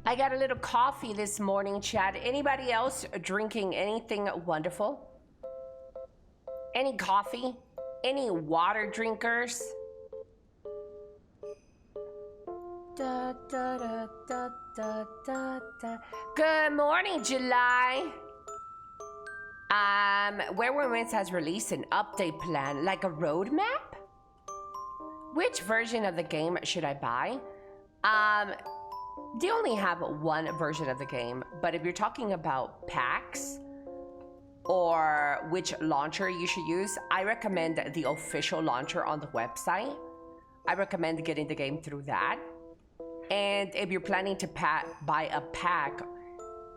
I got a little coffee this morning, chat. Anybody else drinking anything wonderful? Any coffee? Any water drinkers? Da, da, da, da, da, da, da. Good morning, July. Werewolves has released an update plan, like a roadmap? Which version of the game should I buy? They only have one version of the game, but if you're talking about packs or which launcher you should use, I recommend the official launcher on the website. I recommend getting the game through that. And if you're planning to buy a pack,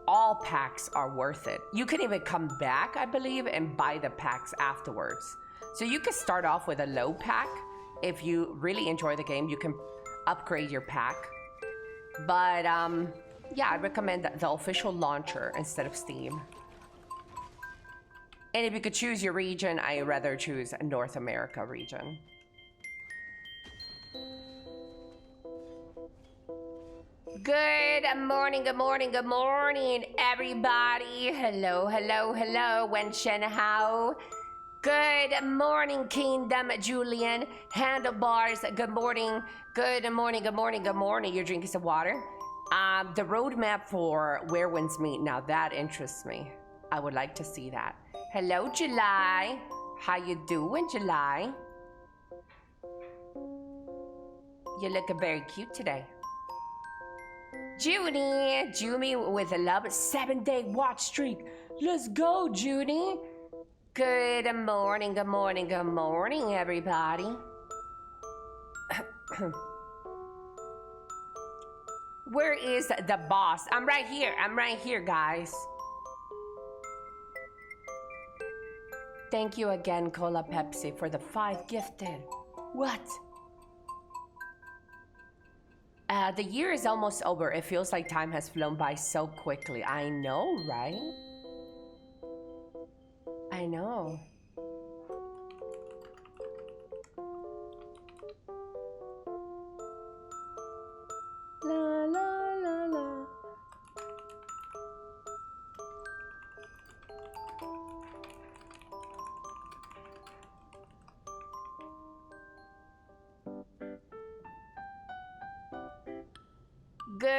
all packs are worth it. You can even come back, I believe, and buy the packs afterwards. So you can start off with a low pack. If you really enjoy the game, you can upgrade your pack. But yeah, I recommend the official launcher instead of Steam. And if you could choose your region, I rather choose North America region. Good morning, good morning, good morning, everybody. Hello, hello, hello, Wenshen How. Good morning, Kingdom, Julian. Handlebars, good morning. Good morning, good morning, good morning. You're drinking some water? The roadmap for Where Winds Meet, now that interests me. I would like to see that. Hello, July. How you doing, July? You look very cute today. Junie with a love 7-day watch streak. Let's go, Junie. Good morning, good morning, good morning, everybody. Where is the boss? I'm right here, guys. Thank you again, Cola Pepsi, for the 5 gifted. What? The year is almost over. It feels like time has flown by so quickly. I know, right? I know. La la la la. Good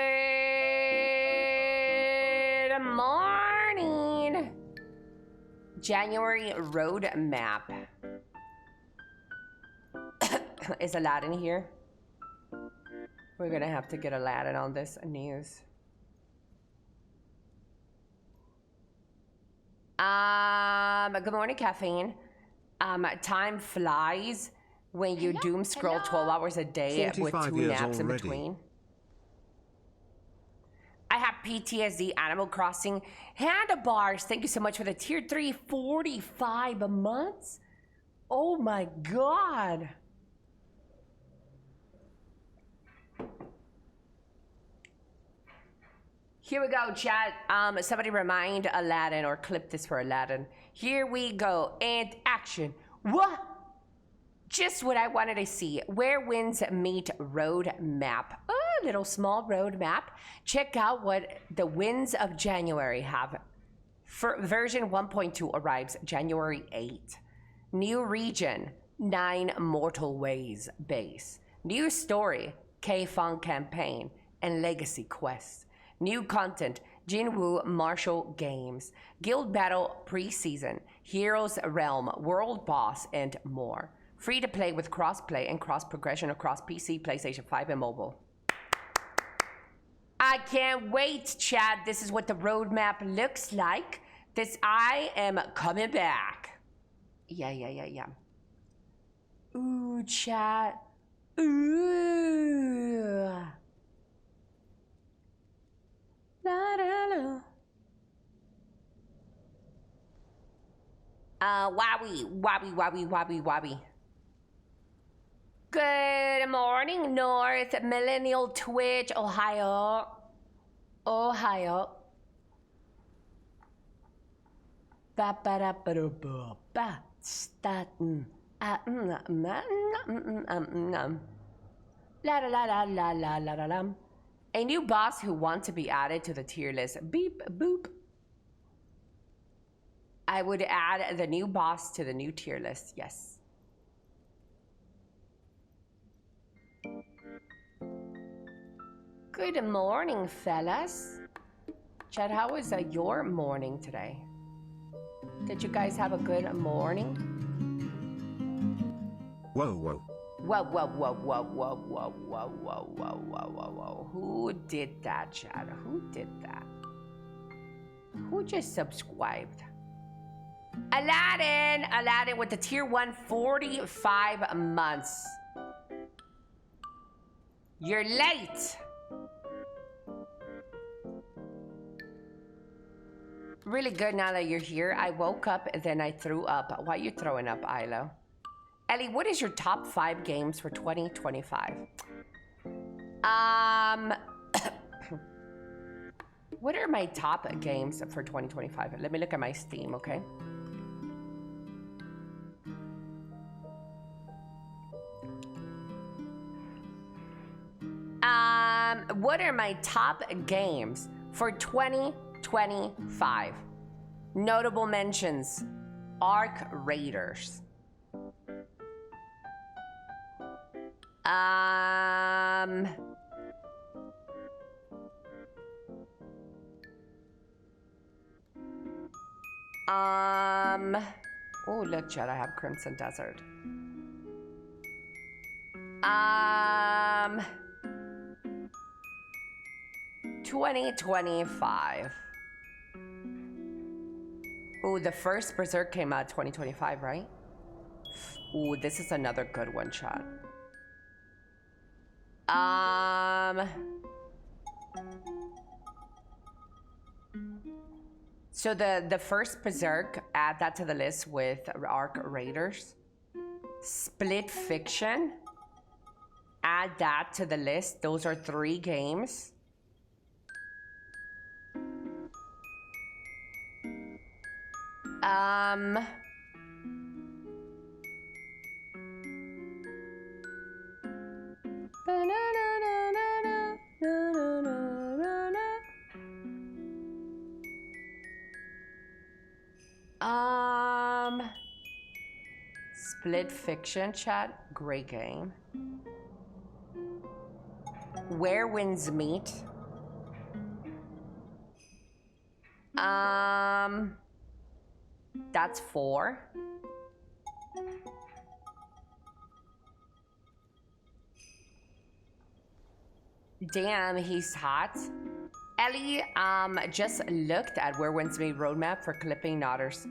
morning. January road map. Is Aladdin here? We're gonna have to get Aladdin on this news. Good morning, Caffeine. Time flies when you doom scroll 12 hours a day with 2 naps in between. I have PTSD, Animal Crossing. Handlebars, thank you so much for the tier 3, 45 months. Oh my God. Here we go, chat. Somebody remind Aladdin or clip this for Aladdin. Here we go, and action. What? Just what I wanted to see. Where Winds Meet road map. Oh, little small road map. Check out what the Winds of January have. For version 1.2 arrives January 8th. New region, 9 Mortal Ways base. New story, K-Fun campaign and legacy quests. New content, Jinwoo Martial Games, Guild Battle Preseason, Heroes Realm, World Boss, and more. Free to play with cross-play and cross-progression across PC, PlayStation 5, and mobile. I can't wait, chat. This is what the roadmap looks like. I am coming back. Yeah. Ooh, chat. Ooh. La, la, la. Wowie. Good morning, North Millennial Twitch, Ohio. Ba ba da ba da ba ba statin. La la la la la la la la la. A new boss who wants to be added to the tier list. Beep, boop. I would add the new boss to the new tier list, yes. Good morning, fellas. Chad, how was your morning today? Did you guys have a good morning? Whoa, whoa. Whoa, whoa, whoa, whoa, whoa, whoa, whoa, whoa, whoa, whoa, whoa, whoa. Who did that, Chad? Who did that? Who just subscribed? Aladdin! Aladdin with the tier 1, 45 months. You're late. Really good now that you're here. I woke up and then I threw up. Why are you throwing up, Ilo? Ellie, what is your top 5 games for 2025? What are my top games for 2025? Let me look at my Steam, okay? What are my top games for 2025? Notable mentions: Arc Raiders. Oh, look, Chad, I have Crimson Desert. 2025. Ooh, the first Berserk came out 2025, right? Ooh, this is another good one, Chad. So the first Berserk, add that to the list with Arc Raiders. Split Fiction, add that to the list. Those are 3 games. Split Fiction, chat, great game. Where Winds Meet. That's 4. Damn, he's hot. Ellie, just looked at Where Winds Meet roadmap for clipping Nodders.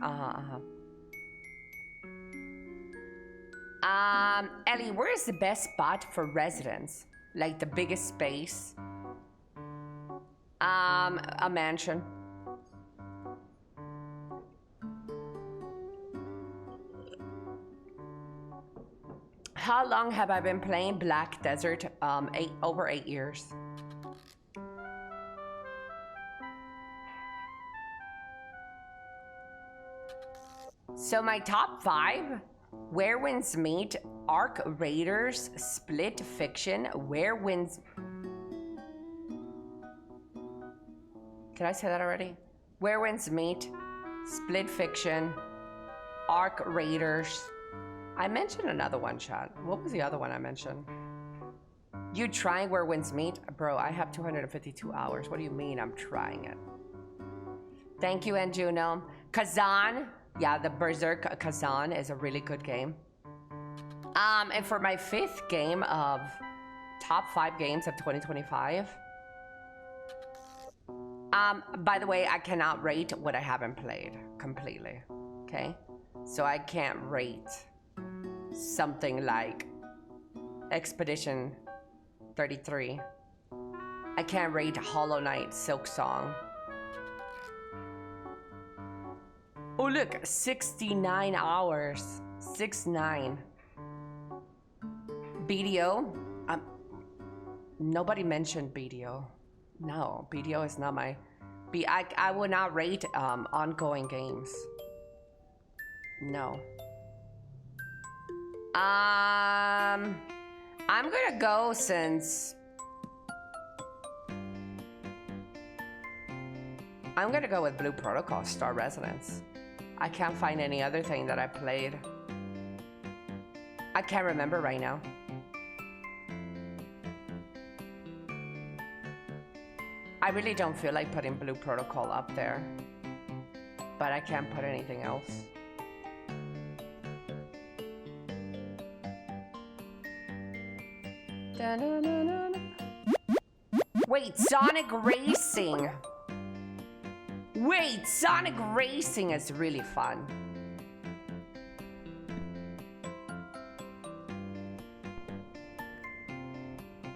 Ellie, where is the best spot for residence? Like the biggest space? A mansion. How long have I been playing Black Desert? Over 8 years. So my top 5: Where Winds Meet, Arc Raiders, Split Fiction, Where Winds... Did I say that already? Where Winds Meet, Split Fiction, Arc Raiders. I mentioned another one, chat. What was the other one I mentioned? You trying Where Winds Meet? Bro, I have 252 hours. What do you mean I'm trying it? Thank you, Anjuno. Kazan. Yeah, the Berserk Kazan is a really good game. And for my 5th game of top 5 games of 2025. By the way, I cannot rate what I haven't played completely. Okay? So I can't rate something like Expedition 33. I can't rate Hollow Knight Silk Song. Oh look, 69 hours. 69. BDO. Nobody mentioned BDO. No, BDO is not my... I will not rate ongoing games. No. I'm gonna go since I'm gonna go with Blue Protocol, Star Resonance. I can't find any other thing that I played. I can't remember right now. I really don't feel like putting Blue Protocol up there, but I can't put anything else. Wait, Sonic Racing. Wait, Sonic Racing is really fun.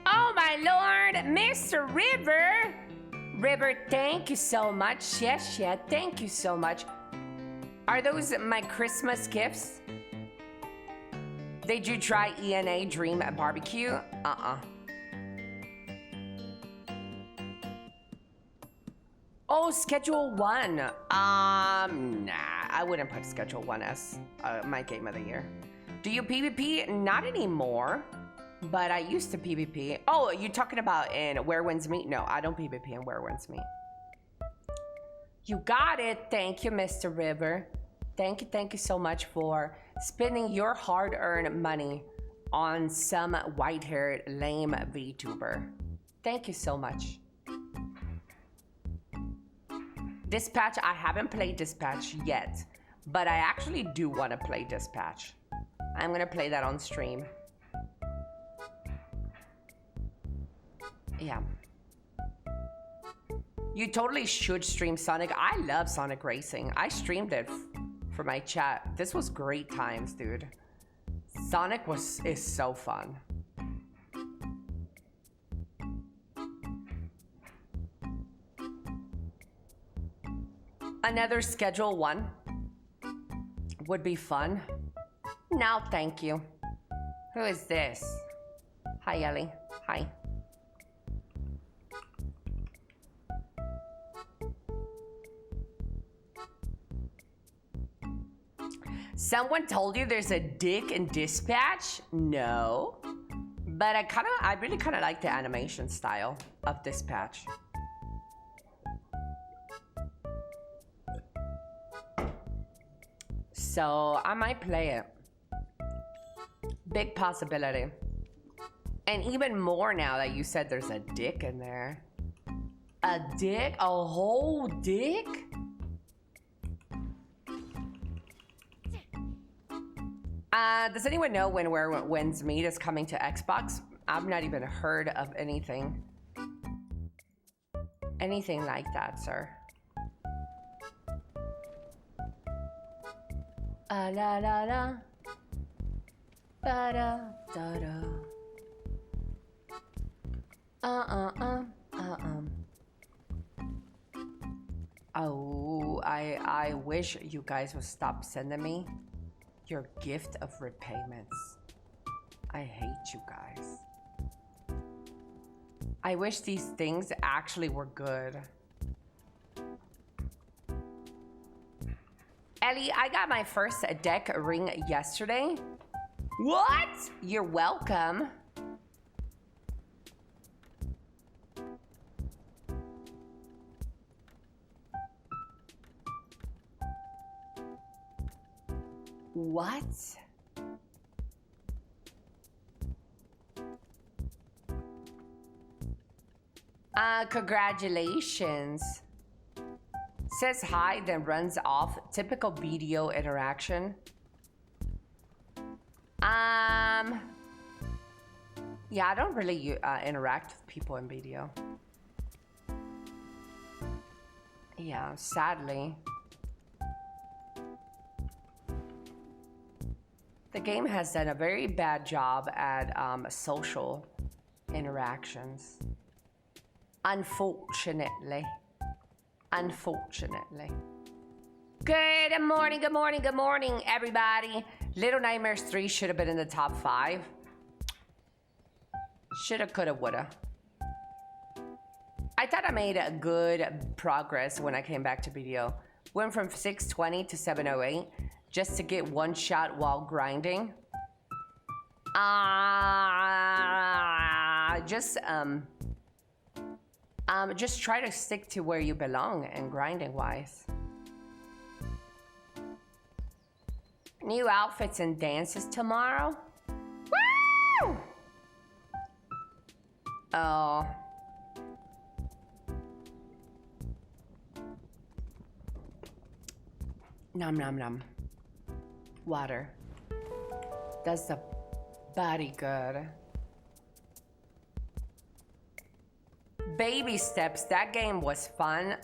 Oh my lord, Mr. River. River, thank you so much. Yes, yeah, thank you so much. Are those my Christmas gifts? Did you try ENA Dream at Barbecue? Oh, Schedule 1. Nah, I wouldn't put Schedule 1 as my game of the year. Do you PvP? Not anymore, but I used to PvP. Oh, you talking about in Where Winds Meet? No, I don't PvP in Where Winds Meet. You got it. Thank you, Mr. River. Thank you so much for spending your hard-earned money on some white-haired lame VTuber. Thank you so much. Dispatch, I haven't played Dispatch yet, but I actually do want to play Dispatch. I'm gonna play that on stream. Yeah. You totally should stream Sonic. I love Sonic Racing. I streamed it for my chat. This was great times, dude. Sonic is so fun. Another Schedule 1 would be fun. No, thank you. Who is this? Hi, Ellie. Hi. Someone told you there's a dick in Dispatch? No. But I really kind of like the animation style of Dispatch. So I might play it. Big possibility. And even more now that you said there's a dick in there. A dick? A whole dick? Does anyone know when Where Winds Meet is coming to Xbox? I've not even heard of anything like that, sir. La la la. Ba da da da. Oh, I wish you guys would stop sending me your gift of repayments. I hate you guys. I wish these things actually were good. Ellie, I got my first deck ring yesterday. What? You're welcome. What? Congratulations. Says hi, then runs off. Typical BDO interaction. Yeah, I don't really interact with people in BDO. Yeah, sadly. The game has done a very bad job at social interactions. Unfortunately. Unfortunately. Good morning, good morning, good morning, everybody. Little Nightmares 3 should have been in the top 5. Shoulda, coulda, woulda. I thought I made a good progress when I came back to BDO. Went from 620 to 708 just to get one shot while grinding. Just try to stick to where you belong and grinding wise. New outfits and dances tomorrow? Woo! Oh. Nom nom nom. Water. Does the body good. Baby steps. That game was fun.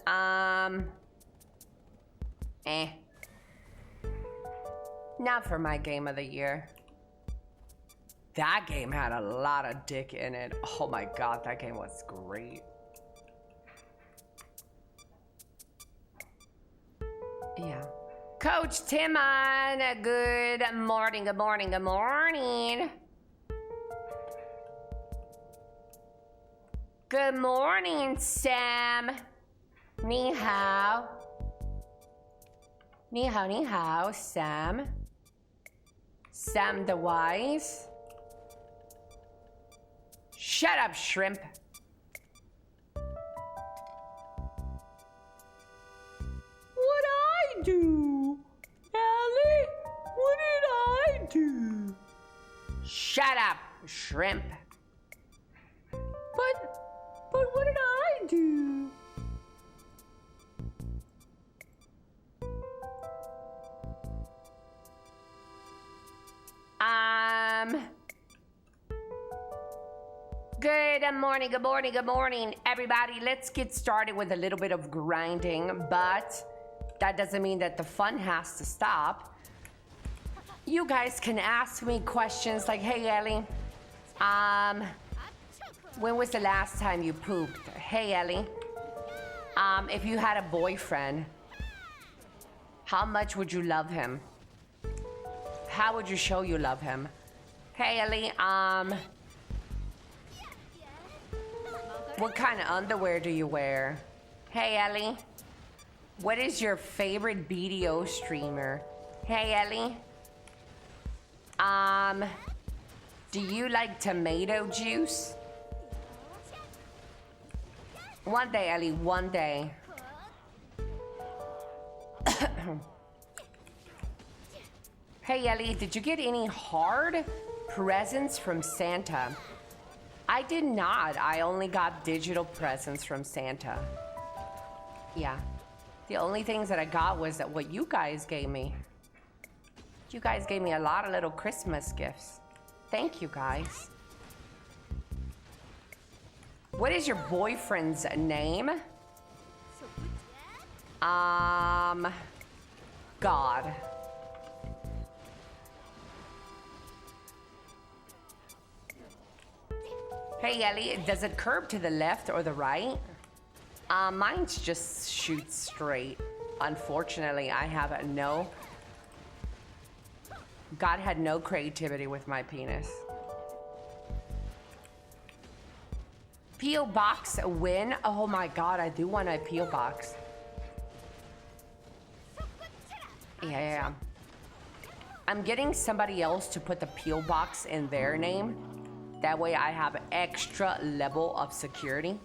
Not for my game of the year. That game had a lot of dick in it. Oh my god, that game was great. Yeah. Coach Timon, good morning, good morning, good morning. Good morning, Sam. Ni hao. Ni hao, Sam. Sam the Wise. Shut up, shrimp. What'd I do? Ellie? What did I do? Shut up, shrimp. But what did I do? Good morning, good morning, good morning, everybody. Let's get started with a little bit of grinding, but that doesn't mean that the fun has to stop. You guys can ask me questions like, hey, Ellie, when was the last time you pooped? Hey, Ellie, if you had a boyfriend, how much would you love him? How would you show you love him? Hey, Ellie, what kind of underwear do you wear? Hey, Ellie, what is your favorite BDO streamer? Hey, Ellie, do you like tomato juice? One day, Ellie, one day. Hey, Ellie, did you get any hard presents from Santa? I did not. I only got digital presents from Santa. Yeah. The only things that I got was that what you guys gave me. You guys gave me a lot of little Christmas gifts. Thank you, guys. What is your boyfriend's name? God. Hey, Ellie, does it curve to the left or the right? Mine's just shoots straight. Unfortunately, I have no... God had no creativity with my penis. P.O. box win? Oh my god, I do want a P.O. box. Yeah. I'm getting somebody else to put the P.O. box in their name. That way I have extra level of security.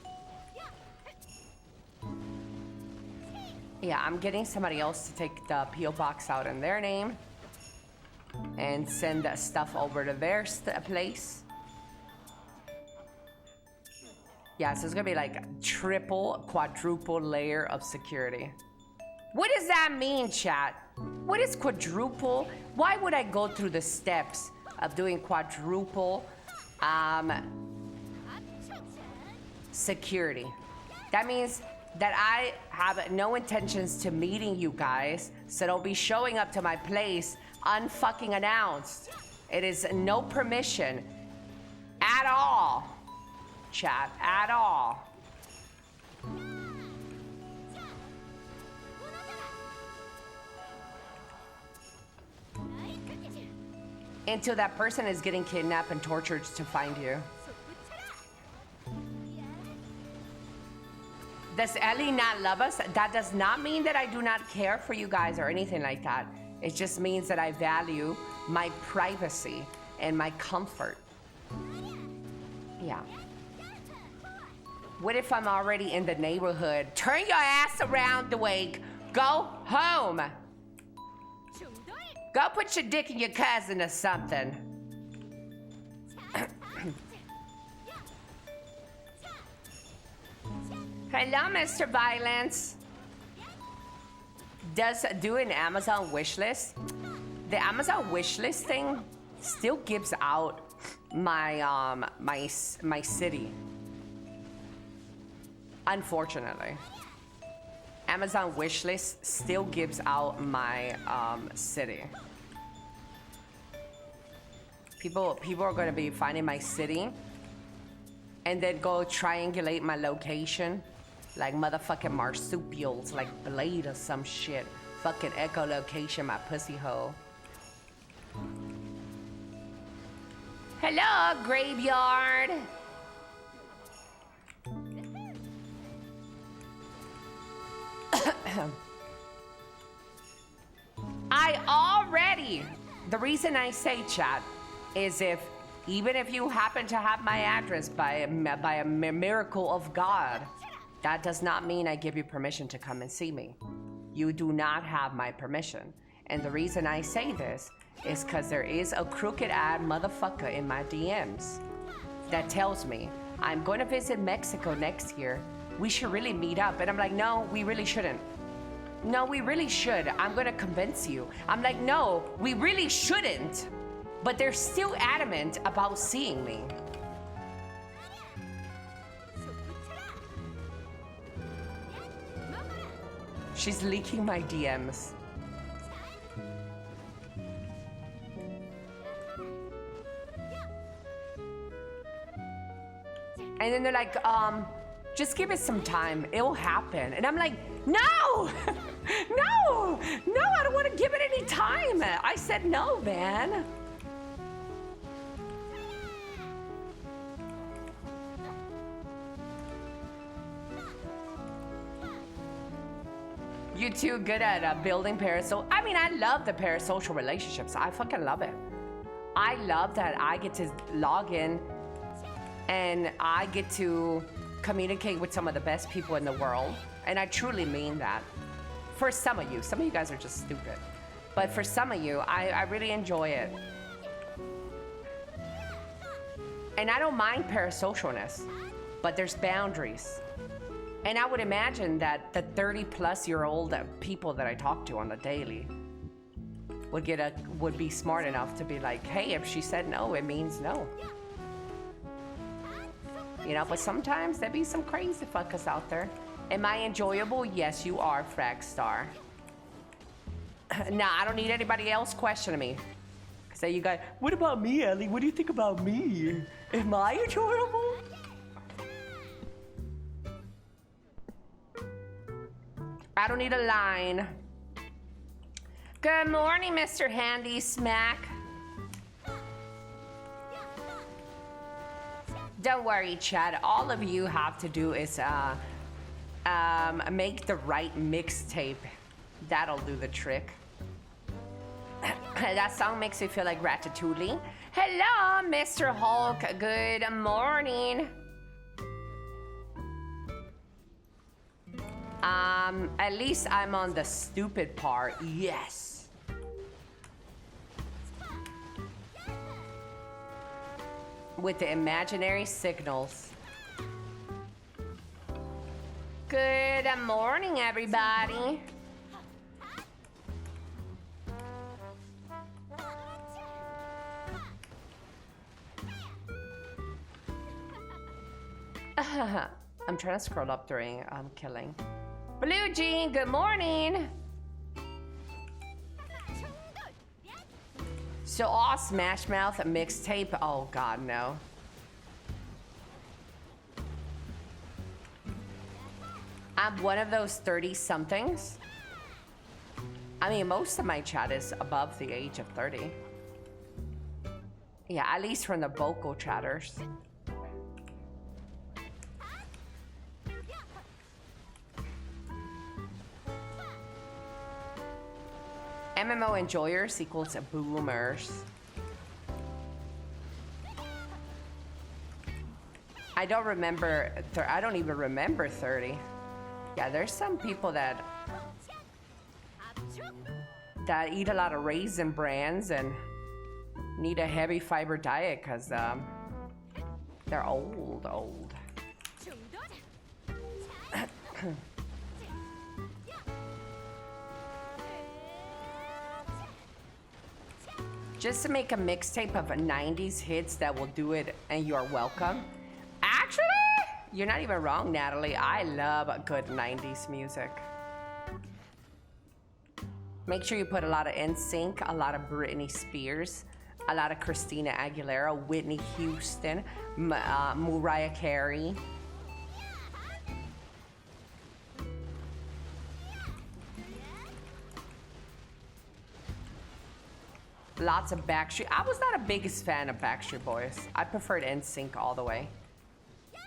Yeah, I'm getting somebody else to take the P.O. box out in their name and send that stuff over to their place. Yeah, so it's gonna be like triple, quadruple layer of security. What does that mean, chat? What is quadruple? Why would I go through the steps of doing quadruple security? That means that I have no intentions to meeting you guys, so don't be showing up to my place unfucking announced. It is no permission at all, chat, at all. Until that person is getting kidnapped and tortured to find you. Does Ellie not love us? That does not mean that I do not care for you guys or anything like that. It just means that I value my privacy and my comfort. Yeah. What if I'm already in the neighborhood? Turn your ass around, Dwayne. Go home. Go put your dick in your cousin or something. Hello, Mr. Violence. Do an Amazon wish list. The Amazon wish list thing still gives out my my city. Unfortunately, Amazon wish list still gives out my city. People are going to be finding my city and then go triangulate my location like motherfucking marsupials, like Blade or some shit. Fucking echolocation my pussy hole. Hello, graveyard. The reason I say chat is even if you happen to have my address by a miracle of God, that does not mean I give you permission to come and see me. You do not have my permission. And the reason I say this is because there is a crooked-eyed motherfucker in my DMs that tells me, I'm going to visit Mexico next year. We should really meet up. And I'm like, no, we really shouldn't. No, we really should. I'm going to convince you. I'm like, no, we really shouldn't. But they're still adamant about seeing me. She's leaking my DMs. And then they're like, just give it some time. It'll happen. And I'm like, no, no, I don't want to give it any time. I said no, man. You too good at building parasocial. I mean, I love the parasocial relationships. I fucking love it. I love that I get to log in and I get to communicate with some of the best people in the world. And I truly mean that. For some of you guys are just stupid. But for some of you, I really enjoy it. And I don't mind parasocialness, but there's boundaries. And I would imagine that the 30-plus-year-old people that I talk to on the daily would be smart enough to be like, hey, if she said no, it means no. You know, but sometimes there be some crazy fuckers out there. Am I enjoyable? Yes, you are, Fragstar. Nah, I don't need anybody else questioning me. Say you guys, what about me, Ellie? What do you think about me? Am I enjoyable? I don't need a line. Good morning, Mr. Handy Smack. Don't worry, Chad. All of you have to do is make the right mixtape. That'll do the trick. That song makes me feel like Ratatouille. Hello, Mr. Hulk. Good morning. At least I'm on the stupid part. Yes. With the imaginary signals. Good morning, everybody. I'm trying to scroll up during killing. Blue Jean, good morning. So all Smash Mouth mixtape. Oh God, no. I'm one of those 30-somethings. I mean, most of my chat is above the age of 30. Yeah, at least from the vocal chatters. MMO enjoyers equals boomers. I don't remember, I don't even remember 30. Yeah, there's some people that eat a lot of Raisin Brans and need a heavy fiber diet because they're old. Just to make a mixtape of 90s hits that will do it, and you're welcome. Actually, you're not even wrong, Natalie. I love good 90s music. Make sure you put a lot of NSYNC, a lot of Britney Spears, a lot of Christina Aguilera, Whitney Houston, Mariah Carey. Lots of Backstreet. I was not a biggest fan of Backstreet Boys. I preferred NSYNC all the way.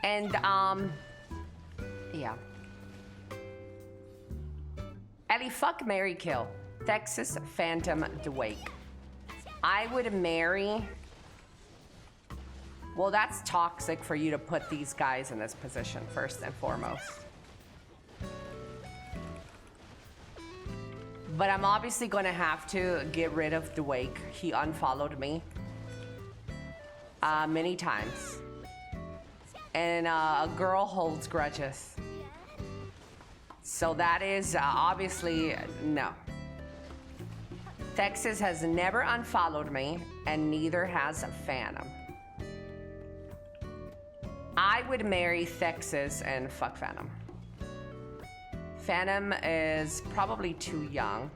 And, yeah. Ellie, fuck, marry, kill. Texas Phantom Dwake. I would marry... Well, that's toxic for you to put these guys in this position, first and foremost. But I'm obviously gonna have to get rid of Dwake. He unfollowed me many times. And a girl holds grudges. So that is obviously no. Texas has never unfollowed me, and neither has Phantom. I would marry Texas and fuck Phantom. Phantom is probably too young.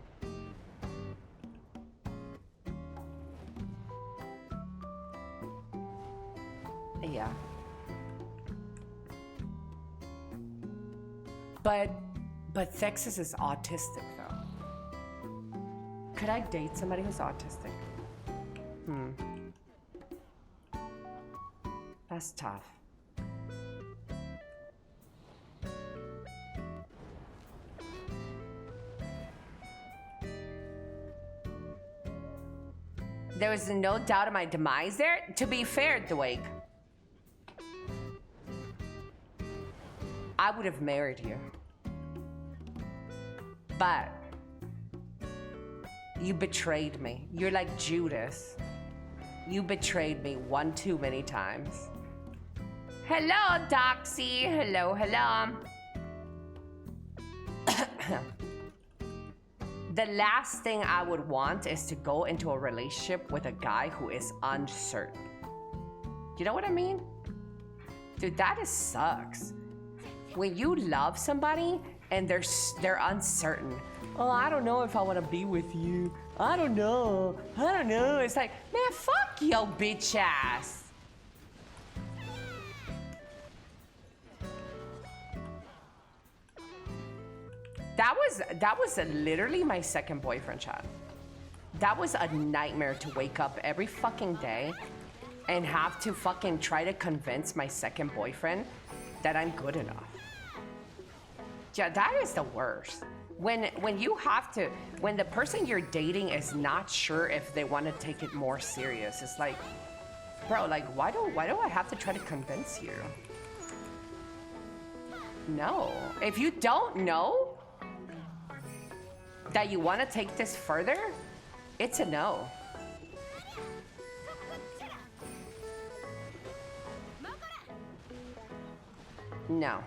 Yeah. But Texas is autistic though. Could I date somebody who's autistic? That's tough. There was no doubt of my demise there. To be fair, Dwake, I would have married you. But you betrayed me. You're like Judas. You betrayed me one too many times. Hello, Doxy. Hello, hello. The last thing I would want is to go into a relationship with a guy who is uncertain. You know what I mean? Dude, that is sucks. When you love somebody and they're uncertain. Oh, I don't know if I want to be with you. I don't know. It's like, man, fuck yo bitch ass. That was literally my second boyfriend, Chad. That was a nightmare to wake up every fucking day and have to fucking try to convince my second boyfriend that I'm good enough. Yeah, that is the worst. When you have to, when the person you're dating is not sure if they want to take it more serious, it's like, bro, like why do I have to try to convince you? No. If you don't know that you want to take this further, it's a no. No.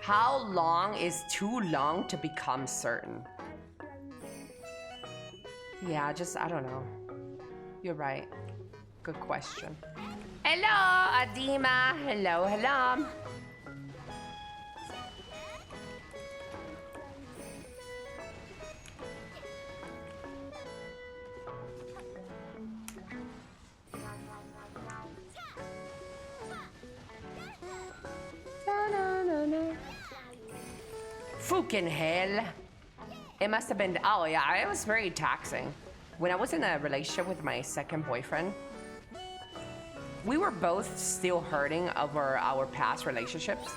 How long is too long to become certain? Yeah, I don't know. You're right. Good question. Hello, Adima. Hello, hello. Fucking hell. It must have been, oh yeah, it was very taxing. When I was in a relationship with my second boyfriend, we were both still hurting over our past relationships,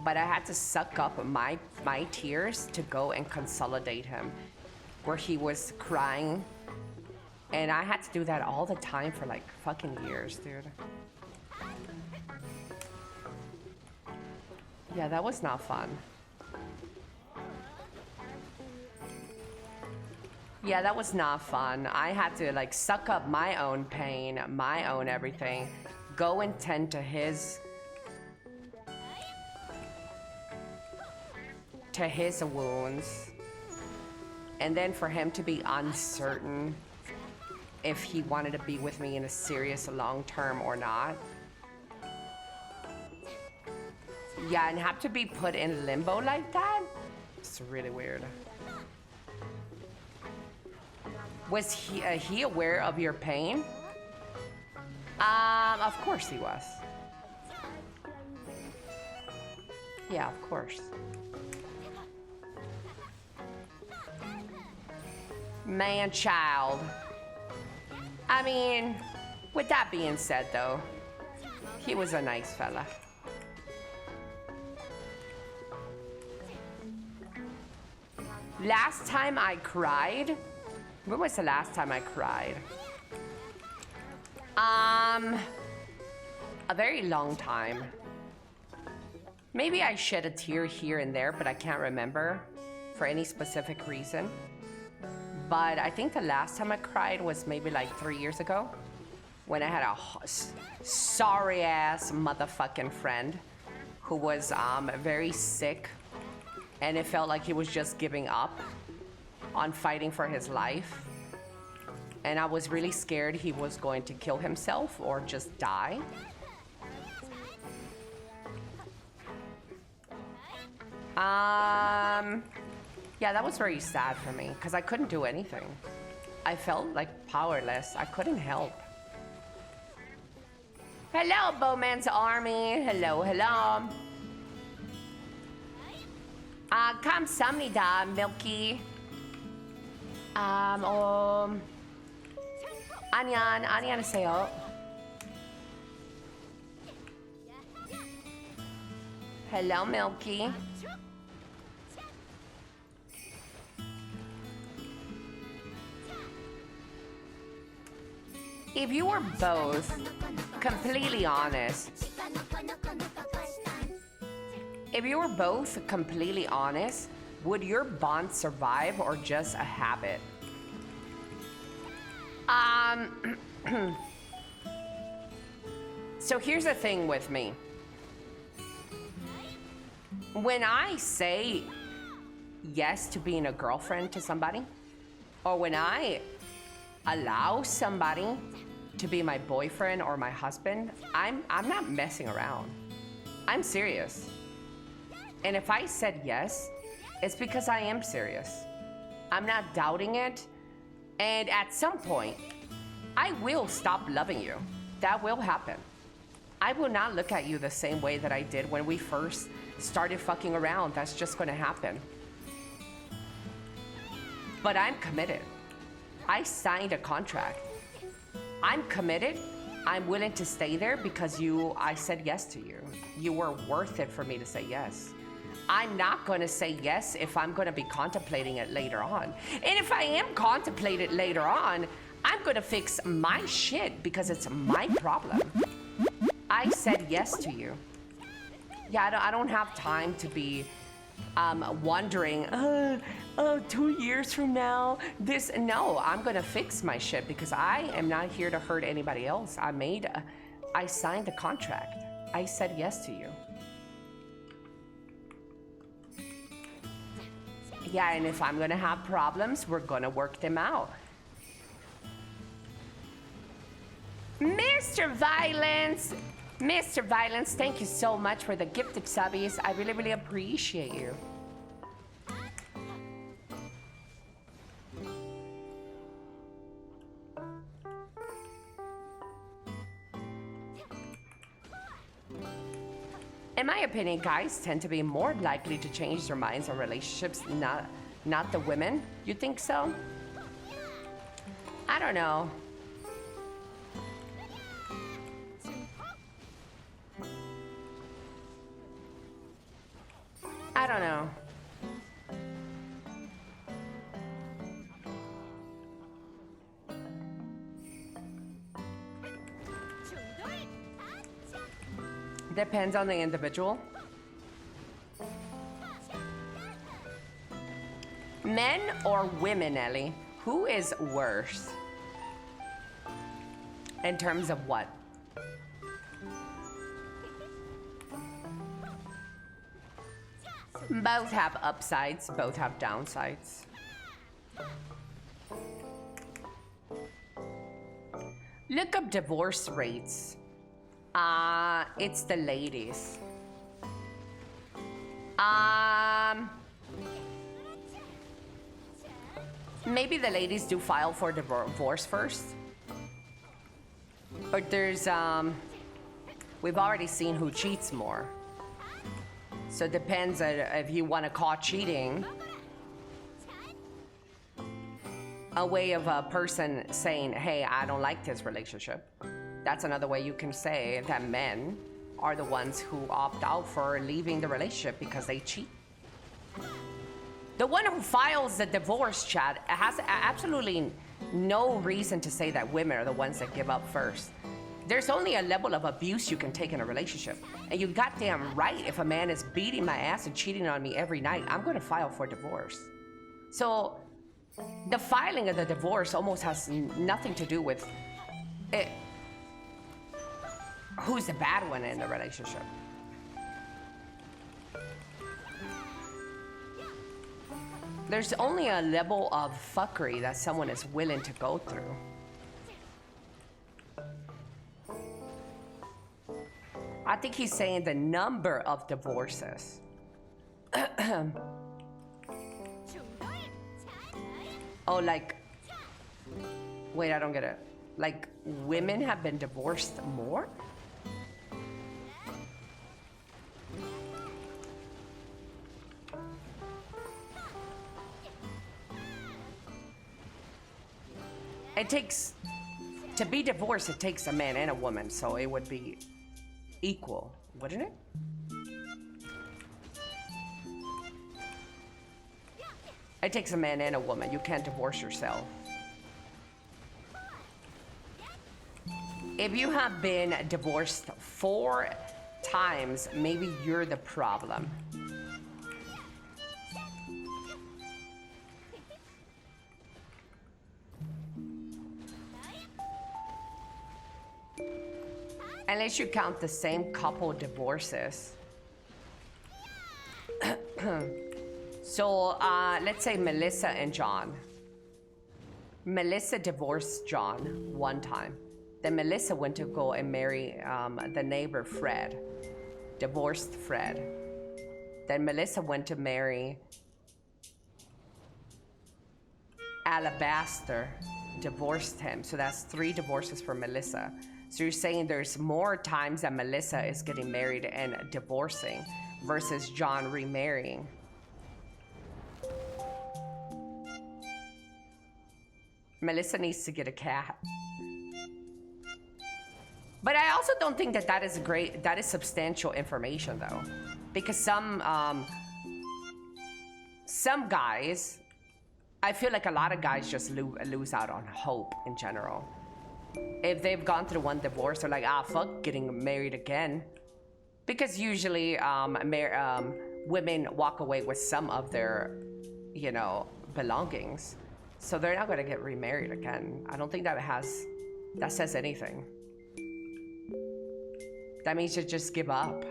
but I had to suck up my tears to go and consolidate him, where he was crying And I had to do that all the time for like fucking years, dude. Yeah, that was not fun. Yeah, that was not fun. I had to like suck up my own pain, my own everything, go and tend to his wounds, and then for him to be uncertain if he wanted to be with me in a serious long term or not. Yeah, and have to be put in limbo like that? It's really weird. Was he aware of your pain? Of course he was. Yeah, of course. Man, child. I mean, with that being said, though, he was a nice fella. Last time I cried? When was the last time I cried? A very long time. Maybe I shed a tear here and there, but I can't remember for any specific reason. But I think the last time I cried was maybe like 3 years ago when I had a sorry ass motherfucking friend who was very sick, and it felt like he was just giving up on fighting for his life. And I was really scared he was going to kill himself or just die. Yeah, that was very sad for me because I couldn't do anything. I felt like powerless. I couldn't help. Hello, Bowman's Army. Hello, hello. 감사합니다, Milky. 안녕하세요. Hello, Milky. If you were both completely honest, would your bond survive or just a habit? So here's the thing with me. When I say yes to being a girlfriend to somebody, or when I allow somebody to be my boyfriend or my husband, I'm not messing around. I'm serious. And if I said yes, it's because I am serious. I'm not doubting it. And at some point, I will stop loving you. That will happen. I will not look at you the same way that I did when we first started fucking around. That's just gonna happen. But I'm committed. I signed a contract. I'm committed. I'm willing to stay there because I said yes to you. You were worth it for me to say yes. I'm not gonna say yes if I'm gonna be contemplating it later on. And if I am contemplating it later on, I'm gonna fix my shit because it's my problem. I said yes to you. Yeah, I don't have time to be wondering, 2 years from now, no, I'm gonna fix my shit because I am not here to hurt anybody else. I signed a contract. I said yes to you. Yeah, and if I'm gonna have problems, we're gonna work them out. Mr. Violence, thank you so much for the gifted subbies. I really, really appreciate you. In my opinion, guys tend to be more likely to change their minds on relationships, not the women. You think so? I don't know. I don't know. Depends on the individual. Men or women, Ellie? Who is worse? In terms of what? Both have upsides, both have downsides. Look up divorce rates. It's the ladies. Maybe the ladies do file for divorce first. But there's, we've already seen who cheats more. So it depends on if you want to call cheating a way of a person saying, hey, I don't like this relationship. That's another way you can say that men are the ones who opt out for leaving the relationship because they cheat. The one who files the divorce, Chad, has absolutely no reason to say that women are the ones that give up first. There's only a level of abuse you can take in a relationship. And you goddamn right, if a man is beating my ass and cheating on me every night, I'm gonna file for divorce. So the filing of the divorce almost has nothing to do with it, who's the bad one in the relationship. There's only a level of fuckery that someone is willing to go through. I think he's saying the number of divorces. Oh, like, wait, I don't get it. Like, women have been divorced more? It takes, to be divorced, it takes a man and a woman, so it would be equal, wouldn't it? It takes a man and a woman. You can't divorce yourself. If you have been divorced 4 times, maybe you're the problem. Unless you count the same couple divorces. So, let's say Melissa and John. Melissa divorced John 1 time. Then Melissa went to go and marry the neighbor Fred. Divorced Fred. Then Melissa went to marry Alabaster. Divorced him. So that's 3 divorces for Melissa. So you're saying there's more times that Melissa is getting married and divorcing versus John remarrying. Melissa needs to get a cat. But I also don't think that that is substantial information though. Because some guys, I feel like a lot of guys just lose out on hope in general. If they've gone through 1 divorce, they're like, fuck getting married again. Because usually women walk away with some of their, belongings. So they're not gonna get remarried again. I don't think that says anything. That means you just give up.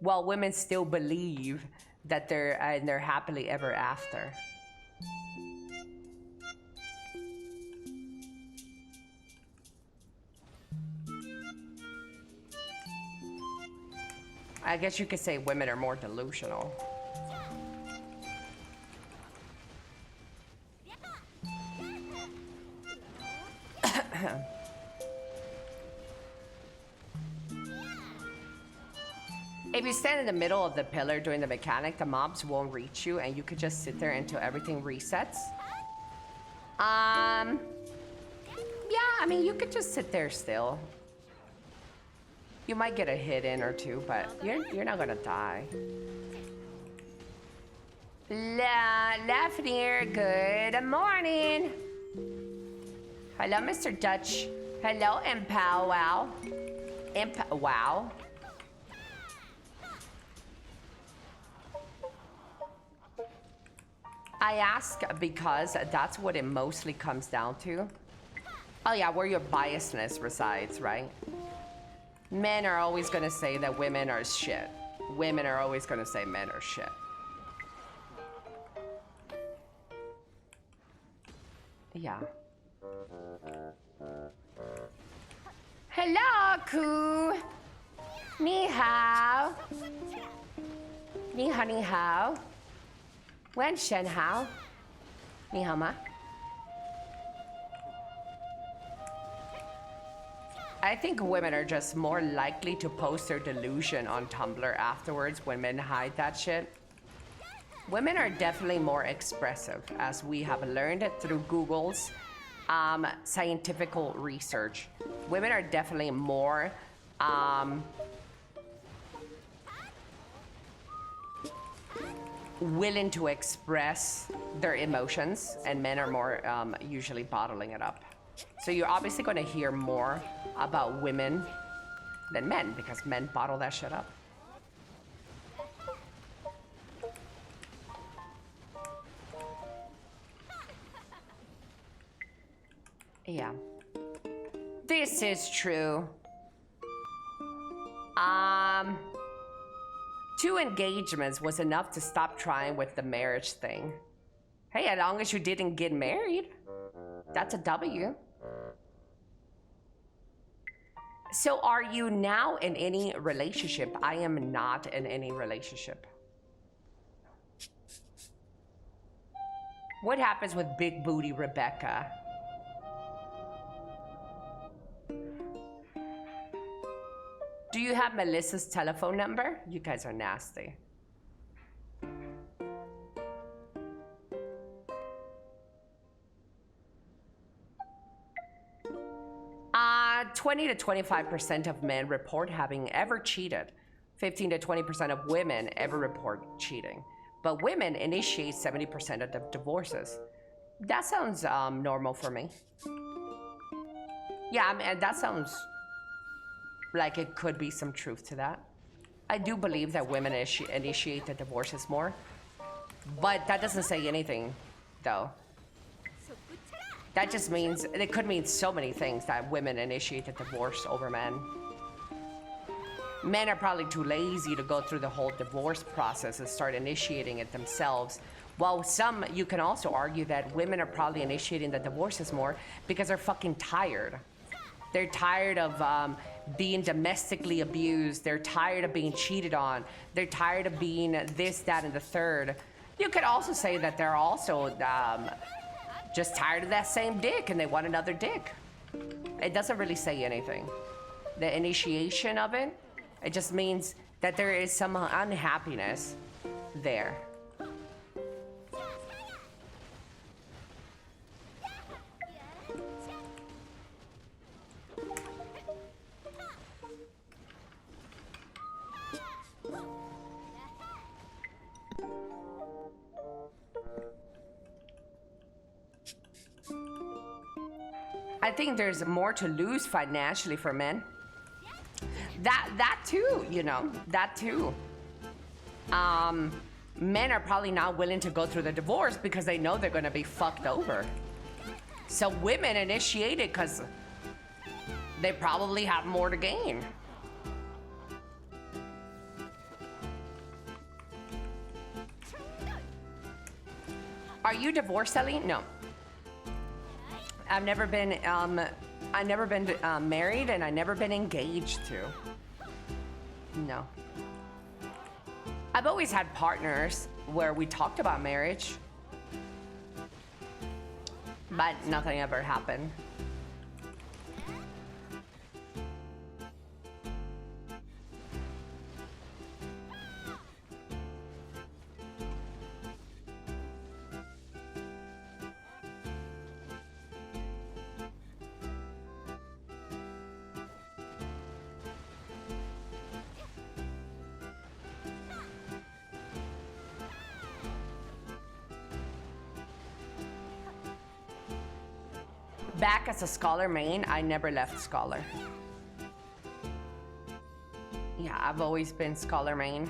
Well, women still believe that they're happily ever after. I guess you could say women are more delusional. If you stand in the middle of the pillar during the mechanic, the mobs won't reach you and you could just sit there until everything resets. Yeah, I mean, you could just sit there still. You might get a hit in or 2, but you're not gonna die. Lafnir, good morning. Hello, Mr. Dutch. Hello, and Pow Wow. Imp, wow. I ask because that's what it mostly comes down to. Oh yeah, where your biasness resides, right? Men are always gonna say that women are shit. Women are always gonna say men are shit. Yeah. Hello, Ku. Ni hao. Ni hao, ni hao. Wen shen hao. Ni hao ma. I think women are just more likely to post their delusion on Tumblr afterwards when men hide that shit. Women are definitely more expressive, as we have learned through Google's scientific research. Women are definitely more willing to express their emotions, and men are more usually bottling it up. So you're obviously going to hear more about women than men, because men bottle that shit up. Yeah. This is true. 2 engagements was enough to stop trying with the marriage thing. Hey, as long as you didn't get married, that's a W. So are you now in any relationship? I am not in any relationship. What happens with big booty Rebecca? Do you have Melissa's telephone number? You guys are nasty. 20 to 25% of men report having ever cheated. 15 to 20% of women ever report cheating. But women initiate 70% of the divorces. That sounds normal for me. Yeah, I mean, that sounds like it could be some truth to that. I do believe that women initiate the divorces more. But that doesn't say anything, though. That just means, it could mean so many things that women initiate the divorce over men. Men are probably too lazy to go through the whole divorce process and start initiating it themselves. While some, you can also argue that women are probably initiating the divorces more because they're fucking tired. They're tired of being domestically abused. They're tired of being cheated on. They're tired of being this, that, and the third. You could also say that they're also just tired of that same dick and they want another dick. It doesn't really say anything. The initiation of it, it just means that there is some unhappiness there. I think there's more to lose financially for men. That too, you know, that too. Men are probably not willing to go through the divorce because they know they're gonna be fucked over. So women initiate it because they probably have more to gain. Are you divorced, Elly? No. I've never been married, and I've never been engaged to. No. I've always had partners where we talked about marriage, but nothing ever happened. Back as a Scholar main, I never left Scholar. Yeah, I've always been Scholar main.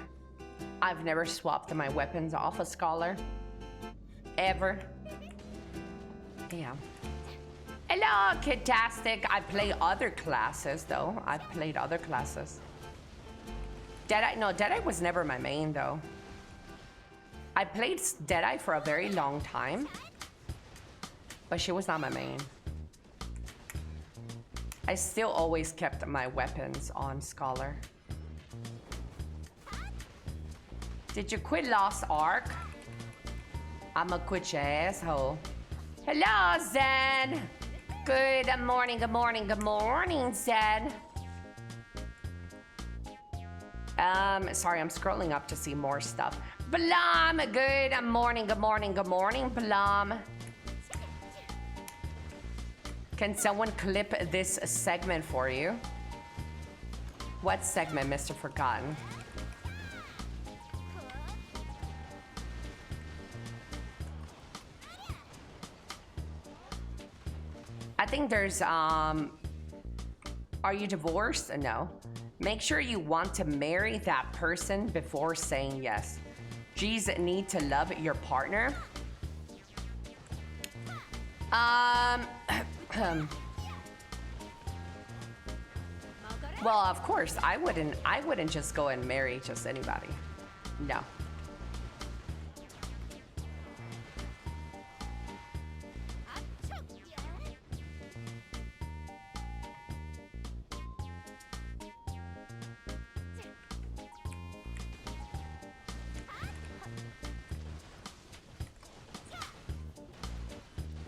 I've never swapped my weapons off a Scholar. Ever. Yeah. Hello, Kidtastic. I play other classes, though. I've played other classes. Deadeye? No, Deadeye was never my main, though. I played Deadeye for a very long time, but she was not my main. I still always kept my weapons on Scholar. Did you quit Lost Ark? I'ma quit your asshole. Hello, Zen. Good morning, good morning, good morning, Zen. Sorry, I'm scrolling up to see more stuff. Blom, good morning, good morning, good morning, Blom. Can someone clip this segment for you? What segment, Mr. Forgotten? I think there's, are you divorced? No. Make sure you want to marry that person before saying yes. G's need to love your partner. Well, of course, I wouldn't just go and marry just anybody. No.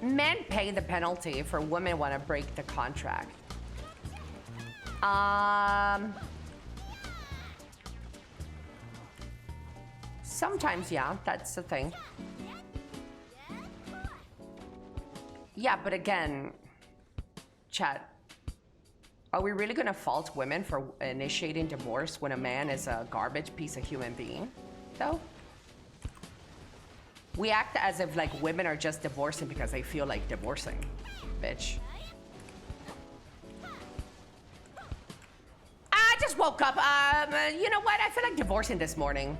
Men pay the penalty for women want to break the contract. Sometimes, yeah, that's the thing. Yeah, but again, chat, are we really gonna fault women for initiating divorce when a man is a garbage piece of human being, though? We act as if like women are just divorcing because they feel like divorcing, bitch. I just woke up. You know what? I feel like divorcing this morning.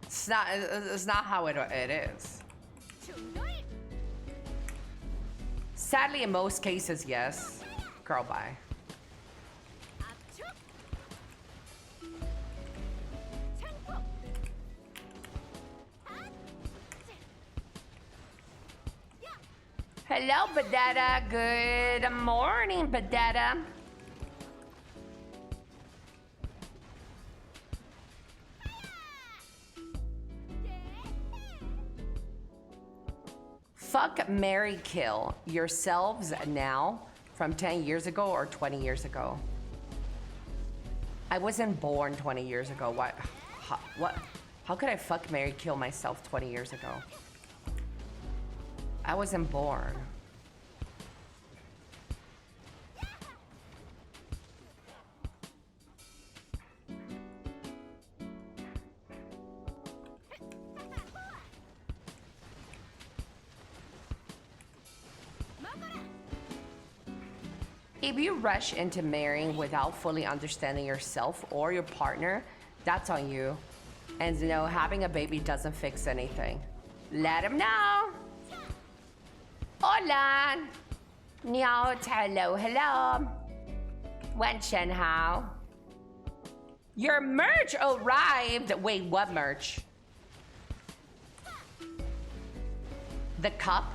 It's not how it is. Sadly, in most cases, yes. Girl, bye. Hello, Badetta. Good morning, Badetta. Fuck, marry, kill yourselves now from 10 years ago or 20 years ago. I wasn't born 20 years ago. What? How could I fuck, marry, kill myself 20 years ago? I wasn't born. If you rush into marrying without fully understanding yourself or your partner, that's on you. And you know, having a baby doesn't fix anything. Let him know. Hola. Niao, hello, hello. Wen Chen Hao. Your merch arrived. Wait, what merch? The cup?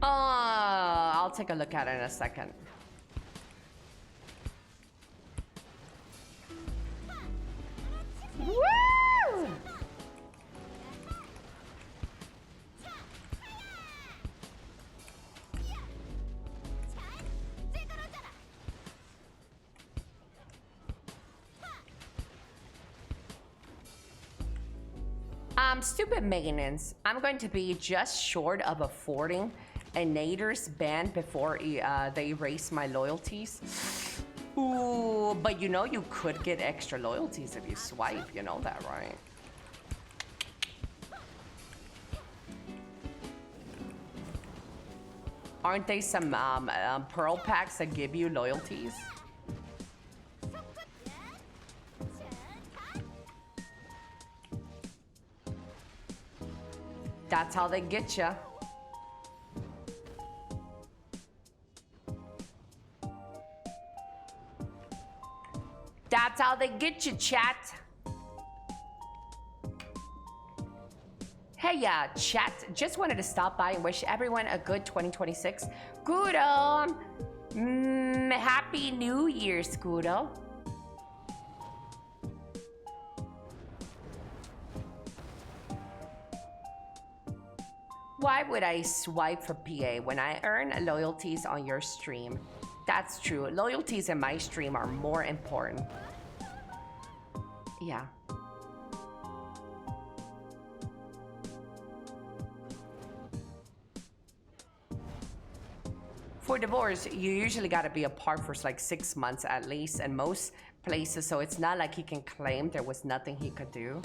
I'll take a look at it in a second. Woo! Stupid maintenance. I'm going to be just short of affording Inators banned before they erase my loyalties. Ooh, but you know you could get extra loyalties if you swipe. You know that, right? Aren't they some pearl packs that give you loyalties? That's how they get you. That's how they get you, chat. Hey, chat. Just wanted to stop by and wish everyone a good 2026. Gudo. Happy New Year, Gudo. Why would I swipe for PA when I earn loyalties on your stream? That's true. Loyalties in my stream are more important. Yeah. For divorce, you usually gotta be apart for like 6 months at least in most places, so it's not like he can claim there was nothing he could do.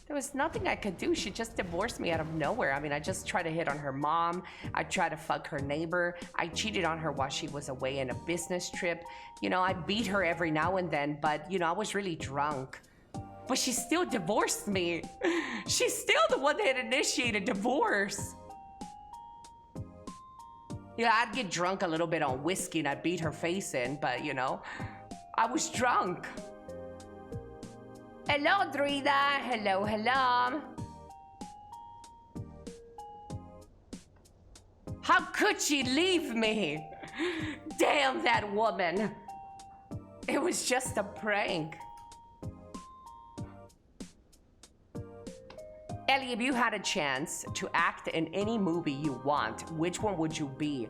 There was nothing I could do. She just divorced me out of nowhere. I mean, I just tried to hit on her mom. I tried to fuck her neighbor. I cheated on her while she was away in a business trip. You know, I beat her every now and then, but, you know, I was really drunk. But she still divorced me. She's still the one that initiated divorce. Yeah, I'd get drunk a little bit on whiskey and I'd beat her face in, but, you know, I was drunk. Hello, Drida. Hello, hello. How could she leave me? Damn that woman. It was just a prank. Elly, if you had a chance to act in any movie you want, which one would you be?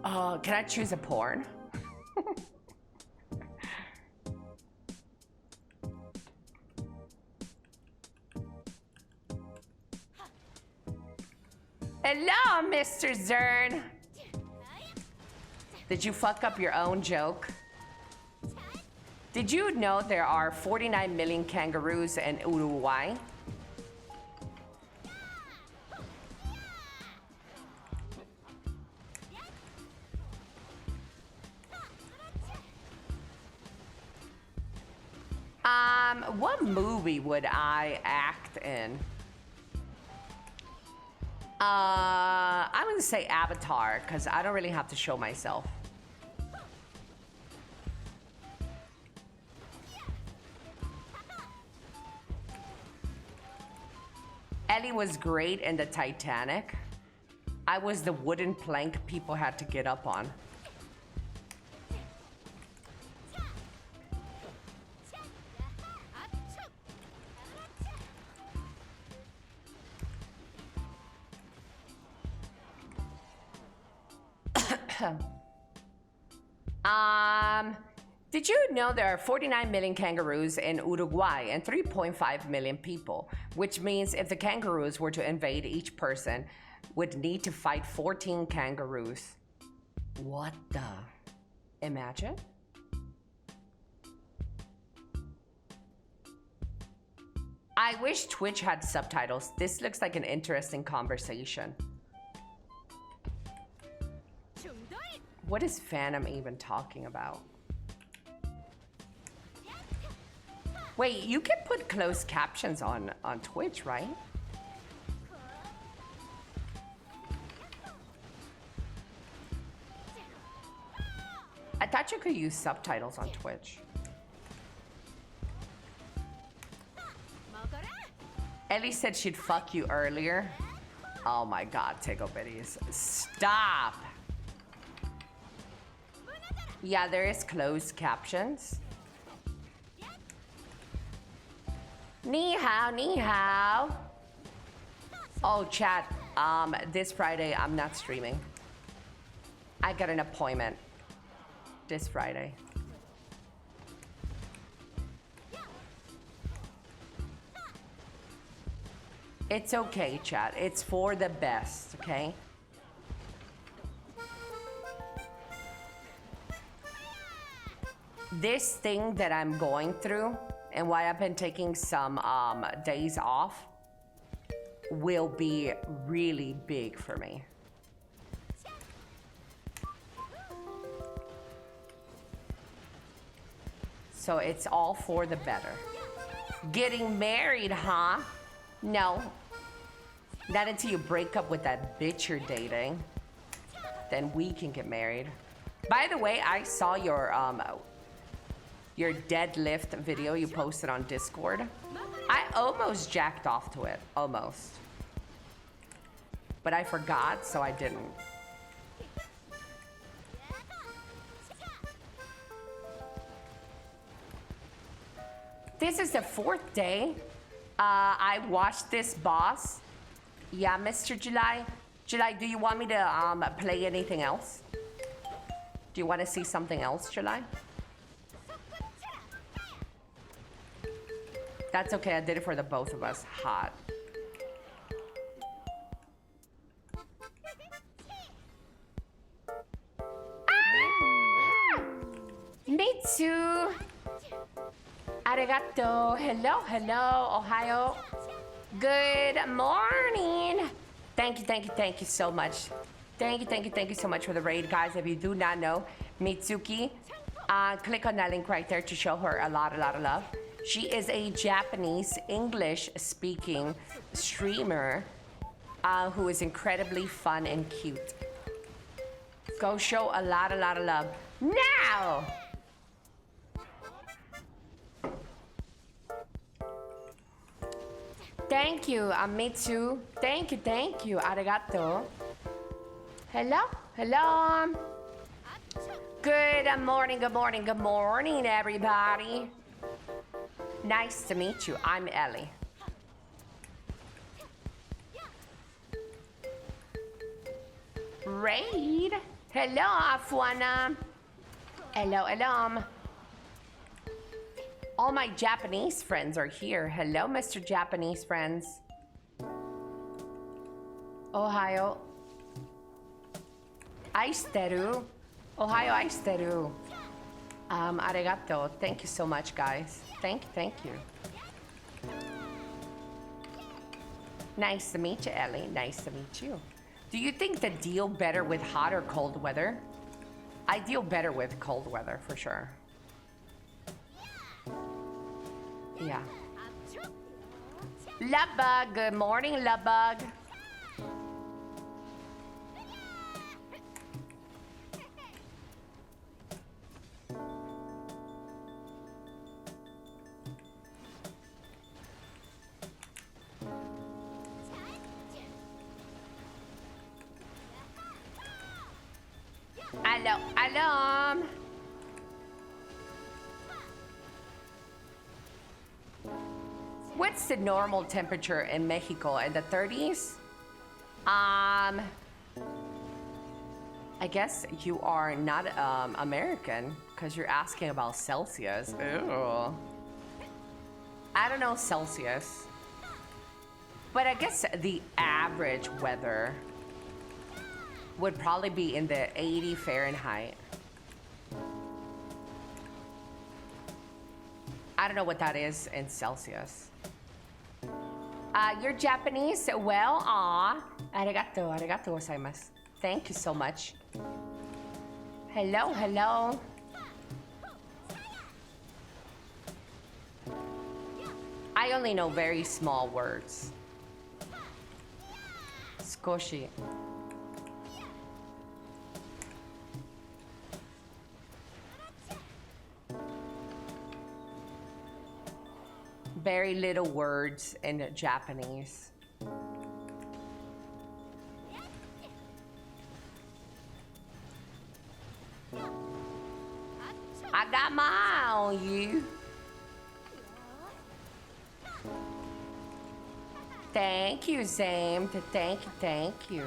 Can I choose a porn? Hello, Mr. Zern. Did you fuck up your own joke? Did you know there are 49 million kangaroos in Uruguay? What movie would I act in? I'm gonna say Avatar, because I don't really have to show myself. Elly was great in the Titanic. I was the wooden plank people had to get up on. Did you know there are 49 million kangaroos in Uruguay and 3.5 million people? Which means if the kangaroos were to invade, each person would need to fight 14 kangaroos. What the? Imagine? I wish Twitch had subtitles. This looks like an interesting conversation. What is Phantom even talking about? Wait, you can put closed captions on Twitch, right? I thought you could use subtitles on Twitch. Elly said she'd fuck you earlier. Oh my god, Tickle Bitties. Stop! Yeah, there is closed captions. Ni hao, ni hao. Oh, chat. This Friday, I'm not streaming. I got an appointment this Friday. It's okay, chat. It's for the best, okay? this thing that I'm going through and why I've been taking some days off will be really big for me. So it's all for the better. Getting married, huh? No. Not until you break up with that bitch you're dating. Then we can get married. By the way, I saw your deadlift video you posted on Discord. I almost jacked off to it. Almost. But I forgot, so I didn't. This is the 4th day. I watched this boss. Yeah, Mr. July. July, do you want me to play anything else? Do you want to see something else, July? That's okay, I did it for the both of us. Hot. Mitsu! Arigato. Hello, hello, Ohio. Good morning. Thank you so much. Thank you so much for the raid, guys. If you do not know Mitsuki, click on that link right there to show her a lot of love. She is a Japanese English-speaking streamer who is incredibly fun and cute. Go show a lot of love. Now! Thank you, Mitsu. Thank you. Arigato. Hello. Good morning, everybody. Nice to meet you. I'm Elly. Raid. Hello, Afuana. Hello. All my Japanese friends are here. Hello, Mr. Japanese friends. Ohio. Aishiteru. Ohio aishiteru. Arigato. Thank you so much, guys. Thank you. Nice to meet you, Elly. Nice to meet you. Do you think that deal better with hot or cold weather? I deal better with cold weather, for sure. Yeah. Lovebug, good morning, Lovebug. Hello. What's the normal temperature in Mexico? In the 30s? I guess you are not American because you're asking about Celsius. Ew. I don't know Celsius. But I guess the average weather would probably be in the 80 Fahrenheit. I don't know what that is in Celsius. You're Japanese? Well, arigato gozaimasu. Thank you so much. Hello. I only know very small words. Skoshi. Very little words in Japanese. I got my eye on you. Thank you, Zame. Thank you.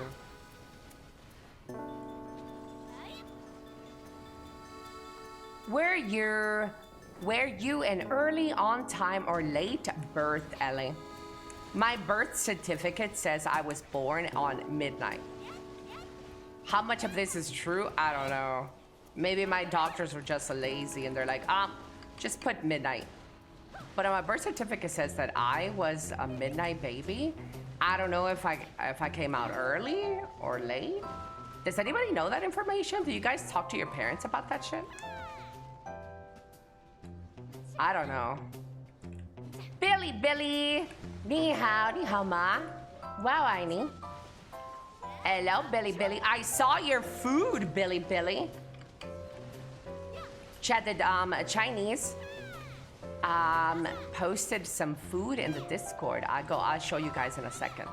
Were you an early, on time, or late birth, Elly? My birth certificate says I was born on midnight. How much of this is true? I don't know. Maybe my doctors were just lazy and they're like, just put midnight. But on my birth certificate says that I was a midnight baby. I don't know if I came out early or late. Does anybody know that information? Do you guys talk to your parents about that shit? I don't know. Billy. Ni hao ma. Wow, Aini. Hello, Billy. I saw your food, Billy. Chatted Chinese. Posted some food in the Discord. I'll show you guys in a second.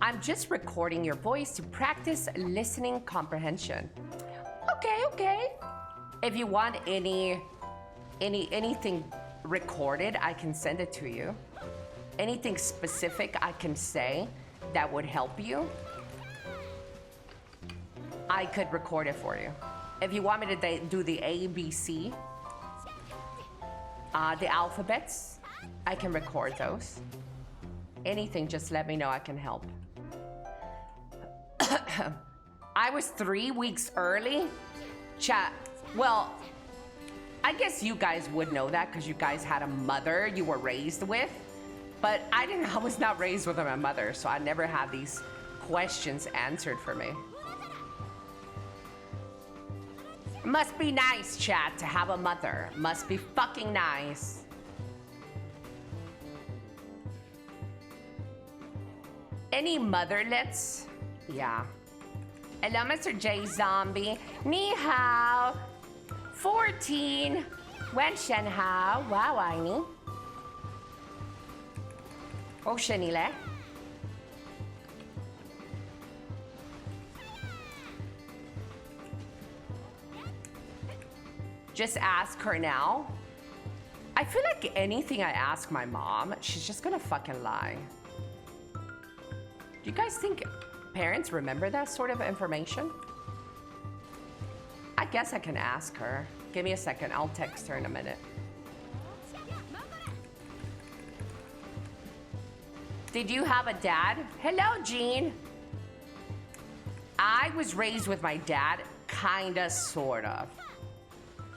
I'm just recording your voice to practice listening comprehension. Okay. If you want anything recorded, I can send it to you. Anything specific I can say that would help you, I could record it for you. If you want me to do the ABC, the alphabets, I can record those. Anything, just let me know, I can help. I was 3 weeks early. Chat, well, I guess you guys would know that because you guys had a mother you were raised with. But I was not raised with my mother, so I never had these questions answered for me. Must be nice, chat, to have a mother. Must be fucking nice. Any motherlets? Yeah. Hello, Mr. J Zombie. Ni hao. 14. Wen shen hao. Wow, Aini. Oh, Shenile. Just ask her now. I feel like anything I ask my mom, she's just gonna fucking lie. Do you guys think parents remember that sort of information? I guess I can ask her. Give me a second, I'll text her in a minute. Did you have a dad? Hello, Jean. I was raised with my dad, kinda, sort of.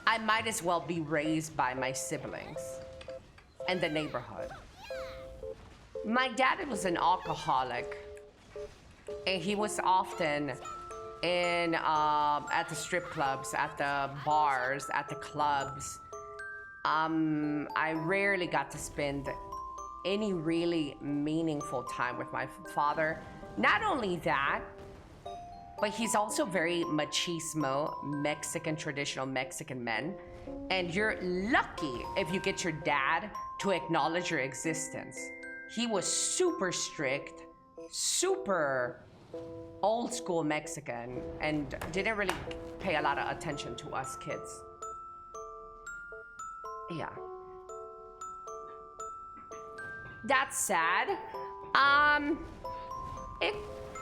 I might as well be raised by my siblings and the neighborhood. My dad was an alcoholic, and he was often in at the strip clubs, at the bars, at the clubs. I rarely got to spend any really meaningful time with my father. Not only that, but he's also very machismo, Mexican, traditional Mexican men. And you're lucky if you get your dad to acknowledge your existence. He was super strict, super old school Mexican, and didn't really pay a lot of attention to us kids. Yeah. That's sad.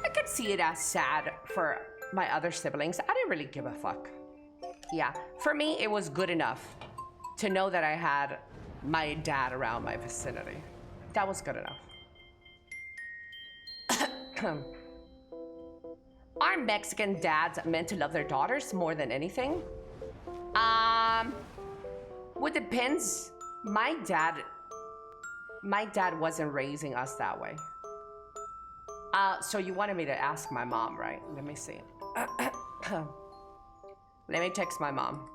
I could see it as sad for my other siblings. I didn't really give a fuck. Yeah, for me, it was good enough to know that I had my dad around my vicinity. That was good enough. Aren't Mexican dads meant to love their daughters more than anything? Well, depends. My dad wasn't raising us that way. So you wanted me to ask my mom, right? Let me see. Let me text my mom.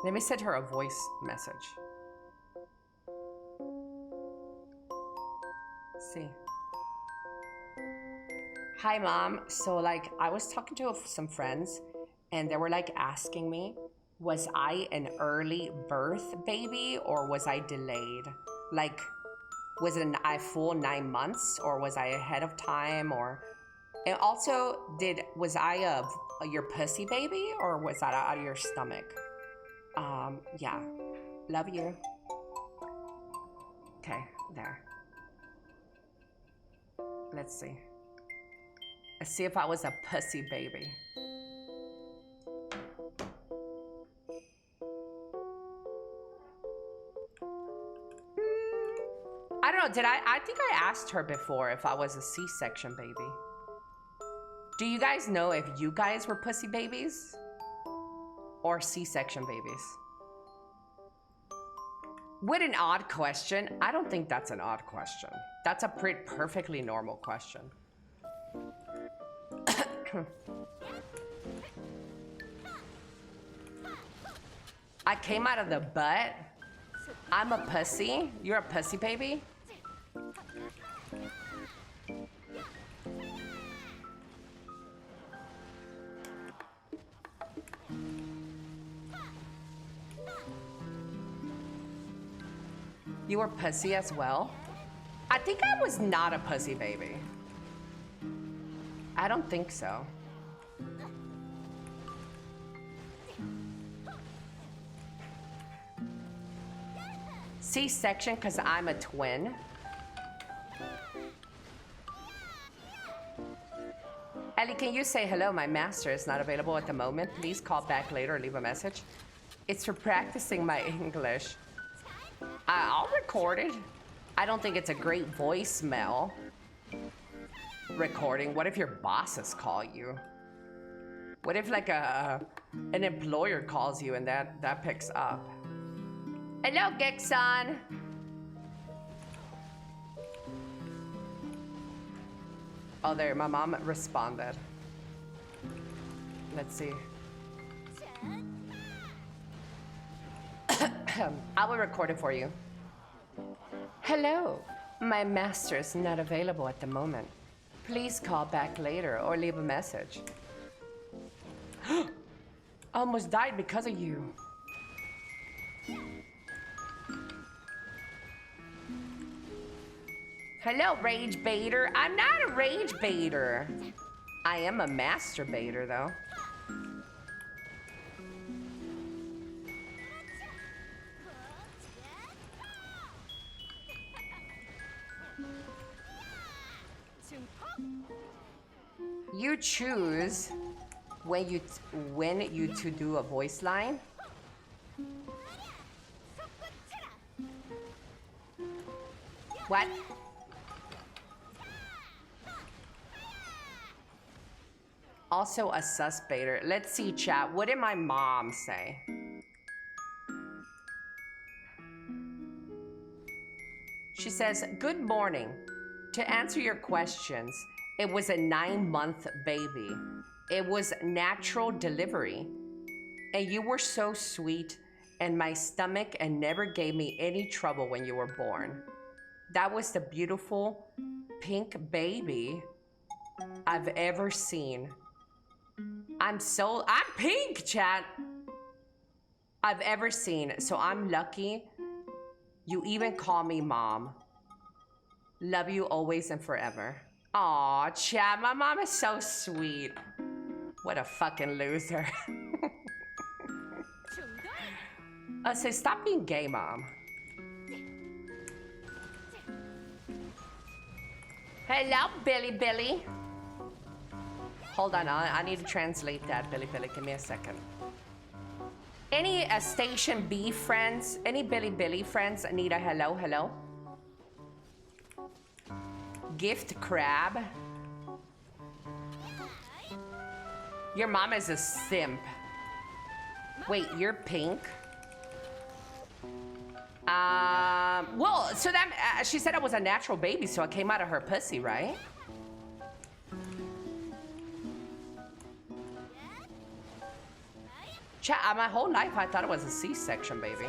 Let me send her a voice message. See. Hi, Mom. So, like, I was talking to some friends, and they were, like, asking me, was I an early birth baby, or was I delayed? Like, was it a full 9 months, or was I ahead of time, or... And also, was I your pussy baby, or was that out of your stomach? Yeah. Love you. Okay, there. Let's see. Let's see if I was a pussy baby. I don't know, I think I asked her before if I was a C-section baby. Do you guys know if you guys were pussy babies? Or C-section babies? What an odd question. I don't think that's an odd question. That's a perfectly normal question. I came out of the butt. I'm a pussy. You're a pussy baby? You were pussy as well? I think I was not a pussy baby. I don't think so. C-section because I'm a twin. Ellie, can you say hello? My master is not available at the moment. Please call back later or leave a message. It's for practicing my English. I'll record it. I don't think it's a great voicemail recording. What if your bosses call you? What if like an employer calls you and that picks up? Hello, Gexon. Oh, there, my mom responded. Let's see. I will record it for you. Hello, my master is not available at the moment. Please call back later or leave a message. I almost died because of you. Hello, rage baiter. I'm not a rage baiter. I am a masturbator, though. You choose when you to do a voice line. What? Also a suspector. Let's see, chat. What did my mom say? She says, good morning. To answer your questions, it was a 9-month baby. It was natural delivery. And you were so sweet and my stomach and never gave me any trouble when you were born. That was the beautiful pink baby I've ever seen. I'm pink, chat. I've ever seen, so I'm lucky. You even call me mom. Love you always and forever. Aw, chat, my mom is so sweet. What a fucking loser. I say, stop being gay, mom. Hello, Billy. Hold on, I need to translate that, Billy. Give me a second. Any Station B friends, any Billy friends need a hello? Gift crab. Your mom is a simp. Wait, you're pink? Well, so that, she said I was a natural baby, so I came out of her pussy, right? Chat, my whole life I thought it was a C-section baby.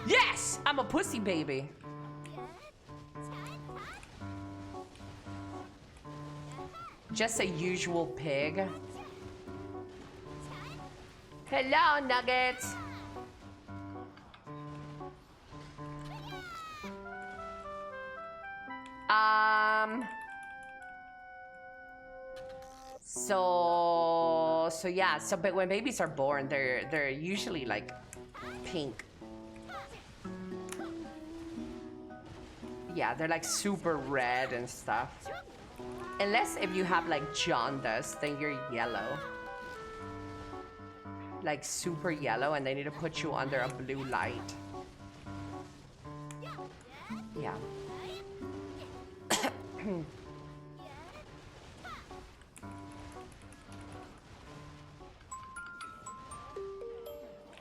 Yes! I'm a pussy baby. Just a usual pig. Hello, Nuggets. So yeah, but when babies are born, they're usually like pink. Yeah, they're like super red and stuff. Unless if you have like jaundice, then you're yellow. Like super yellow, and they need to put you under a blue light. Yeah.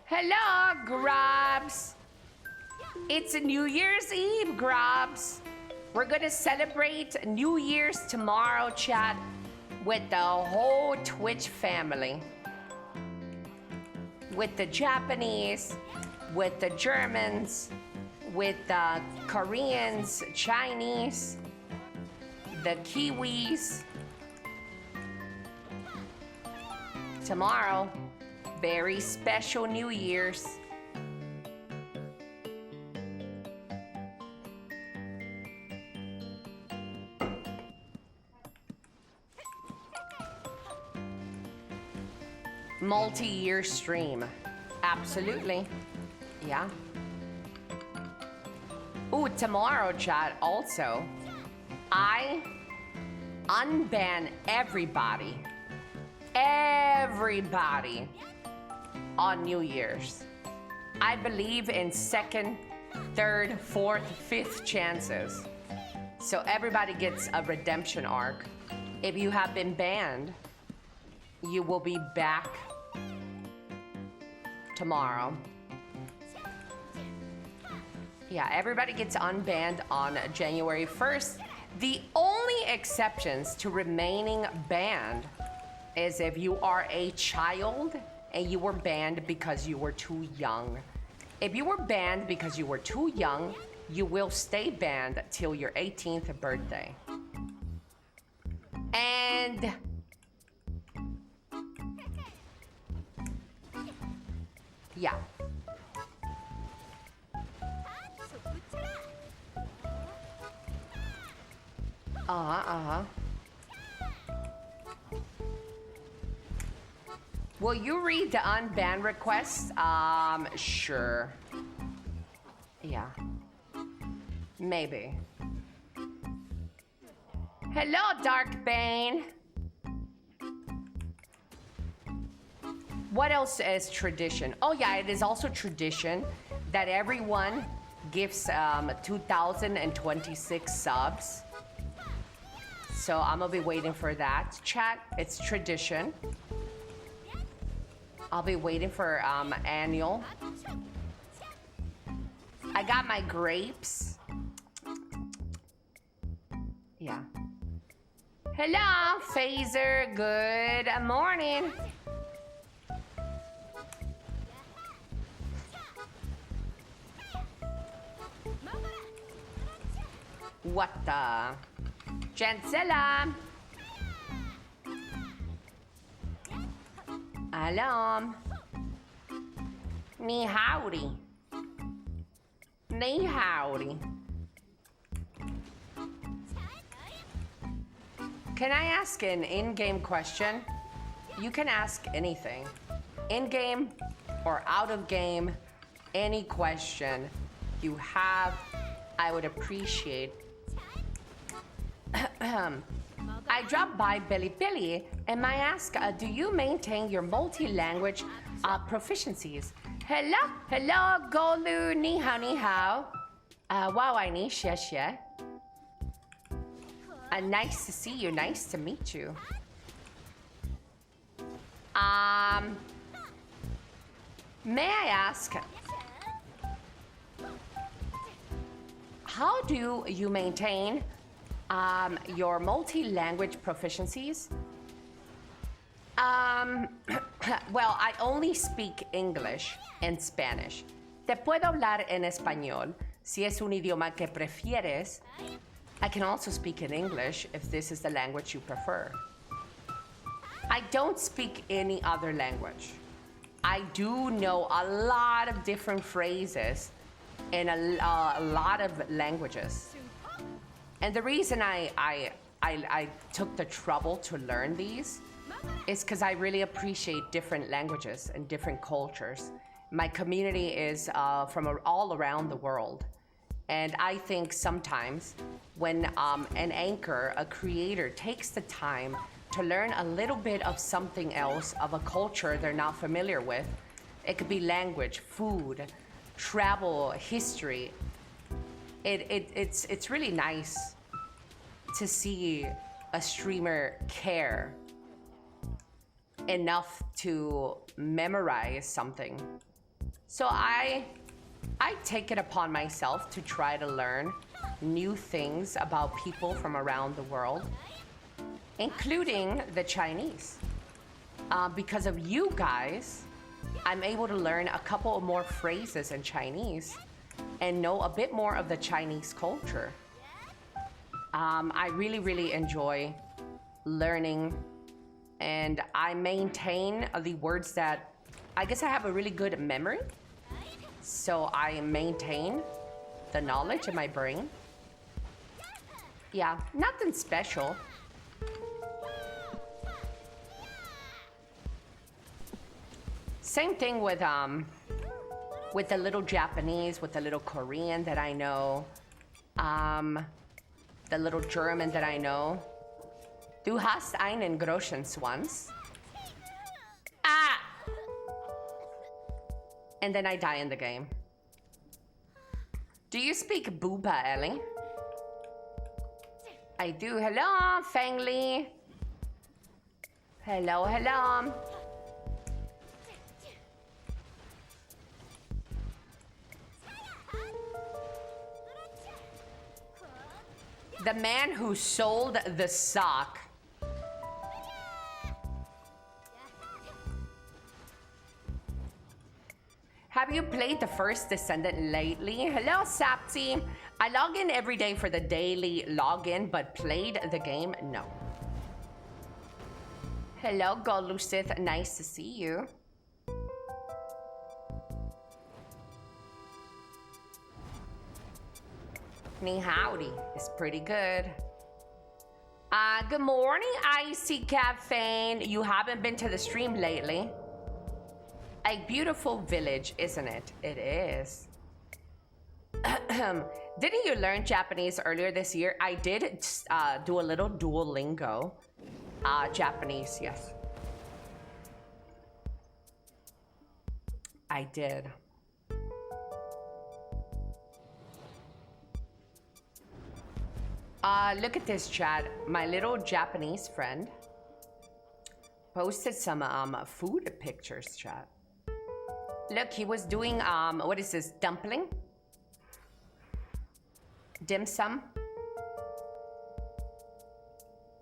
Hello, Grubs. It's a New Year's Eve, Grubs. We're gonna celebrate New Year's tomorrow, chat, with the whole Twitch family. With the Japanese, with the Germans, with the Koreans, Chinese, the Kiwis. Tomorrow, very special New Year's. Multi-year stream. Absolutely. Yeah. Ooh, tomorrow, chat, also, I unban everybody on New Year's. I believe in second, third, fourth, fifth chances. So everybody gets a redemption arc. If you have been banned, you will be back tomorrow. Yeah, everybody gets unbanned on January 1st. The only exceptions to remaining banned is if you are a child and you were banned because you were too young. If you were banned because you were too young, you will stay banned till your 18th birthday. And yeah. Will you read the unban request? Sure. Yeah. Maybe. Hello, Darkbane. What else is tradition? Oh yeah, it is also tradition that everyone gives 2026 subs. So I'm gonna be waiting for that. Chat, it's tradition. I'll be waiting for annual. I got my grapes. Yeah. Hello, Phaser. Good morning. What the? Gensela. Alam. Ni howdy. Ni howdy. Can I ask an in-game question? You can ask anything. In-game or out of game, any question you have, I would appreciate. I dropped by Billy and I ask, do you maintain your multi-language proficiencies? Hello, Golu, ni hao. Wow, I ni xie. Nice to see you, nice to meet you. May I ask, how do you maintain your multi-language proficiencies? Well, I only speak English and Spanish. Te puedo hablar en español si es un idioma que prefieres. I can also speak in English if this is the language you prefer. I don't speak any other language. I do know a lot of different phrases in a lot of languages. And the reason I took the trouble to learn these is because I really appreciate different languages and different cultures. My community is from all around the world. And I think sometimes when an anchor, a creator, takes the time to learn a little bit of something else, of a culture they're not familiar with, it could be language, food, travel, history, it's really nice to see a streamer care enough to memorize something. So I take it upon myself to try to learn new things about people from around the world, including the Chinese. Because of you guys, I'm able to learn a couple more phrases in Chinese and know a bit more of the Chinese culture. I really enjoy learning, and I maintain the words that, I guess I have a really good memory. So I maintain the knowledge in my brain. Yeah, nothing special. Same thing with the little Japanese, with the little Korean that I know, the little German that I know. Du hast einen großen Schwanz. Ah! And then I die in the game. Do you speak Booba, Ellie? I do. Hello, Fangli. Hello, hello. The man who sold the sock. Have you played the first Descendant lately? Hello, Sapti. I log in every day for the daily login, but played the game? No. Hello, Golusith. Nice to see you. Ni howdy. It's pretty good. Good morning, Icy Caffeine. You haven't been to the stream lately. A beautiful village, isn't it? It is. Didn't you learn Japanese earlier this year? I did do a little Duolingo. Japanese, yes. I did. Look at this, chat. My little Japanese friend posted some food pictures, chat. Look, he was doing what is this, dumpling? Dim sum?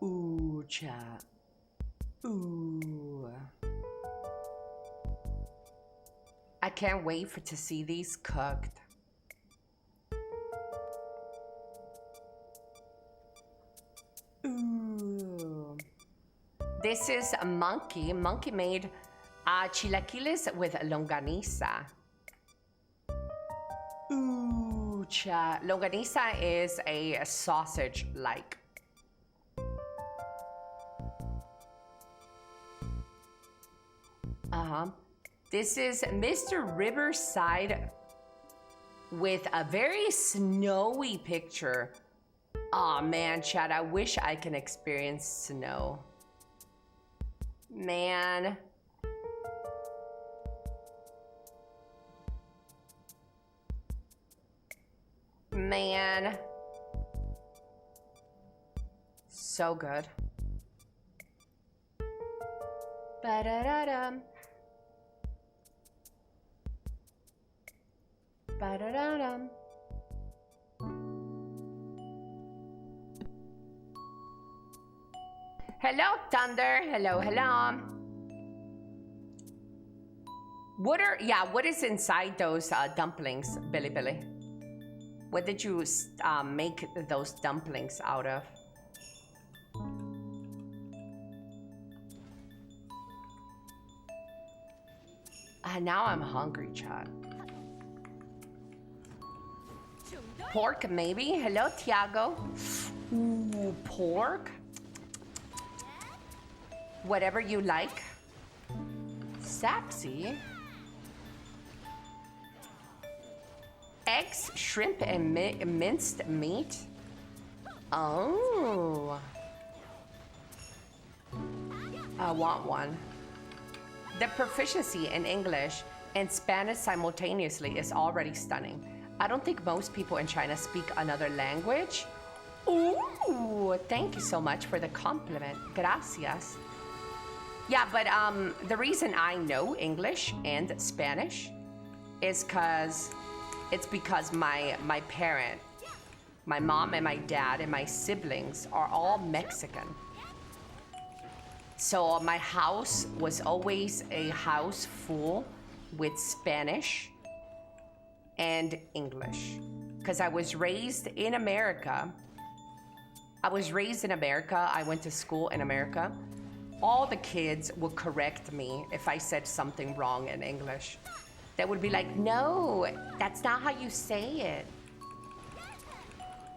Ooh, chat. Ooh. I can't wait to see these cooked. Ooh. This is a Monkey. Monkey made chilaquiles with longaniza. Ooh, cha. Longaniza is a sausage-like. This is Mr. Riverside with a very snowy picture. Aw, man, Chad, I wish I can experience snow. Man. Man. So good. Ba-da-da-dum. Ba-da-da-dum. Hello, Thunder. Hello, hello. What is inside those dumplings, Billy Billy? What did you make those dumplings out of? Now I'm hungry, Chad. Pork, maybe? Hello, Tiago. Ooh, pork? Whatever you like. Sapsy. Eggs, shrimp, and minced meat. Oh. I want one. The proficiency in English and Spanish simultaneously is already stunning. I don't think most people in China speak another language. Ooh, thank you so much for the compliment. Gracias. Yeah, but the reason I know English and Spanish is because my parent, my mom and my dad and my siblings are all Mexican. So my house was always a house full with Spanish and English. Because I was raised in America. I went to school in America. All the kids would correct me if I said something wrong in English. They would be like, no, that's not how you say it.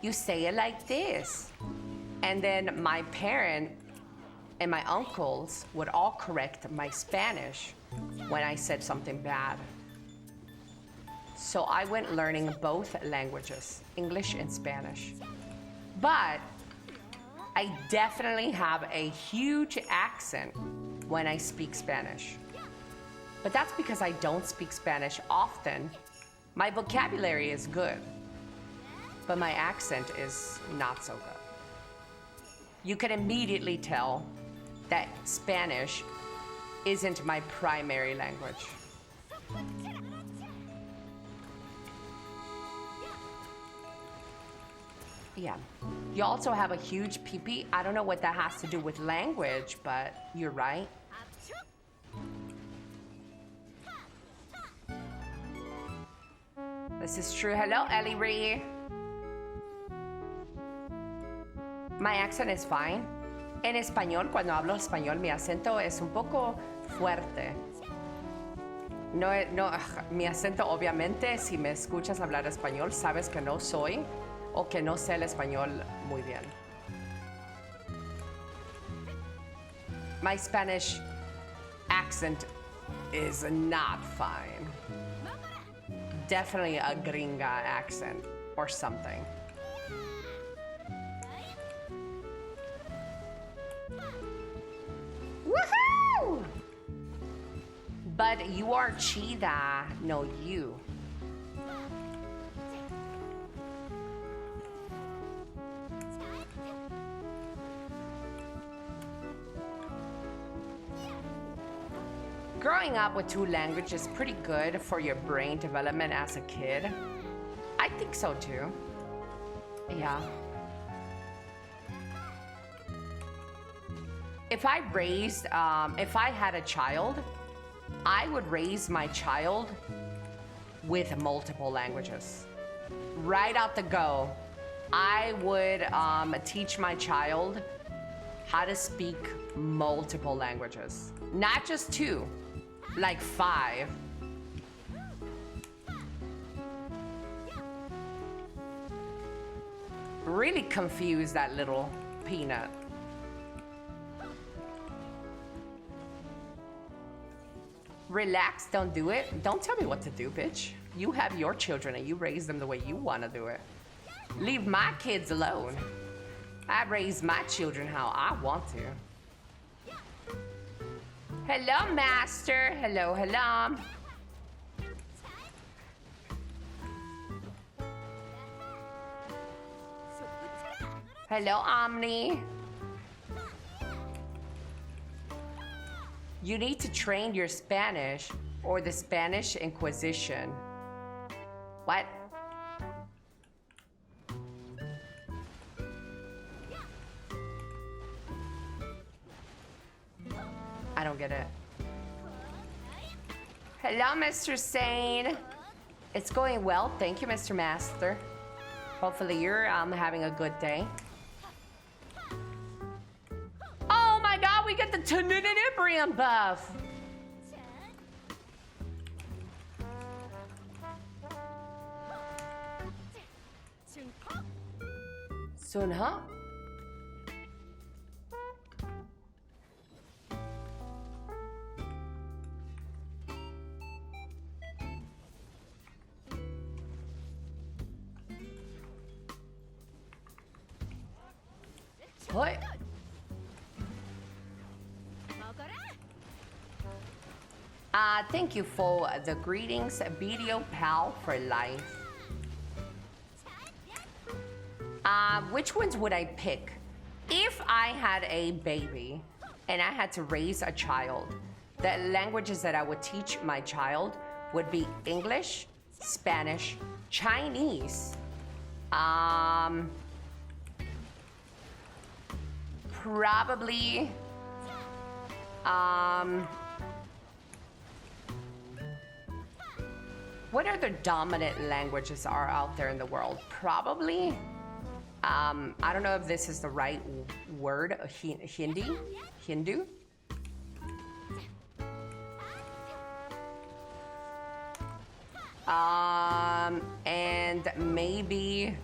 You say it like this. And then my parent and my uncles would all correct my Spanish when I said something bad. So I went learning both languages, English and Spanish. But I definitely have a huge accent when I speak Spanish. But that's because I don't speak Spanish often. My vocabulary is good, but my accent is not so good. You can immediately tell that Spanish isn't my primary language. Yeah. You also have a huge pee-pee. I don't know what that has to do with language, but you're right. This is true. Hello, Elly Ree. My accent is fine. En español, cuando hablo español, mi acento es un poco fuerte. No, mi acento, obviamente, si me escuchas hablar español, sabes que no soy o que no sé el español muy bien. My Spanish accent is not fine. Definitely a gringa accent or something. Woohoo! But you are Chida. No, you. Growing up with two languages is pretty good for your brain development as a kid. I think so too. Yeah. If I had a child, I would raise my child with multiple languages. Right out the go, I would teach my child how to speak multiple languages. Not just two, like 5. Really confuse that little peanut. Relax, don't do it. Don't tell me what to do, bitch. You have your children and you raise them the way you want to do it. Leave my kids alone. I raise my children how I want to. Hello, master. Hello, hello. Hello, Omni. You need to train your Spanish or the Spanish Inquisition. What? I don't get it. Hello, Mr. Sane. It's going well. Thank you, Mr. Master. Hopefully you're having a good day. Oh my god, we get the Teninibrium buff. Sunha? What? Thank you for the greetings, video pal for life. Which ones would I pick? If I had a baby and I had to raise a child, the languages that I would teach my child would be English, Spanish, Chinese, probably, what other dominant languages are out there in the world? Probably, I don't know if this is the right word, Hindu? And maybe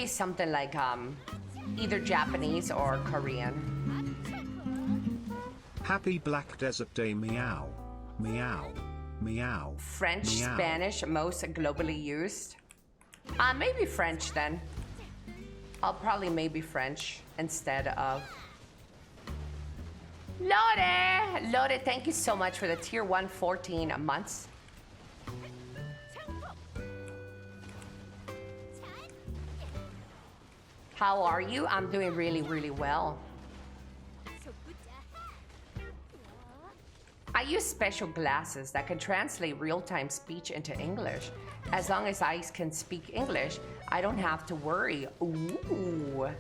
something like either Japanese or Korean. Happy Black Desert Day, meow, meow, meow. French, meow. Spanish, most globally used. Maybe French then. I'll probably maybe French instead of. Lore, thank you so much for the tier 1 14 months. How are you? I'm doing really, really well. I use special glasses that can translate real-time speech into English. As long as I can speak English, I don't have to worry. Ooh.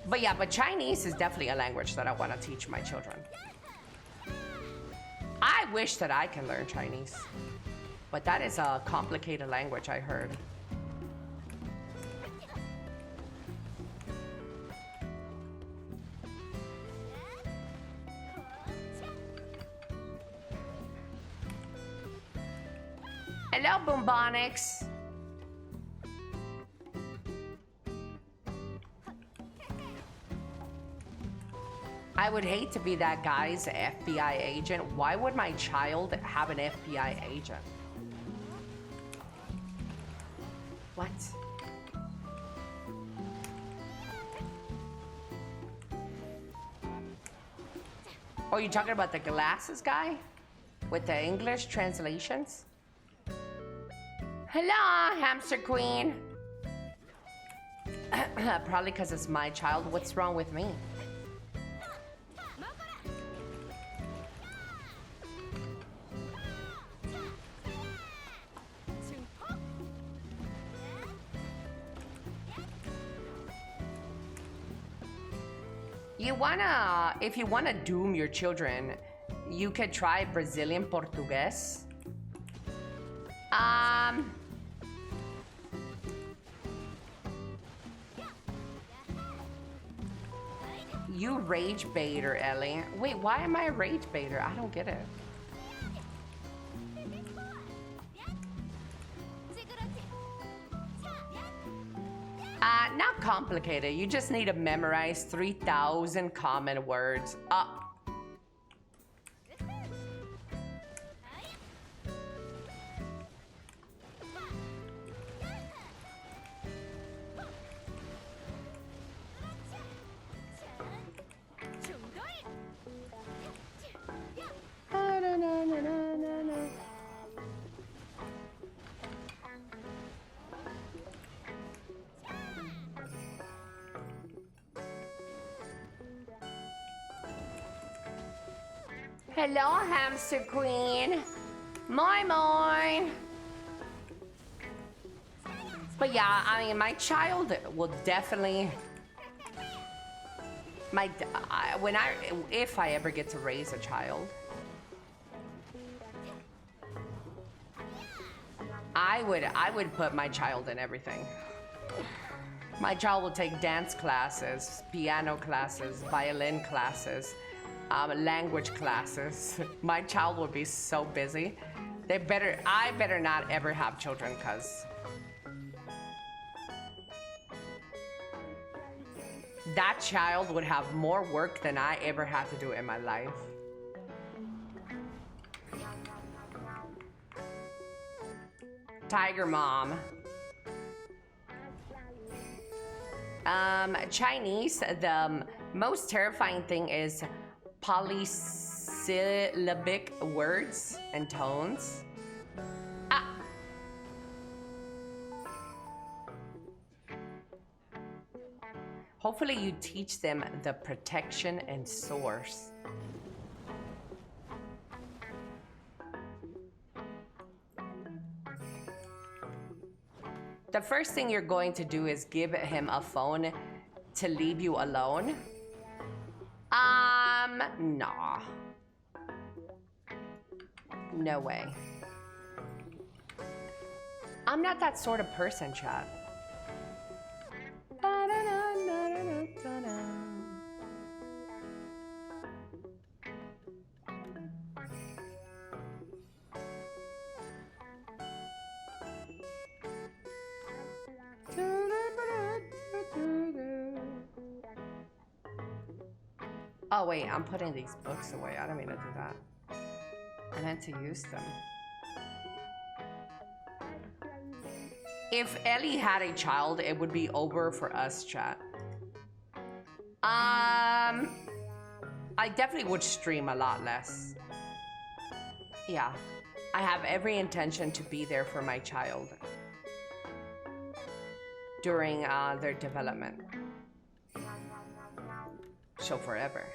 But yeah, but Chinese is definitely a language that I want to teach my children. I wish that I can learn Chinese, but that is a complicated language, I heard. Hello, Boombonics. I would hate to be that guy's FBI agent. Why would my child have an FBI agent? What? Oh, you talking about the glasses guy? With the English translations? Hello, hamster queen. Probably because it's my child. What's wrong with me? If you wanna doom your children, you could try Brazilian Portuguese. You rage baiter, Ellie. Wait, why am I a rage baiter? I don't get it. Not complicated. You just need to memorize 3,000 common words. Hello, hamster queen. Moin moin. But yeah, I mean, my child will definitely. If I ever get to raise a child, I would put my child in everything. My child will take dance classes, piano classes, violin classes, language classes. My child will be so busy. I better not ever have children, cause that child would have more work than I ever had to do in my life. Tiger mom. Chinese, the most terrifying thing is polysyllabic. monosyllabic words and tones. Ah. Hopefully you teach them the protection and source. The first thing you're going to do is give him a phone to leave you alone. Nah. No way. I'm not that sort of person, chat. Oh wait, I'm putting these books away. I don't mean to do that. I meant to use them. If Elly had a child, it would be over for us, chat. I definitely would stream a lot less. Yeah, I have every intention to be there for my child during their development. So forever.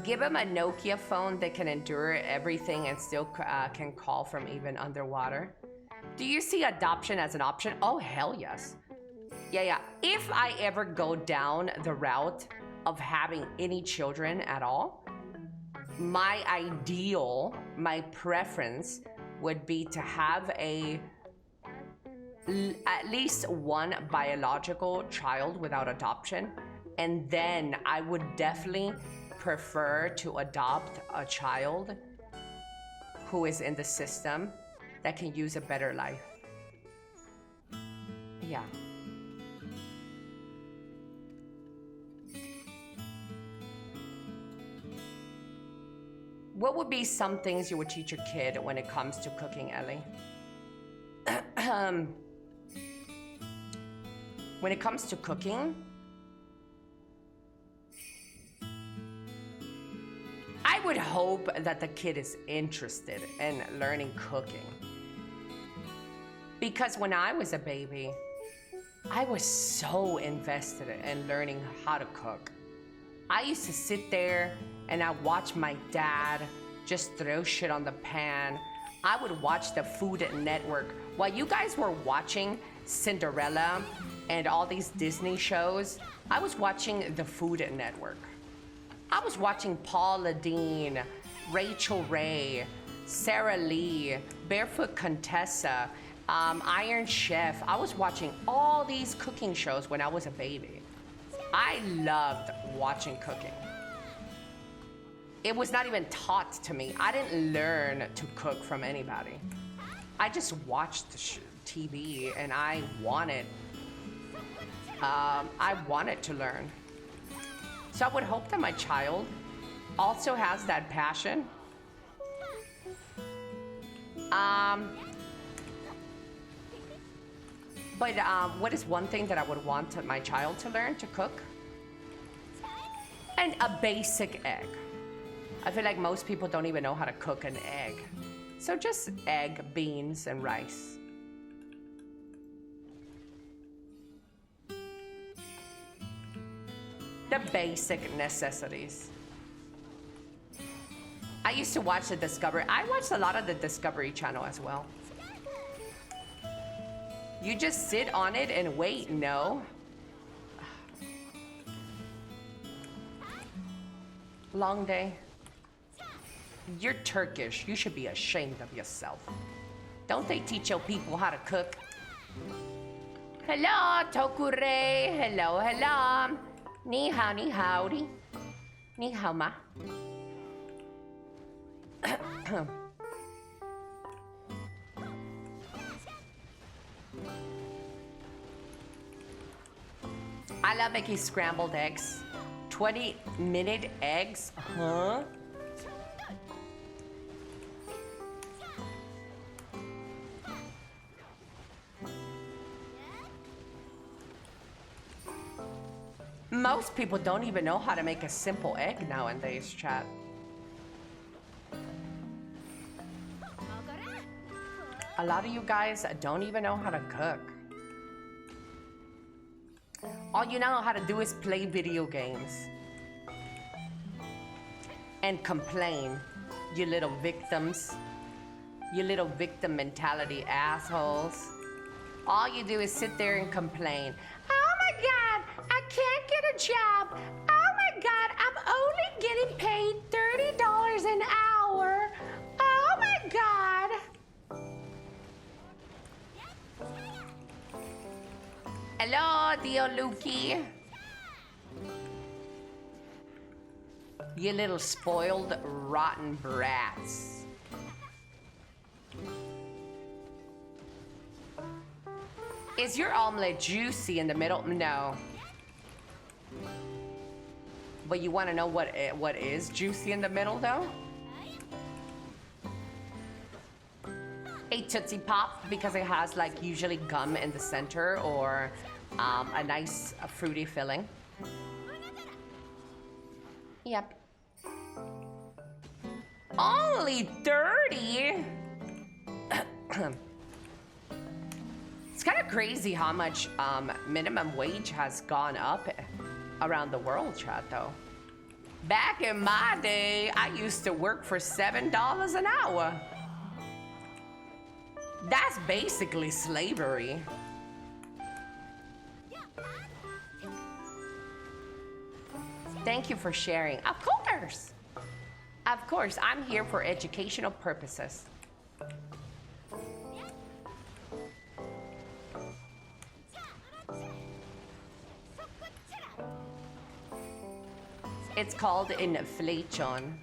Give him a Nokia phone that can endure everything and still can call from even underwater. Do you see adoption as an option? Oh, hell yes. Yeah. If I ever go down the route of having any children at all, my ideal, my preference would be to have at least one biological child without adoption, and then I would definitely prefer to adopt a child who is in the system that can use a better life. Yeah. What would be some things you would teach your kid when it comes to cooking, Elly? When it comes to cooking, I would hope that the kid is interested in learning cooking. Because when I was a baby, I was so invested in learning how to cook. I used to sit there and I watched my dad just throw shit on the pan. I would watch the Food Network. While you guys were watching Cinderella and all these Disney shows, I was watching the Food Network. I was watching Paula Deen, Rachel Ray, Sarah Lee, Barefoot Contessa, Iron Chef. I was watching all these cooking shows when I was a baby. I loved watching cooking. It was not even taught to me. I didn't learn to cook from anybody. I just watched TV and I wanted to learn. So I would hope that my child also has that passion. But what is one thing that I would want my child to learn to cook? And a basic egg. I feel like most people don't even know how to cook an egg. So just egg, beans, and rice. The basic necessities. I used to watch the Discovery. I watched a lot of the Discovery Channel as well. You just sit on it and wait, no? Long day. You're Turkish. You should be ashamed of yourself. Don't they teach your people how to cook? Hello, Tokure. Hello, hello. Ni hao, ni howdy. Ni hao ma. I love making scrambled eggs. 20-minute eggs? Huh? Most people don't even know how to make a simple egg nowadays, chat. A lot of you guys don't even know how to cook. All you know how to do is play video games. And complain, you little victims. You little victim mentality assholes. All you do is sit there and complain. Oh my God, I can't get a job. Oh my God, I'm only getting paid $30 an hour. Oh my God. Hello, Dio Luki. You little spoiled, rotten brats. Is your omelet juicy in the middle? No. But you want to know what is juicy in the middle, though? A Tootsie Pop, because it has like usually gum in the center or a nice fruity filling. Yep. Only 30? It's kind of crazy how much minimum wage has gone up around the world, chat, though. Back in my day, I used to work for $7 an hour. That's basically slavery. Thank you for sharing. Of course. Of course, I'm here for educational purposes. It's called inflation.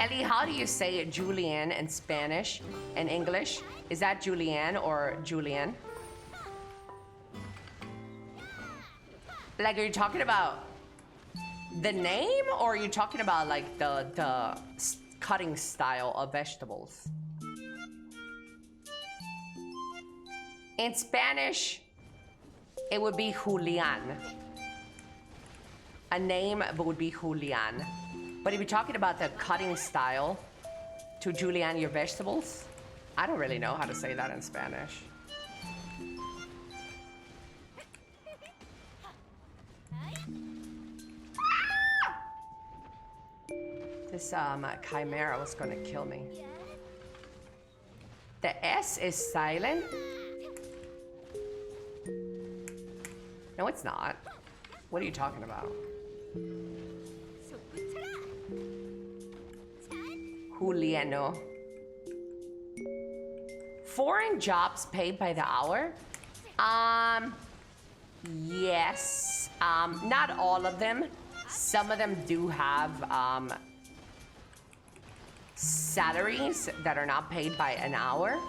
Ellie, how do you say Julian in Spanish and English? Is that Julian or Julian? Like, are you talking about the name, or are you talking about like the cutting style of vegetables? In Spanish, it would be Julian. A name would be Julian. But if you're talking about the cutting style to julienne your vegetables, I don't really know how to say that in Spanish. This chimera was gonna kill me. The S is silent. No, it's not. What are you talking about? Juliano. Foreign jobs paid by the hour? Yes. Not all of them. Some of them do have salaries that are not paid by an hour.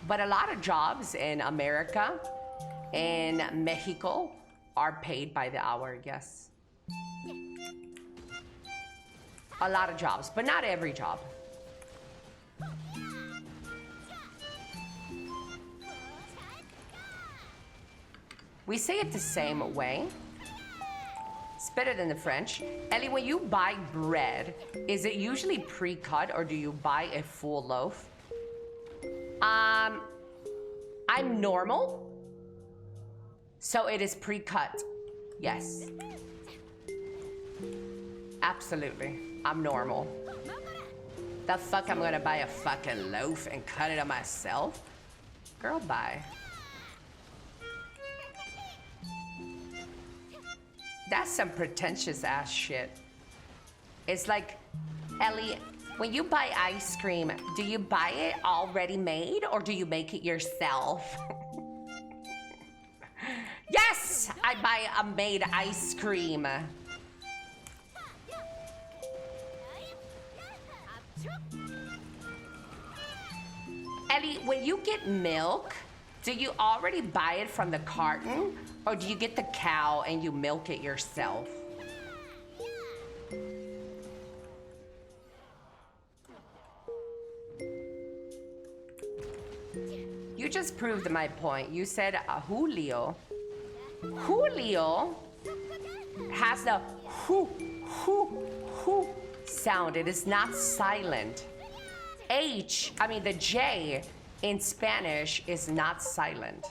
But a lot of jobs in America and Mexico are paid by the hour, yes. A lot of jobs, but not every job. We say it the same way. It's better than the French. Ellie, when you buy bread, is it usually pre-cut or do you buy a full loaf? I'm normal, so it is pre-cut. Yes. Absolutely. I'm normal. The fuck I'm gonna buy a fucking loaf and cut it on myself? Girl, bye. That's some pretentious ass shit. It's like, Ellie, when you buy ice cream, do you buy it already made or do you make it yourself? Yes, I buy a made ice cream. Ellie, when you get milk, do you already buy it from the carton or do you get the cow and you milk it yourself? You you just proved my point. You said Julio. Julio has the who sound. It is not silent. The J in Spanish is not silent.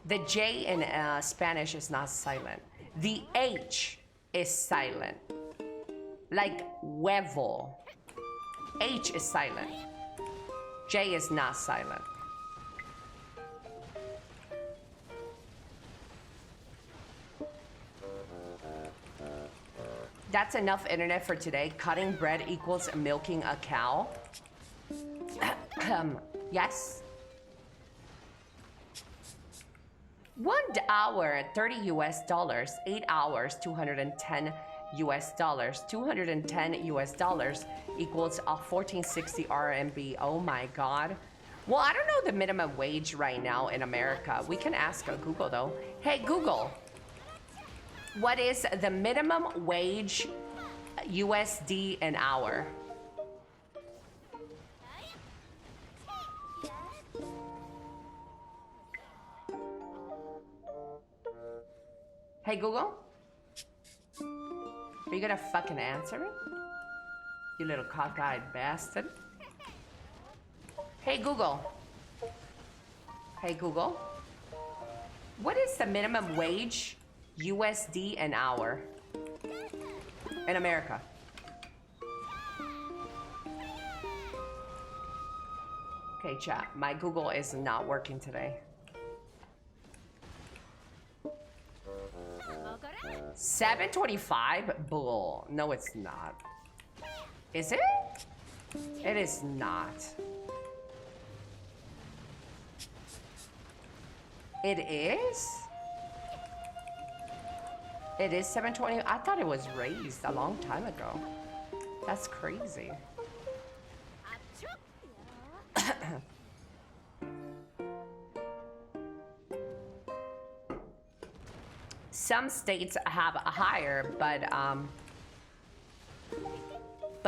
The J in Spanish is not silent. The H is silent. Like huevo. H is silent. J is not silent. That's enough internet for today. Cutting bread equals milking a cow. Yes. 1 hour, $30 US. 8 hours, $210 US. 210 US equals 1460 RMB. Oh my God. Well, I don't know the minimum wage right now in America. We can ask Google though. Hey Google, what is the minimum wage USD an hour? Hey Google, are you gonna fucking answer it? You little cockeyed bastard. Hey Google. Hey Google. What is the minimum wage USD an hour in America? Okay, chat. My Google is not working today. 725? Bull. No, it's not. Is it? It is not. It is? It is 720. I thought it was raised a long time ago. That's crazy. Some states have a higher, but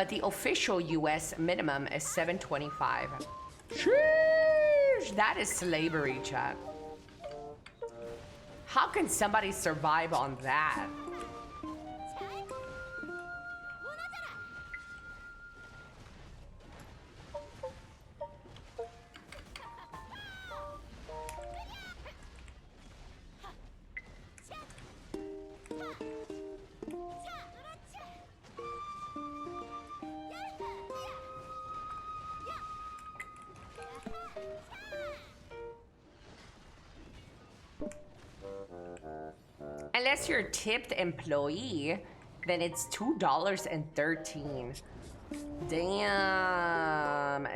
the official US minimum is 725. Sheesh, that is slavery, chat. How can somebody survive on that? Unless you're a tipped employee, then it's $2.13. Damn.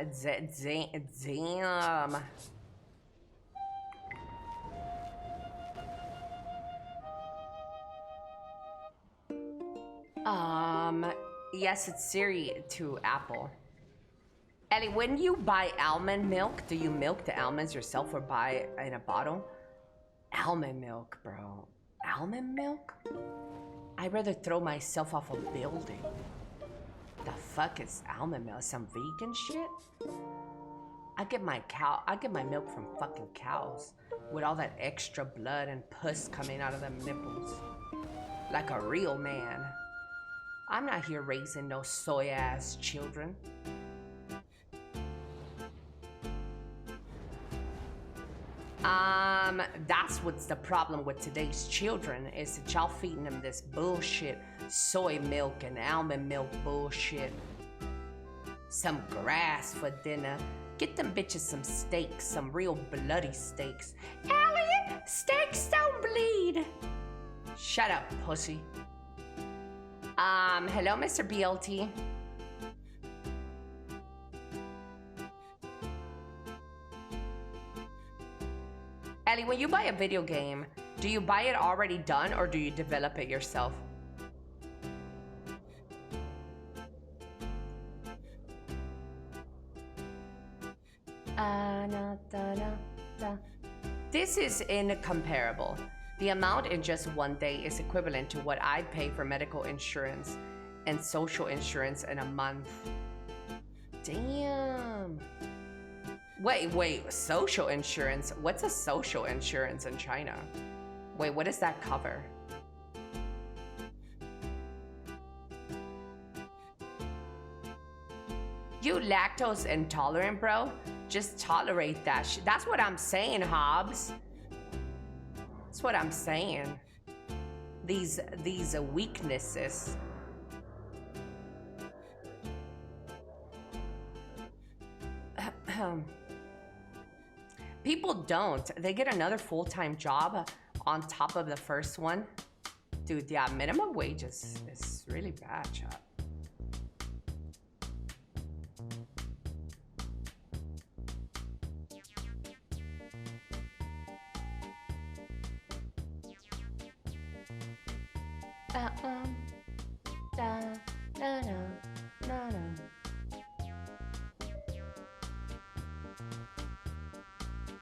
Damn. Yes, it's Siri to Apple. Ellie, when you buy almond milk, do you milk the almonds yourself or buy it in a bottle? Almond milk, bro. Almond milk? I'd rather throw myself off a building. The fuck is almond milk? Some vegan shit? I get my milk from fucking cows with all that extra blood and pus coming out of them nipples. Like a real man. I'm not here raising no soy ass children. That's what's the problem with today's children, is that y'all feeding them this bullshit soy milk and almond milk bullshit. Some grass for dinner. Get them bitches some steaks, some real bloody steaks. Elliot, steaks don't bleed. Shut up, pussy. Hello, Mr. BLT. Ellie, when you buy a video game, do you buy it already done or do you develop it yourself? This is incomparable. The amount in just one day is equivalent to what I pay for medical insurance and social insurance in a month. Damn. Wait, social insurance? What's a social insurance in China? Wait, what does that cover? You lactose intolerant, bro? Just tolerate that shit. That's what I'm saying, Hobbs. That's what I'm saying. These weaknesses. People don't. They get another full-time job on top of the first one. Dude, yeah, minimum wage is really bad, chat.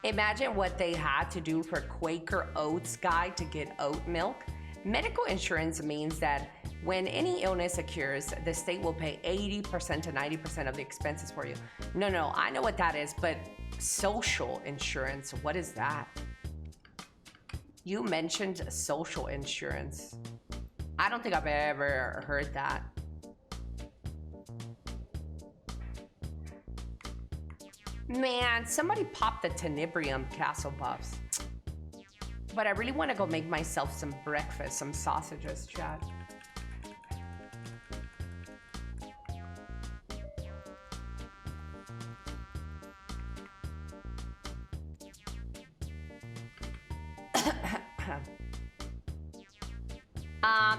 Imagine what they had to do for Quaker Oats guy to get oat milk. Medical insurance means that when any illness occurs, the state will pay 80% to 90% of the expenses for you. No, I know what that is, but social insurance, what is that? You mentioned social insurance. I don't think I've ever heard that. Man, somebody popped the tenebrium castle buffs. But I really want to go make myself some breakfast, some sausages, Chad.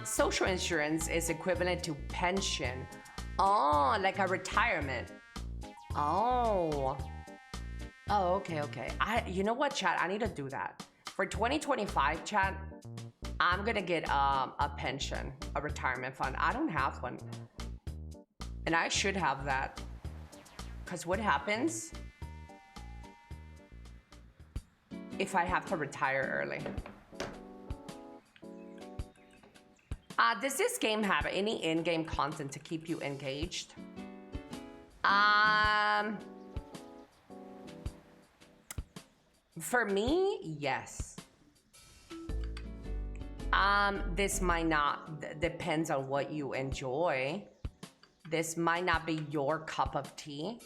Social insurance is equivalent to pension. Oh, like a retirement. Oh, okay. You know what, chat? I need to do that. For 2025, chat, I'm gonna get a pension, a retirement fund. I don't have one. And I should have that. Because what happens if I have to retire early? Does this game have any in-game content to keep you engaged? For me, yes. This might not, depends on what you enjoy. This might not be your cup of tea,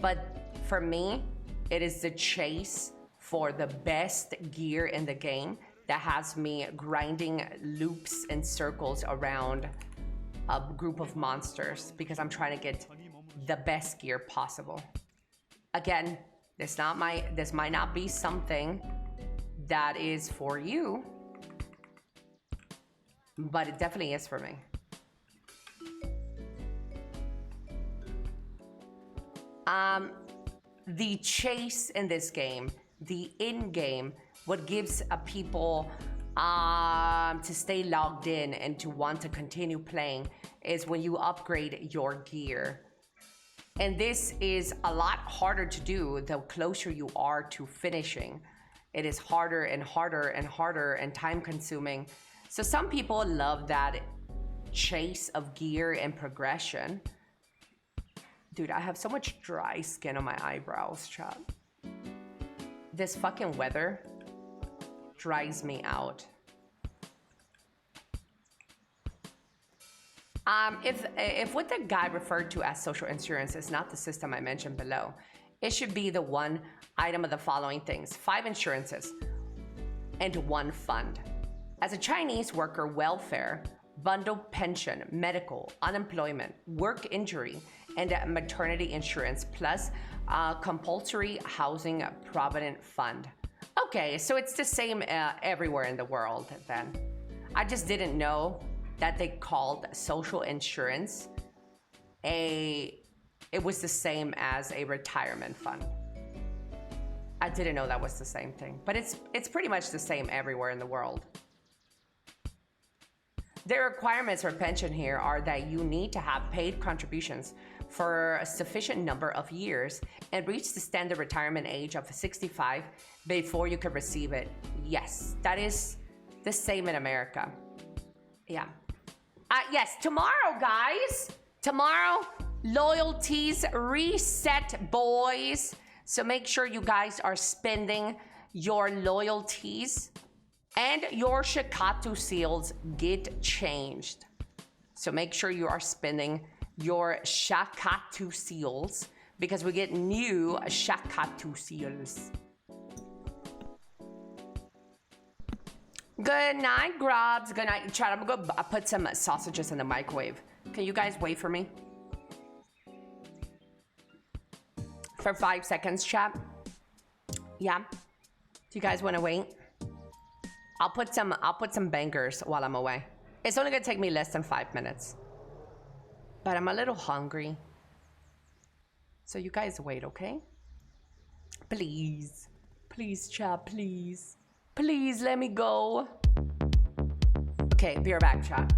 but for me, it is the chase for the best gear in the game that has me grinding loops and circles around a group of monsters because I'm trying to get the best gear possible. Again, this might not be something that is for you, but it definitely is for me. The chase in this game, the in-game, what gives people to stay logged in and to want to continue playing is when you upgrade your gear. And this is a lot harder to do the closer you are to finishing. It is harder and harder and harder and time consuming. So some people love that chase of gear and progression. Dude, I have so much dry skin on my eyebrows, chat. This fucking weather dries me out. If what the guy referred to as social insurance is not the system I mentioned below, it should be the one item of the following things: 5 insurances and 1 fund. As a Chinese worker, welfare, bundled pension, medical, unemployment, work injury, and maternity insurance, plus compulsory housing provident fund. Okay, so it's the same everywhere in the world then. I just didn't know that they called social insurance it was the same as a retirement fund. I didn't know that was the same thing, but it's pretty much the same everywhere in the world. The requirements for pension here are that you need to have paid contributions for a sufficient number of years and reach the standard retirement age of 65 before you can receive it. Yes, that is the same in America. Yeah. Yes, tomorrow, guys. Tomorrow, loyalties reset, boys. So make sure you guys are spending your loyalties and your Shikatu seals get changed. So make sure you are spending your Shakatu seals because we get new Shakatu seals. Good night, Grubs. Good night, chat. I'm gonna go put some sausages in the microwave. Can you guys wait for me? For 5 seconds, chat. Yeah. Do you guys want to wait? I'll put some bangers while I'm away. It's only gonna take me less than 5 minutes. But I'm a little hungry. So you guys wait, okay? Please. Please, chat, please. Please let me go. Okay, be right back, chat.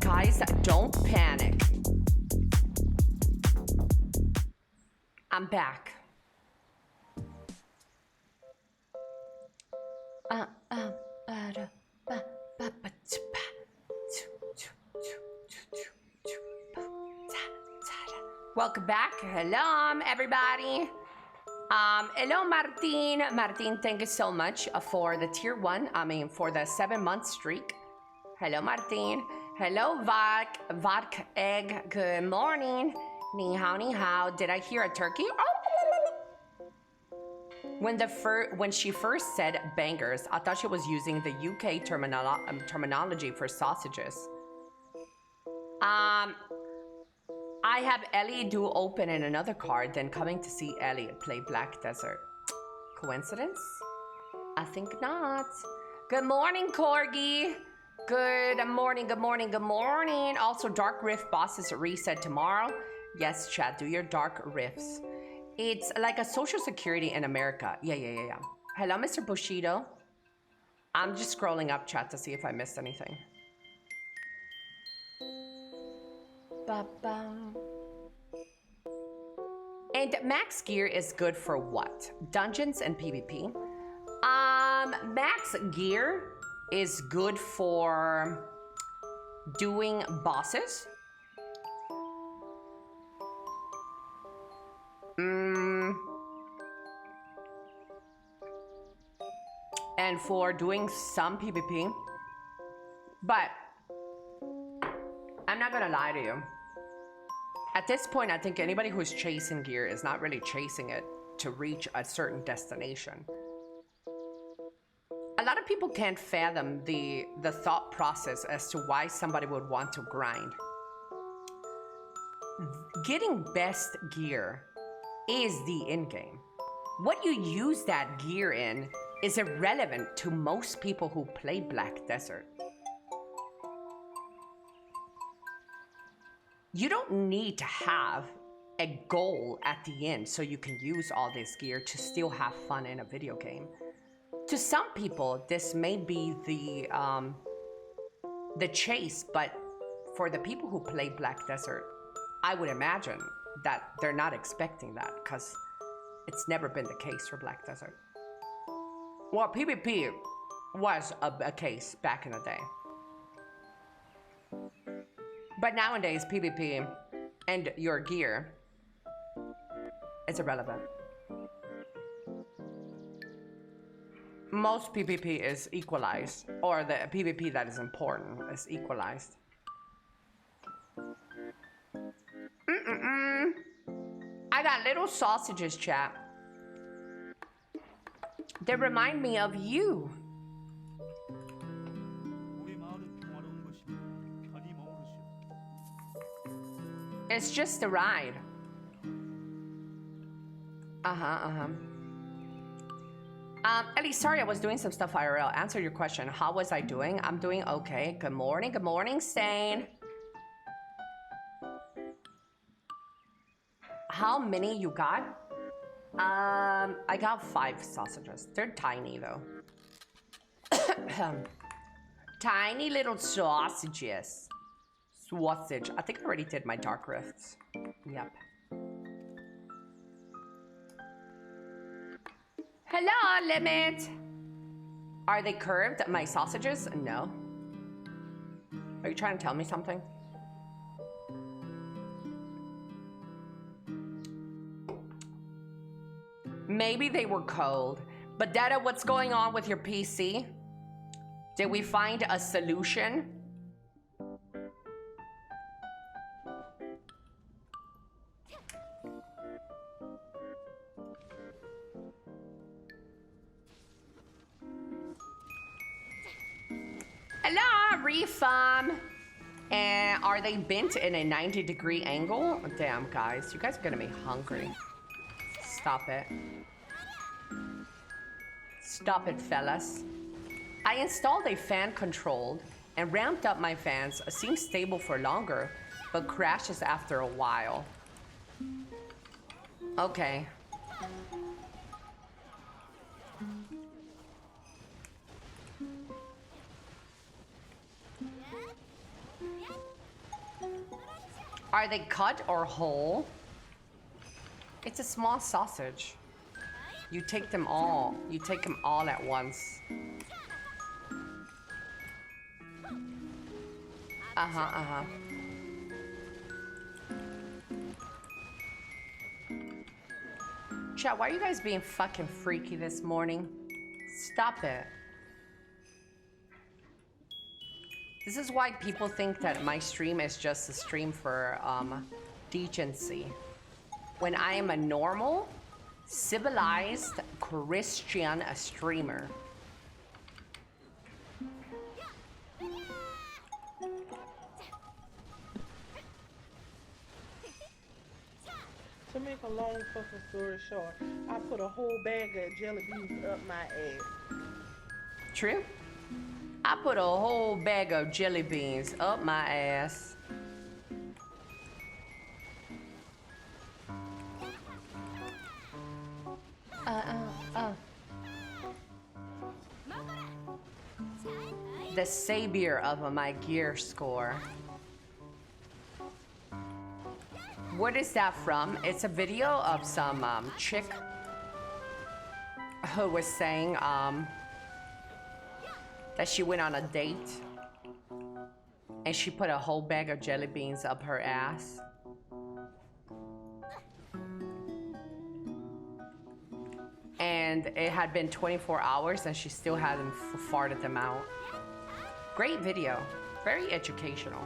Guys, don't panic. I'm back. Welcome back. Hello, everybody. Hello, Martin. Martin, thank you so much for the tier 1. I mean, for the 7-month streak. Hello, Martin. Hello, Vodka Egg. Good morning. Ni hao, ni hao. Did I hear a turkey? Oh. When she first said bangers, I thought she was using the UK terminology for sausages. I have Ellie do open in another card, then coming to see Ellie play Black Desert. Coincidence? I think not. Good morning, Corgi. Good morning, good morning, good morning. Also, Dark Rift bosses reset tomorrow. Yes, chat, do your Dark Rifts. It's like a social security in America. Yeah. Hello, Mr. Bushido. I'm just scrolling up chat to see if I missed anything. And max gear is good for what? Dungeons and PvP. Max gear is good for doing bosses. And for doing some PvP. But I'm not gonna lie to you. At this point, I think anybody who's chasing gear is not really chasing it to reach a certain destination. A lot of people can't fathom the thought process as to why somebody would want to grind. Getting best gear is the end game. What you use that gear in is irrelevant to most people who play Black Desert. You don't need to have a goal at the end so you can use all this gear to still have fun in a video game. To some people, this may be the chase, but for the people who play Black Desert, I would imagine that they're not expecting that because it's never been the case for Black Desert. Well, PvP was a case back in the day. But nowadays, PvP and your gear is irrelevant. Most PvP is equalized, or the PvP that is important is equalized. I got little sausages, chat. They remind me of you. It's just a ride. Ellie, sorry, I was doing some stuff IRL. Answer your question. How was I doing? I'm doing okay. Good morning, Stain. How many you got? I got 5 sausages. They're tiny though. Tiny little sausages. Sausage. I think I already did my Dark Rifts. Yep. Hello, Limit. Are they curved, my sausages? No. Are you trying to tell me something? Maybe they were cold. But Dada, what's going on with your PC? Did we find a solution? Hello, Refum. And are they bent in a 90-degree angle? Damn, guys. You guys are gonna be hungry. Stop it. Stop it, fellas. I installed a fan controlled and ramped up my fans. Seems stable for longer, but crashes after a while. Okay. Are they cut or whole? It's a small sausage. You take them all. You take them all at once. Chat, why are you guys being fucking freaky this morning? Stop it. This is why people think that my stream is just a stream for decency. When I am a normal, civilized Christian streamer. To make a long fucking story short, I put a whole bag of jelly beans up my ass. True? I put a whole bag of jelly beans up my ass. The savior of my gear score. What is that from? It's a video of some chick who was saying that she went on a date and she put a whole bag of jelly beans up her ass. And it had been 24 hours and she still hadn't farted them out. Great video, very educational.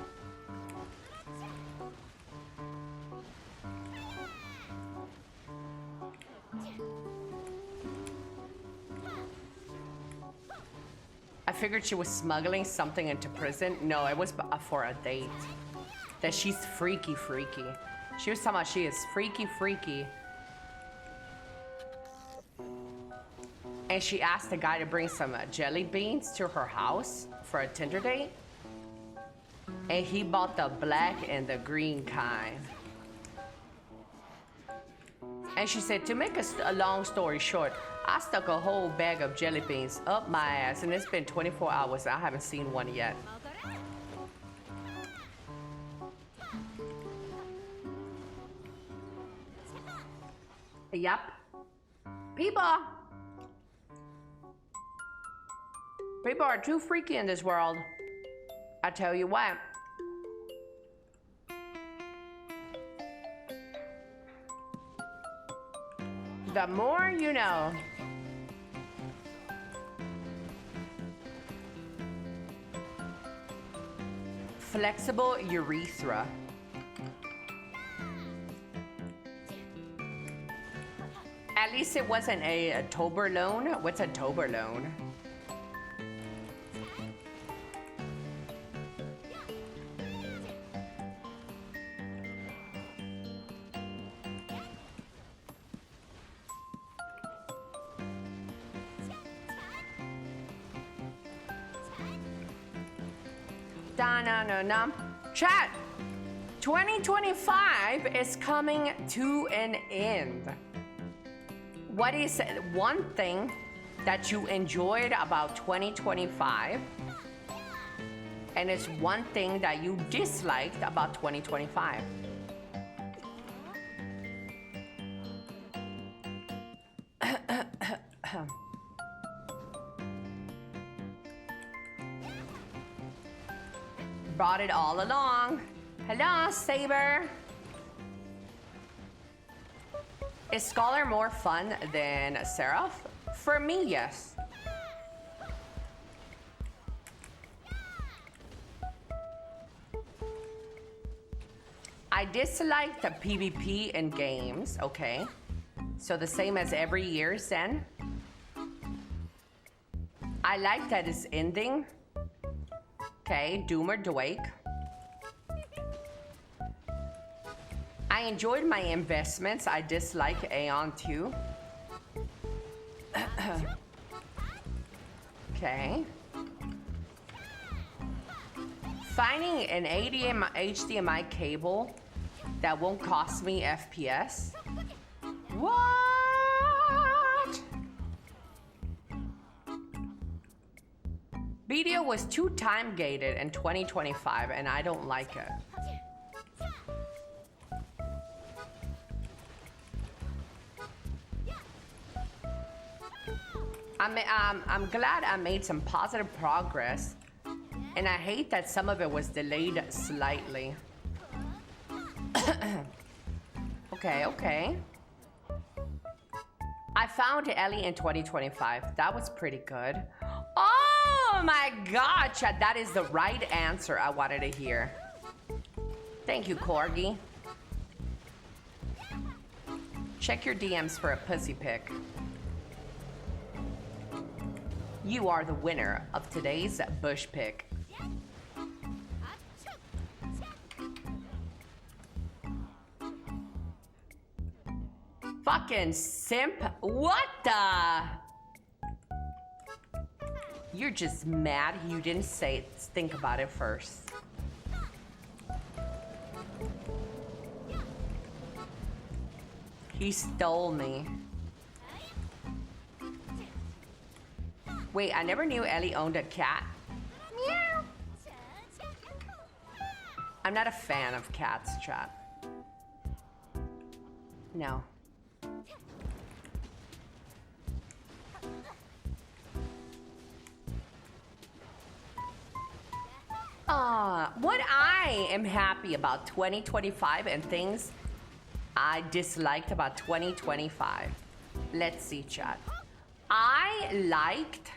I figured she was smuggling something into prison. No, it was for a date. That she's freaky. She was talking about she is freaky. And she asked the guy to bring some jelly beans to her house for a Tinder date. And he bought the black and the green kind. And she said, to make a long story short, I stuck a whole bag of jelly beans up my ass, and it's been 24 hours. I haven't seen one yet. Yup. People are too freaky in this world. I tell you what. The more you know. Flexible urethra. At least it wasn't a Toblerone. What's a Toblerone? No. Chat, 2025 is coming to an end. What is one thing that you enjoyed about 2025? And it's one thing that you disliked about 2025. Brought it all along. Hello, Saber. Is Scholar more fun than Seraph? For me, yes. I dislike the PvP in games, okay. So the same as every year, Zen. I like that it's ending. Okay, Doomer Dwake. I enjoyed my investments. I dislike Aeon too. Okay. Finding an HDMI cable that won't cost me FPS. What? Video was too time gated in 2025 and I don't like it. I'm glad I made some positive progress, and I hate that some of it was delayed slightly. Okay. I found Elly in 2025. That was pretty good. Oh my God, Chad, that is the right answer I wanted to hear. Thank you, Corgi. Check your DMs for a pussy pic. You are the winner of today's bush pic. Fucking simp. What the? You're just mad you didn't think about it first. He stole me. Wait, I never knew Elly owned a cat. Meow. I'm not a fan of cats, chat. No. What I am happy about 2025 and things I disliked about 2025. Let's see, chat. I liked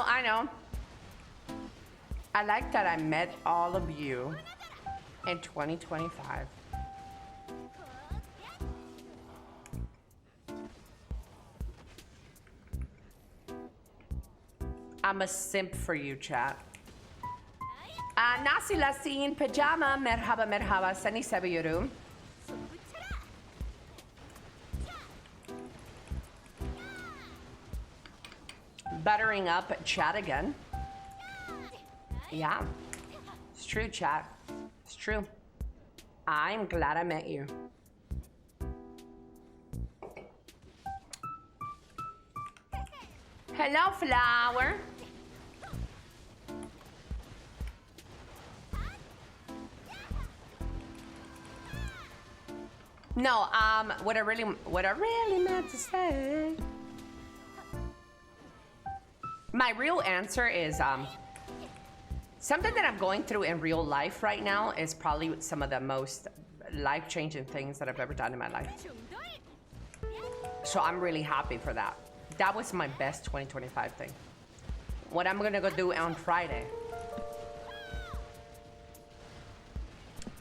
I know. I like that I met all of you in 2025. I'm a simp for you, chat. Nasi Lasin Pajama, merhaba, sani seviyorum. Buttering up chat again. Yeah, it's true, chat. It's true. I'm glad I met you. Hello, flower. No, what I really meant to say. My real answer is, something that I'm going through in real life right now is probably some of the most life-changing things that I've ever done in my life. So I'm really happy for that. That was my best 2025 thing. What I'm gonna go do on Friday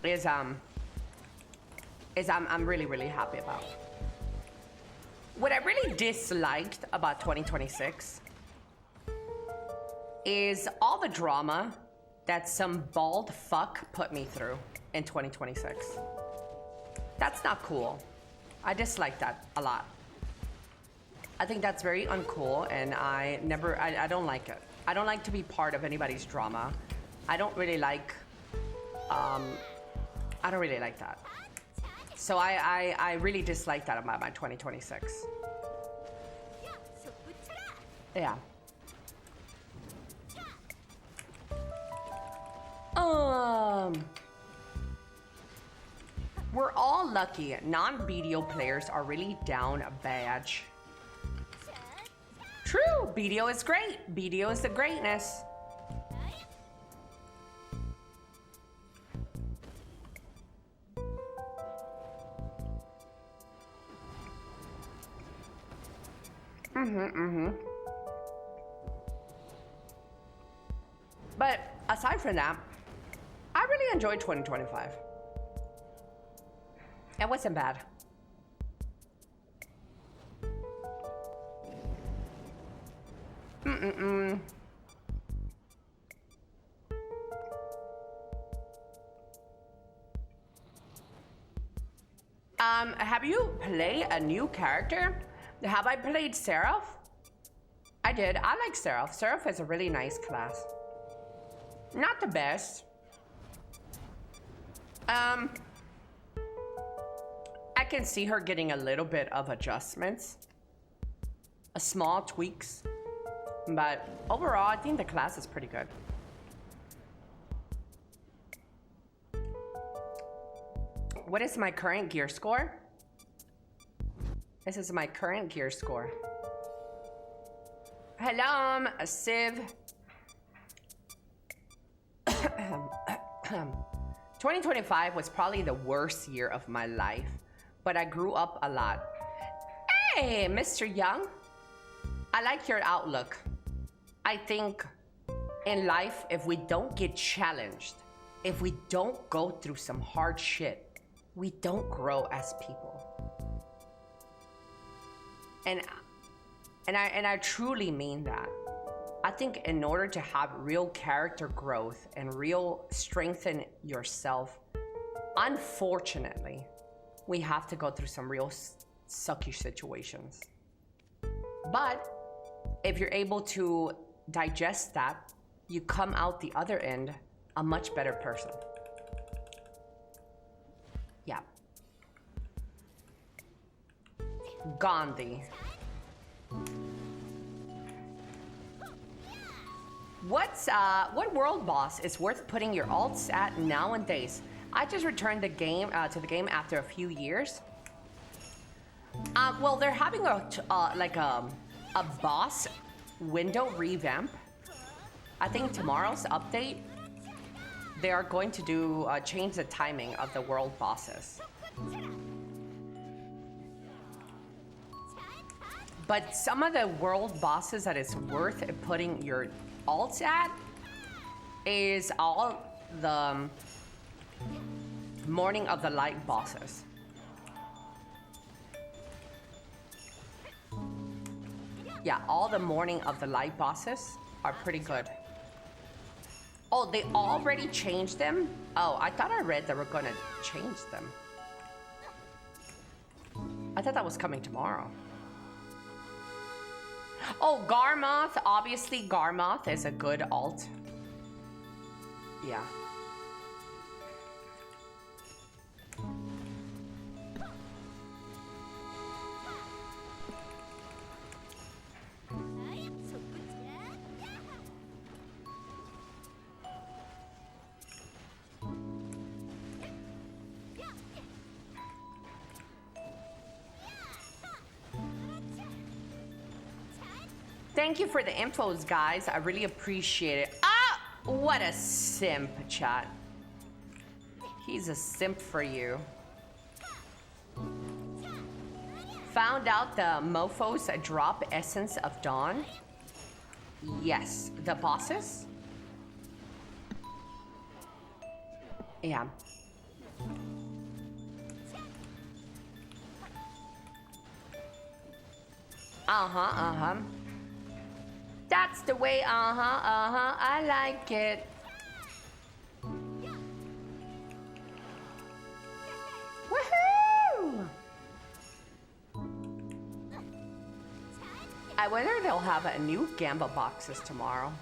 is I'm really, really happy about. What I really disliked about 2026 is all the drama that some bald fuck put me through in 2026. That's not cool. I dislike that a lot. I think that's very uncool, and I don't like it. I don't like to be part of anybody's drama. I don't really like that. So I really dislike that about my 2026. Yeah. We're all lucky. Non-BDO players are really down a badge. True, BDO is great. BDO is the greatness. But aside from that, I really enjoyed 2025. It wasn't bad. Have you played a new character? Have I played Seraph? I did. I like Seraph. Seraph is a really nice class. Not the best. I can see her getting a little bit of adjustments. A small tweaks. But overall, I think the class is pretty good. What is my current gear score? This is my current gear score. Hello, Civ. 2025 was probably the worst year of my life, but I grew up a lot. Hey, Mr. Young. I like your outlook. I think in life, if we don't get challenged, if we don't go through some hard shit, we don't grow as people. And I truly mean that. I think in order to have real character growth and real strengthen yourself, unfortunately, we have to go through some real sucky situations. But if you're able to digest that, you come out the other end a much better person. Yeah. Gandhi. What world boss is worth putting your alts at nowadays? I just returned the game to the game after a few years. Well, they're having a boss window revamp. I think tomorrow's update, they are going to do change the timing of the world bosses. But some of the world bosses that is worth putting your alts at is all the Morning of the Light bosses. Yeah, all the Morning of the Light bosses are pretty good. Oh, they already changed them? Oh, I thought I read they were gonna change them. I thought that was coming tomorrow. Oh, Garmoth. Obviously, Garmoth is a good alt. Yeah. Thank you for the infos, guys. I really appreciate it. Ah! What a simp, chat. He's a simp for you. Found out the mofos drop Essence of Dawn? Yes. The bosses? Yeah. Uh-huh. That's the way, I like it. Woohoo! I wonder if they'll have a new Gamba boxes tomorrow.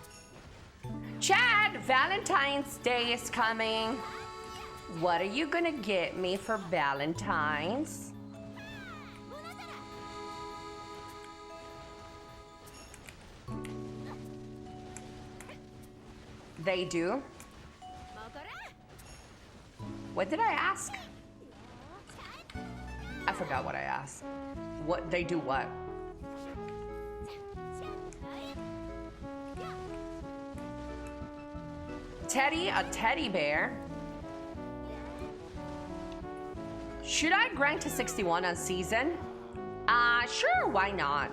Chad, Valentine's Day is coming. What are you gonna get me for Valentine's? They do? What did I ask? I forgot what I asked. What they do what? Teddy, a teddy bear? Should I grind to 61 on season? Sure, why not?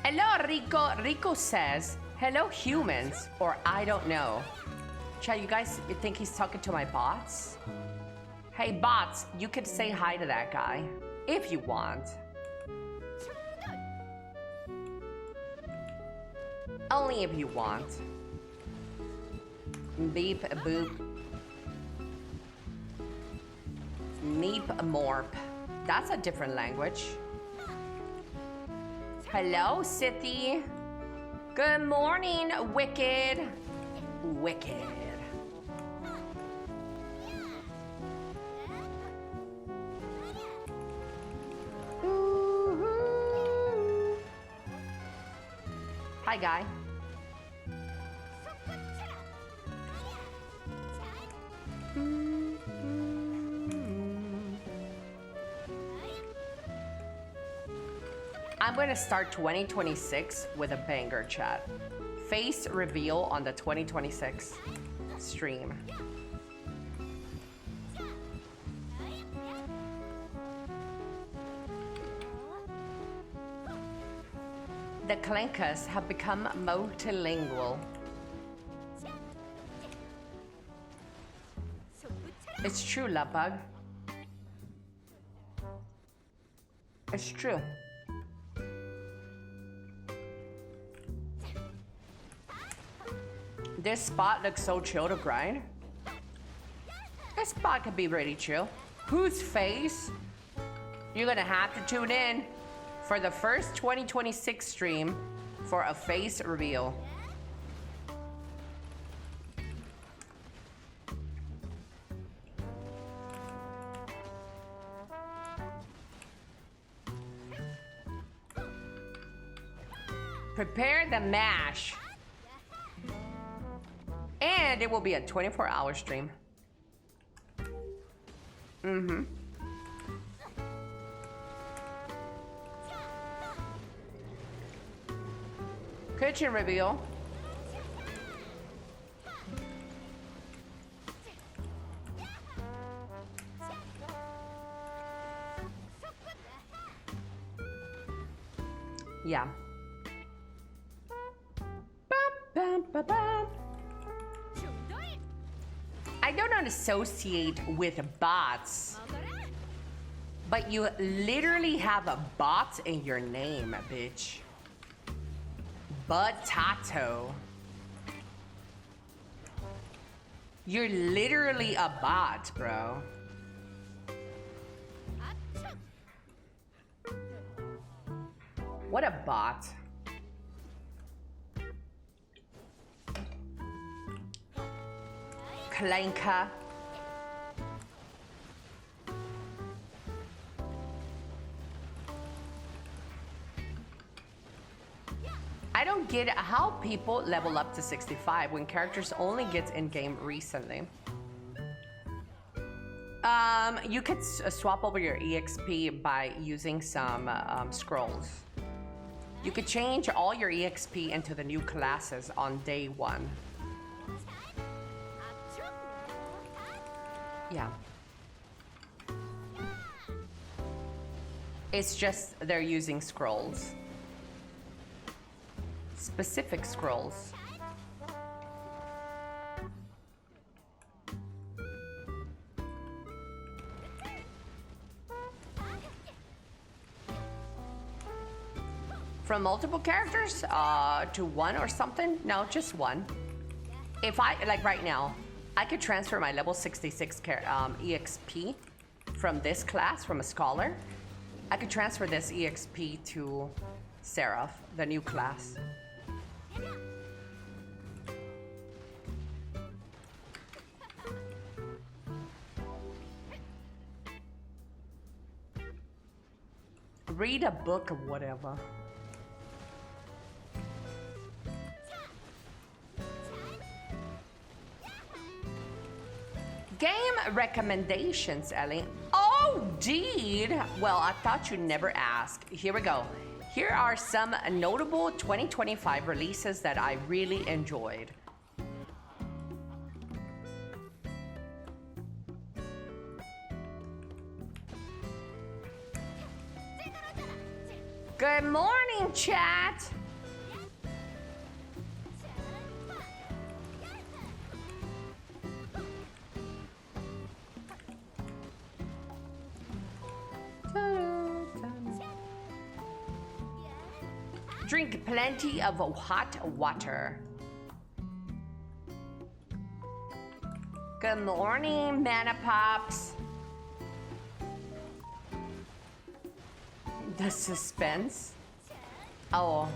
Hello, Rico. Rico says, hello, humans, or I don't know. Chad, you guys think he's talking to my bots? Hey, bots, you could say hi to that guy, if you want. Only if you want. Beep, boop. Meep, morp. That's a different language. Hello, Sithy. Good morning, Wicked. Wicked. Hi, guy. I'm gonna start 2026 with a banger, chat. Face reveal on the 2026 stream. The Clankas have become multilingual. It's true, Lovebug. It's true. This spot looks so chill to grind. This spot could be really chill. Whose face? You're gonna have to tune in for the first 2026 stream for a face reveal. Prepare the mash. And it will be a 24-hour stream. Mm-hmm. Kitchen reveal. Yeah. Bum, bum, bum. I don't associate with bots, but you literally have a bot in your name, bitch. Potato. You're literally a bot, bro. What a bot. Clanka. I don't get how people level up to 65 when characters only get in-game recently. You could swap over your EXP by using some scrolls. You could change all your EXP into the new classes on day 1. Yeah. It's just they're using scrolls. Specific scrolls. From multiple characters to one or something? No, just one. If I, like right now, I could transfer my level 66 EXP from this class, from a scholar. I could transfer this EXP to Seraph, the new class. Read a book or whatever. Game recommendations, Ellie. Oh, indeed. Well, I thought you'd never ask. Here we go. Here are some notable 2025 releases that I really enjoyed. Good morning, chat. Drink plenty of hot water. Good morning, Mana Pops. The suspense. Oh.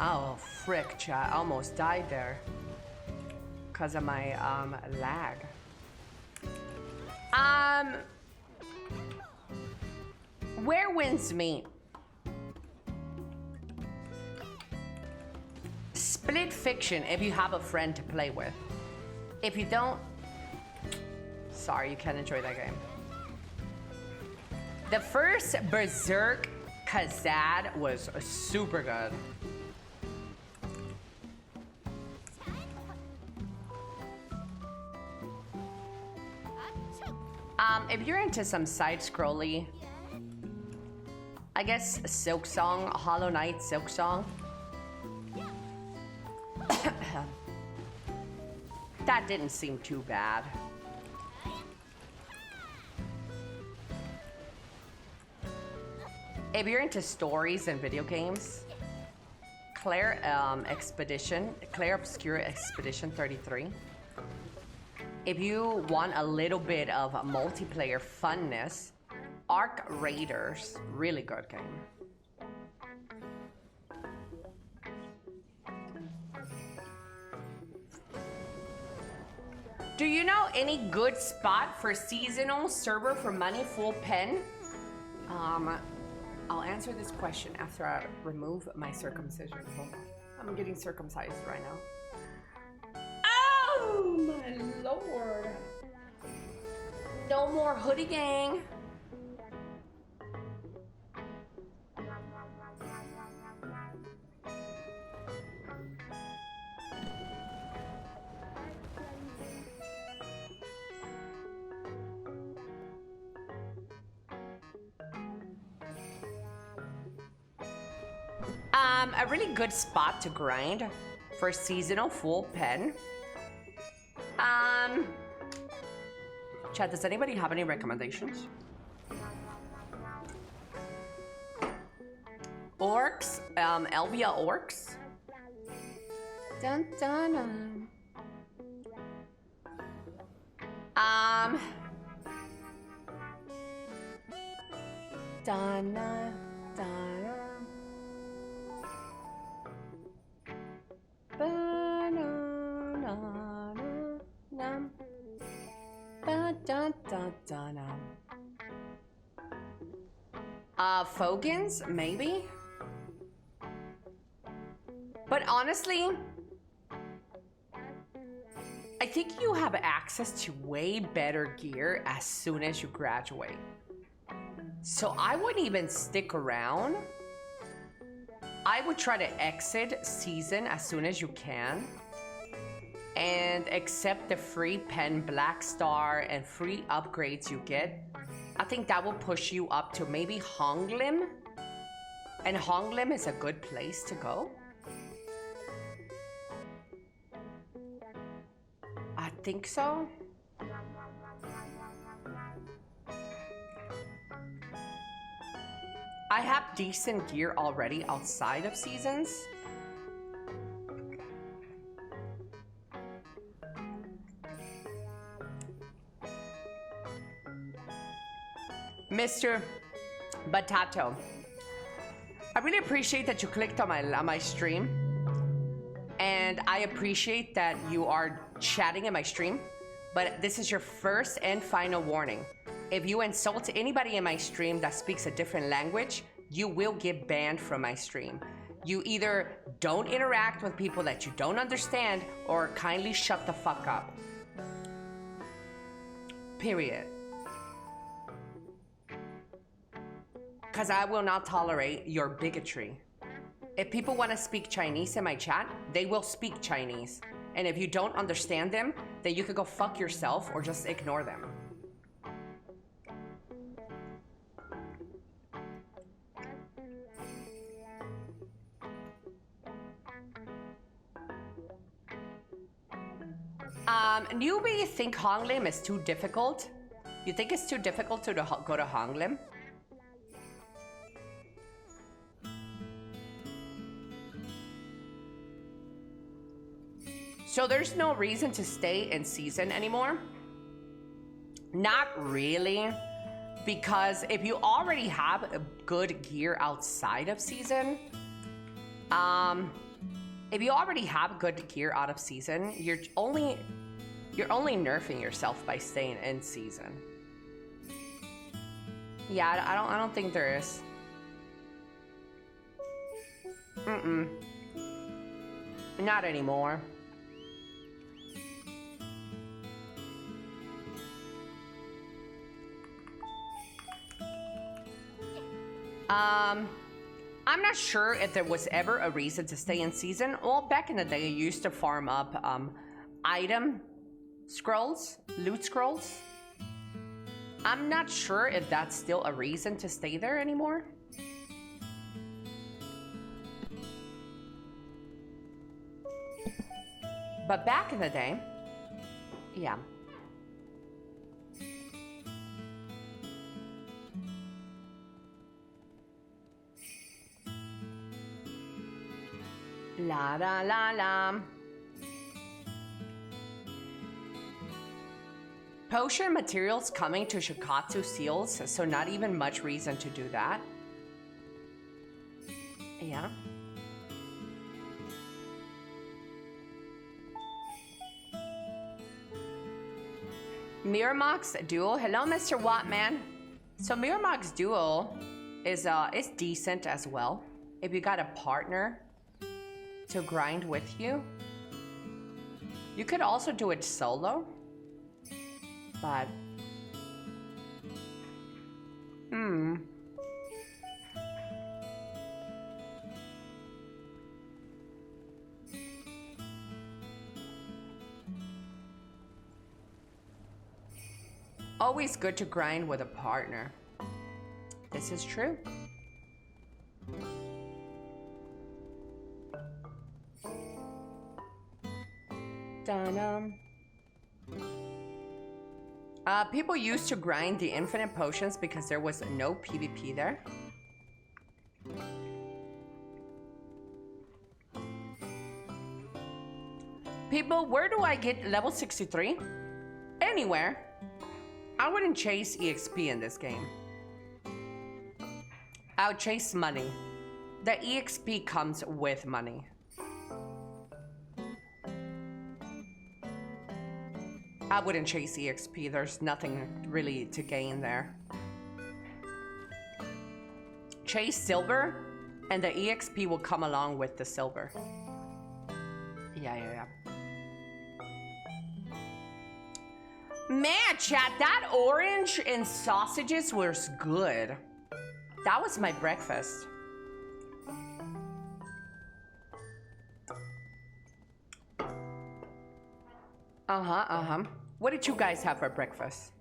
Oh, frick, chat. I almost died there. Because of my Where wins meet? Split fiction if you have a friend to play with. If you don't, sorry, you can't enjoy that game. The first Berserk Kazad was super good. If you're into some side-scrolly, I guess Silk Song, Hollow Knight Silk Song. That didn't seem too bad. If you're into stories and video games, Claire Obscure Expedition 33. If you want a little bit of multiplayer funness, Arc Raiders, really good game. Do you know any good spot for seasonal server for money full pen? I'll answer this question after I remove my circumcision. Hold on. I'm getting circumcised right now. Oh my lord. No more hoodie gang. A really good spot to grind for seasonal full pen. Chat, does anybody have any recommendations? Orcs, Elvia Orcs. Dun dun dun. Dun dun dun. Fogans, maybe? But honestly, I think you have access to way better gear as soon as you graduate. So I wouldn't even stick around. I would try to exit season as soon as you can and accept the free pen Black Star and free upgrades you get. I think that will push you up to maybe Honglim. And Honglim is a good place to go. I think so. I have decent gear already outside of seasons. Mr. Batato, I really appreciate that you clicked on my stream, and I appreciate that you are chatting in my stream, but this is your first and final warning. If you insult anybody in my stream that speaks a different language, you will get banned from my stream. You either don't interact with people that you don't understand, or kindly shut the fuck up. Period. Because I will not tolerate your bigotry. If people want to speak Chinese in my chat, they will speak Chinese. And if you don't understand them, then you could go fuck yourself or just ignore them. Newbie think Honglim is too difficult? You think it's too difficult to go to Honglim? So there's no reason to stay in season anymore? Not really, because if you already have a good gear outside of season, if you already have good gear out of season, you're only nerfing yourself by staying in season. Yeah, I don't think there is. Not anymore. I'm not sure if there was ever a reason to stay in season. Well, back in the day, I used to farm up item scrolls, loot scrolls. I'm not sure if that's still a reason to stay there anymore. But back in the day, yeah. La la la la. Potion materials coming to Shikatsu seals, so not even much reason to do that. Yeah. Miramax Duel. Hello, Mr. Wattman. So Miramax Duel is decent as well. If you got a partner to grind with you. You could also do it solo. But always good to grind with a partner. This is true. Dun-dum. People used to grind the infinite potions because there was no PvP there. People, where do I get level 63? Anywhere. I wouldn't chase EXP in this game. I would chase money. The EXP comes with money. I wouldn't chase EXP. There's nothing really to gain there. Chase silver, and the EXP will come along with the silver. Yeah. Man, chat, that orange and sausages was good. That was my breakfast. What did you guys have for breakfast?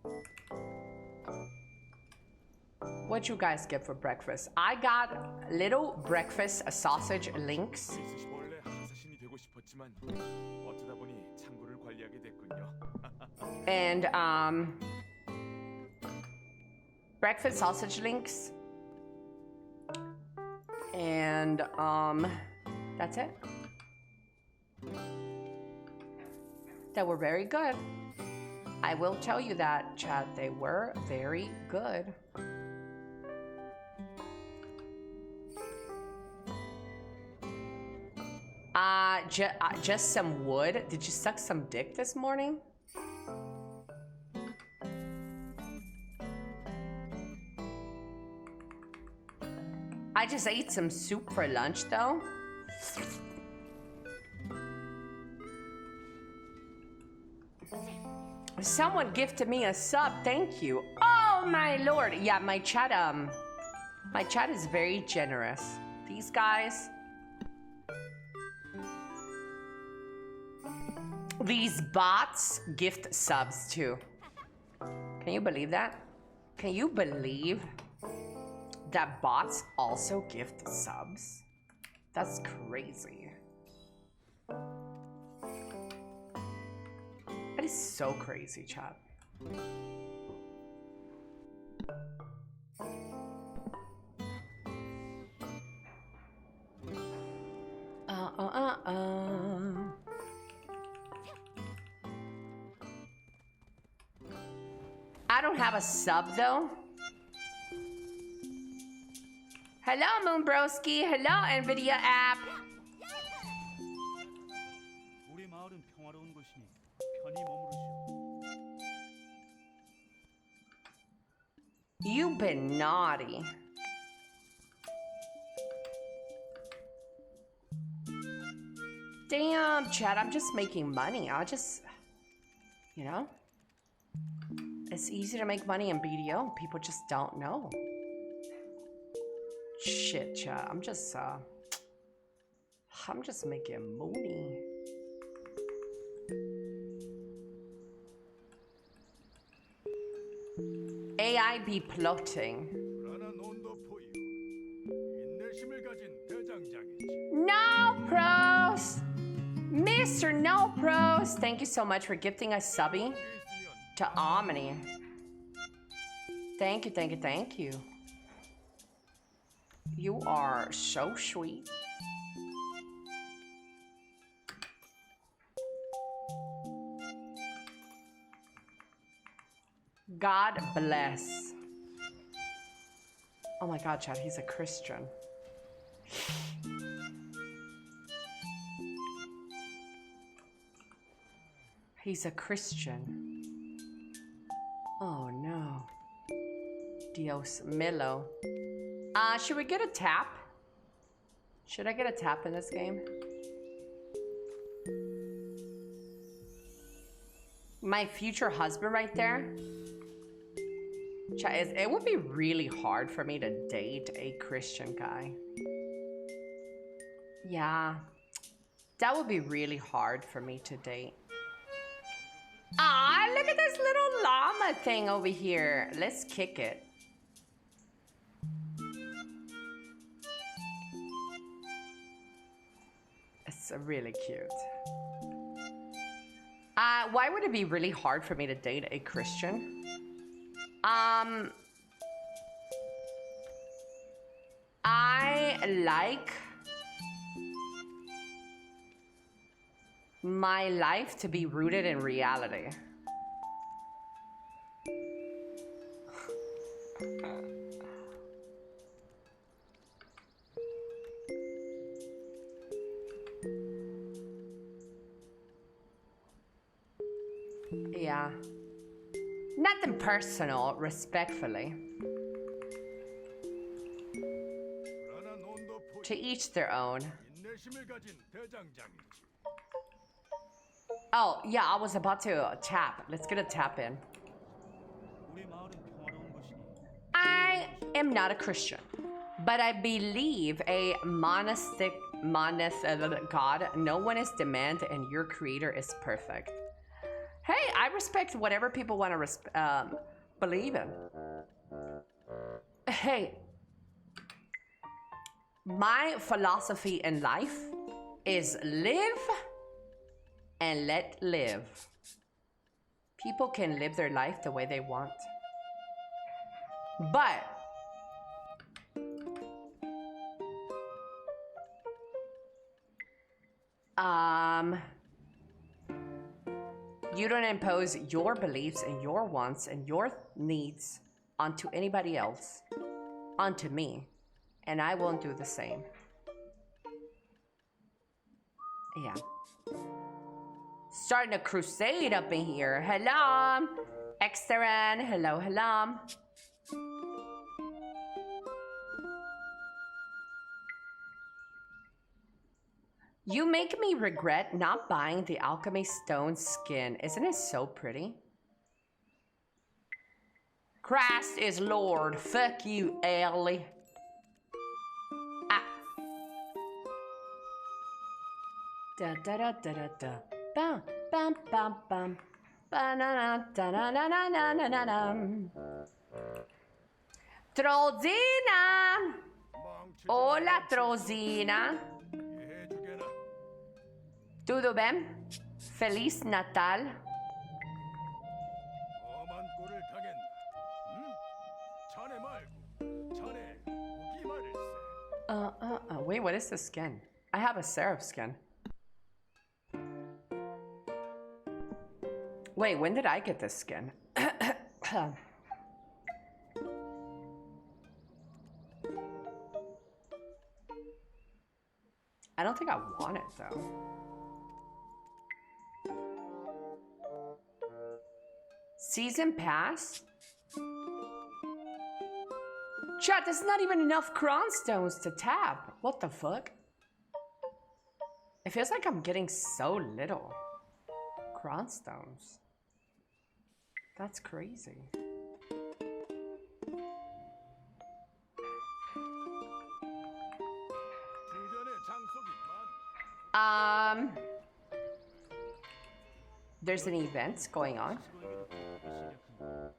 What'd you guys get for breakfast? I got little breakfast sausage links. And breakfast sausage links. And that's it. That were very good. I will tell you that, chat, they were very good. Just some wood. Did you suck some dick this morning? I just ate some soup for lunch, though. Someone gifted me a sub. Thank you. Oh my lord. Yeah, my chat is very generous. These guys. These bots gift subs too. Can you believe that? Can you believe that bots also gift subs? That's crazy. That is so crazy, chat. I don't have a sub though. Hello, Moonbroski. Hello, NVIDIA app. You've been naughty. Damn, Chad, I'm just making money. I just, you know, it's easy to make money in BDO. People just don't know. Shit, Chad, I'm just making money. AI be plotting. No pros! Mr. No Pros, thank you so much for gifting a subby to Omni. Thank you, thank you, thank you. You are so sweet. God bless. Oh my God, Chad, he's a Christian. He's a Christian. Oh no. Dios Milo. Should we get a tap? Should I get a tap in this game? My future husband right there. It would be really hard for me to date a Christian guy. Yeah. That would be really hard for me to date. Ah, look at this little llama thing over here. Let's kick it. It's really cute. Why would it be really hard for me to date a Christian? I like my life to be rooted in reality. Yeah. Nothing personal, respectfully. To each their own. Oh, yeah, I was about to tap. Let's get a tap in. I am not a Christian, but I believe a monastic God. No one is demand and your creator is perfect. Hey, I respect whatever people want to believe in. Hey, my philosophy in life is live and let live. People can live their life the way they want. But you don't impose your beliefs and your wants and your needs onto anybody else, onto me, and I won't do the same. Yeah. Starting a crusade up in here. Hello, Exteran. Hello, hello. You make me regret not buying the alchemy stone skin. Isn't it so pretty? Christ is Lord. Fuck you, Elly. Ah. Da da da da da da. Bam bam bam bam. Banana da na na na na na na na. Trozina. Hola, Trozina. Tudo bem? Feliz Natal. Wait, what is this skin? I have a Seraph skin. Wait, when did I get this skin? I don't think I want it though. Season pass? Chat, there's not even enough cron stones to tap. What the fuck? It feels like I'm getting so little cron stones. That's crazy. There's an event going on.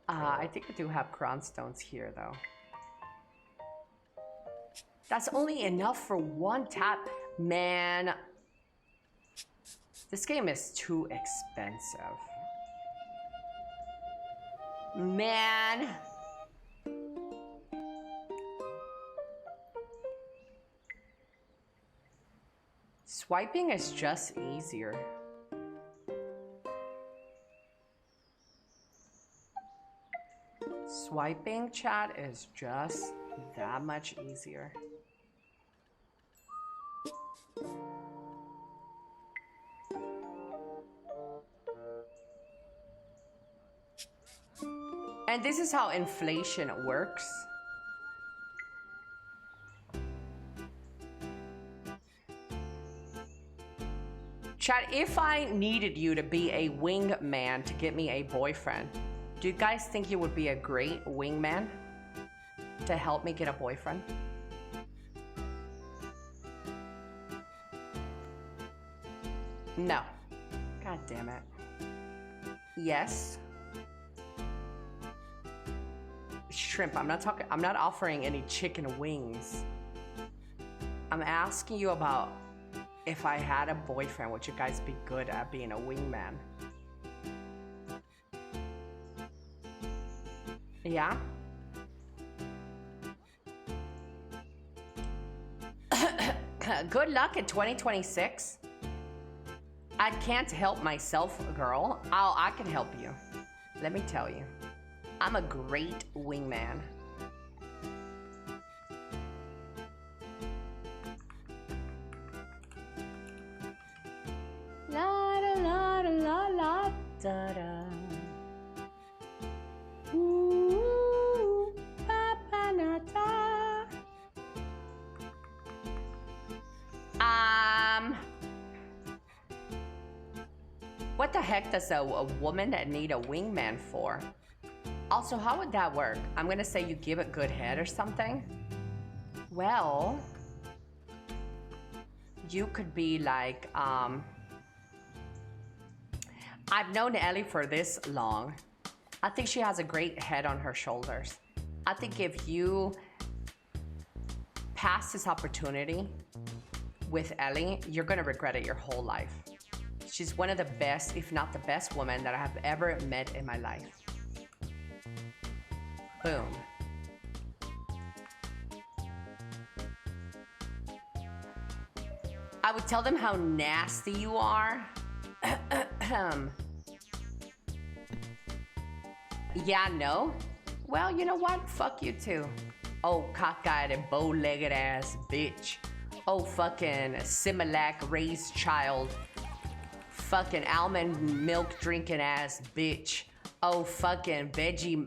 I think we do have cron stones here though. That's only enough for one tap. Man, this game is too expensive. Man. Swiping is just easier. Swiping, chat, is just that much easier. And this is how inflation works. Chat, if I needed you to be a wingman to get me a boyfriend, do you guys think you would be a great wingman to help me get a boyfriend? No. God damn it. Yes. Shrimp, I'm not offering any chicken wings. I'm asking you about if I had a boyfriend, would you guys be good at being a wingman? Yeah? Good luck in 2026. I can't help myself, girl. I can help you. Let me tell you. I'm a great wingman. La da la da la la da da. Ooh, pa pa na da. What the heck does a woman need a wingman for? Also, how would that work? I'm gonna say you give it good head or something? Well, you could be like, I've known Elly for this long. I think she has a great head on her shoulders. I think if you pass this opportunity with Elly, you're gonna regret it your whole life. She's one of the best, if not the best woman that I have ever met in my life. Boom. I would tell them how nasty you are. Yeah, no? Well, you know what? Fuck you too. Oh, cockeyed and bow-legged ass bitch. Oh, fucking Similac raised child. Fucking almond milk drinking ass bitch. Oh, fucking veggie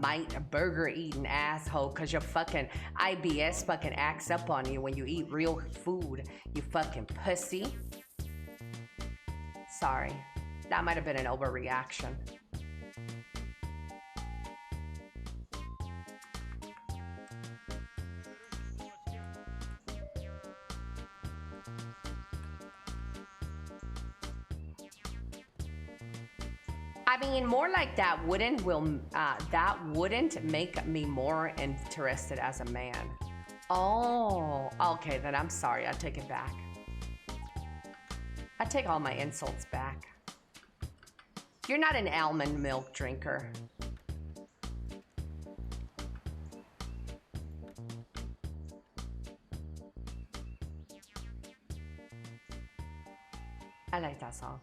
mite burger eating asshole, cause your fucking IBS fucking acts up on you when you eat real food, you fucking pussy. Sorry, that might have been an overreaction. I mean, more like that wouldn't make me more interested as a man. Oh, okay, then I'm sorry. I take it back. I take all my insults back. You're not an almond milk drinker. I like that song.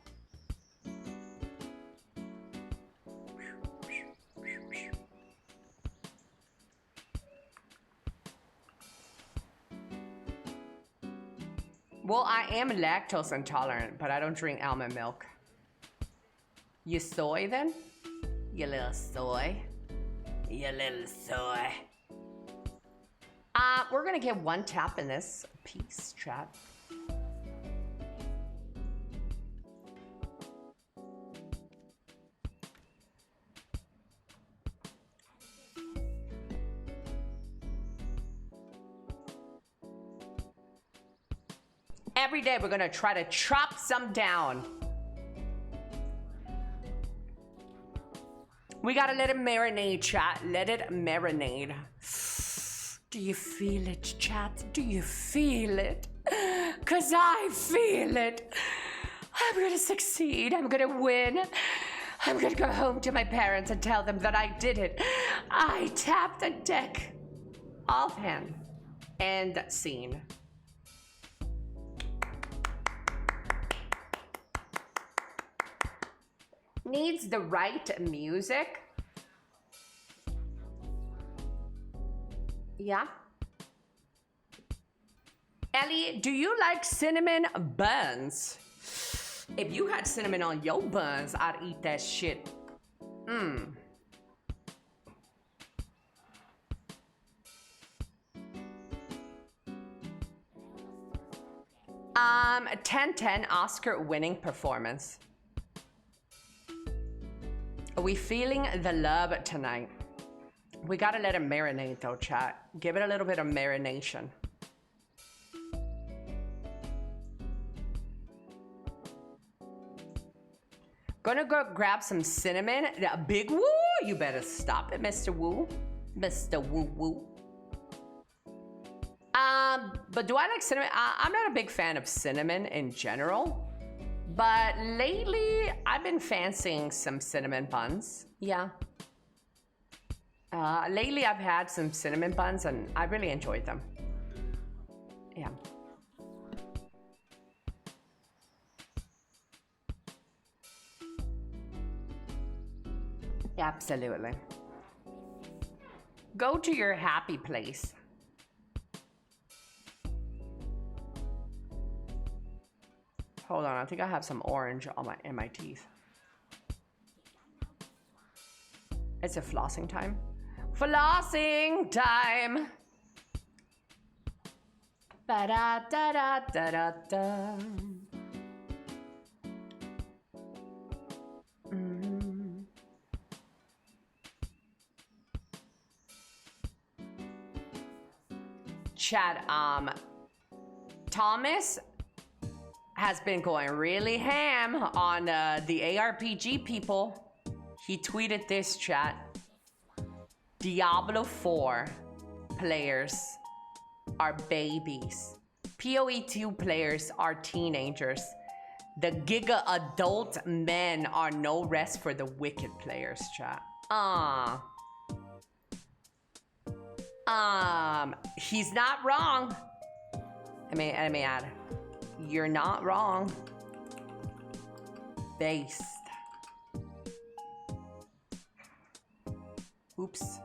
Well, I am lactose intolerant, but I don't drink almond milk. You soy then? You little soy. You little soy. We're gonna get one tap in this piece, chat. Every day we're gonna try to chop some down. We gotta let it marinate, chat. Let it marinate. Do you feel it, chat? Do you feel it? Cause I feel it. I'm gonna succeed. I'm gonna win. I'm gonna go home to my parents and tell them that I did it. I tapped the deck. Offhand. End scene. Needs the right music. Yeah. Ellie, do you like cinnamon buns? If you had cinnamon on your buns, I'd eat that shit. 10/10 Oscar-winning performance. Are we feeling the love tonight? We gotta let it marinate though, chat. Give it a little bit of marination. Gonna go grab some cinnamon. A big woo! You better stop it, Mr. Woo. Mr. Woo Woo. But do I like cinnamon? I'm not a big fan of cinnamon in general. But lately, I've been fancying some cinnamon buns. Yeah. Lately, I've had some cinnamon buns and I really enjoyed them. Yeah. Absolutely. Go to your happy place. Hold on, I think I have some orange on in my teeth. It's a flossing time. Flossing time. Ba da da da da da da. Chat, Thomas has been going really ham on the ARPG people. He tweeted this, chat. Diablo 4 players are babies. PoE 2 players are teenagers. The giga adult men are no rest for the wicked players, chat. He's not wrong. Let me add. You're not wrong. Based. Oops.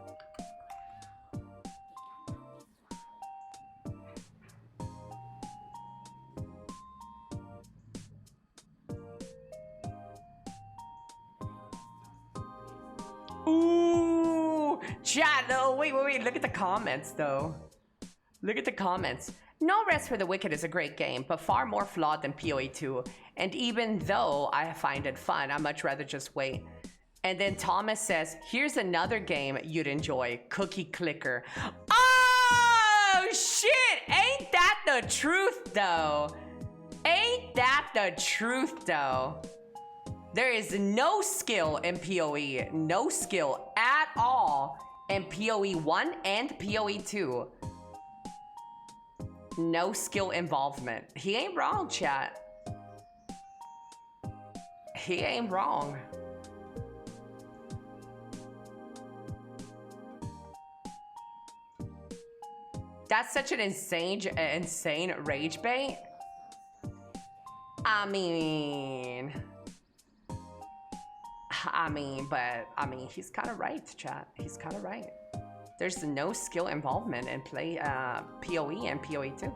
Ooh, chat. No, wait. Look at the comments, though. Look at the comments. No Rest for the Wicked is a great game, but far more flawed than PoE 2. And even though I find it fun, I'd much rather just wait. And then Thomas says, here's another game you'd enjoy, Cookie Clicker. Oh, shit! Ain't that the truth, though? Ain't that the truth, though? There is no skill in PoE. No skill at all in PoE 1 and PoE 2. No skill involvement. He ain't wrong, chat. He ain't wrong. That's such an insane rage bait. I mean, he's kind of right, chat. He's kind of right. There's no skill involvement in play PoE and PoE 2.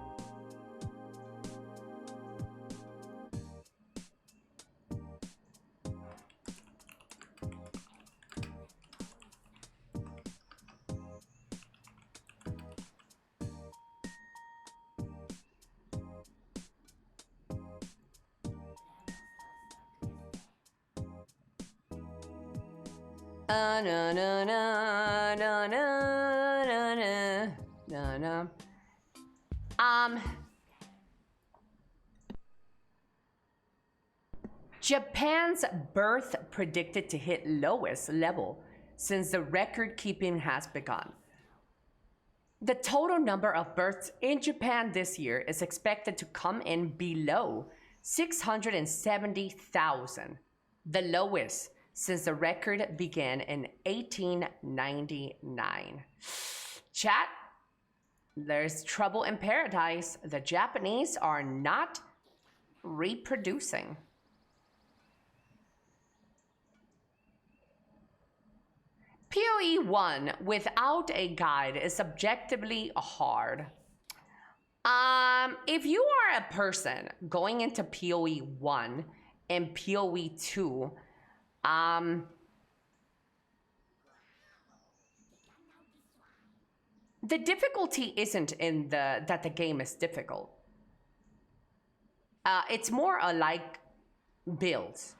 Na na na na na na na na. Japan's birth predicted to hit lowest level since the record keeping has begun. The total number of births in Japan this year is expected to come in below 670,000, the lowest since the record began in 1899. Chat, there's trouble in paradise. The Japanese are not reproducing. PoE 1 without a guide is objectively hard. If you are a person going into PoE 1 and PoE 2, the difficulty isn't in that the game is difficult. It's more like builds,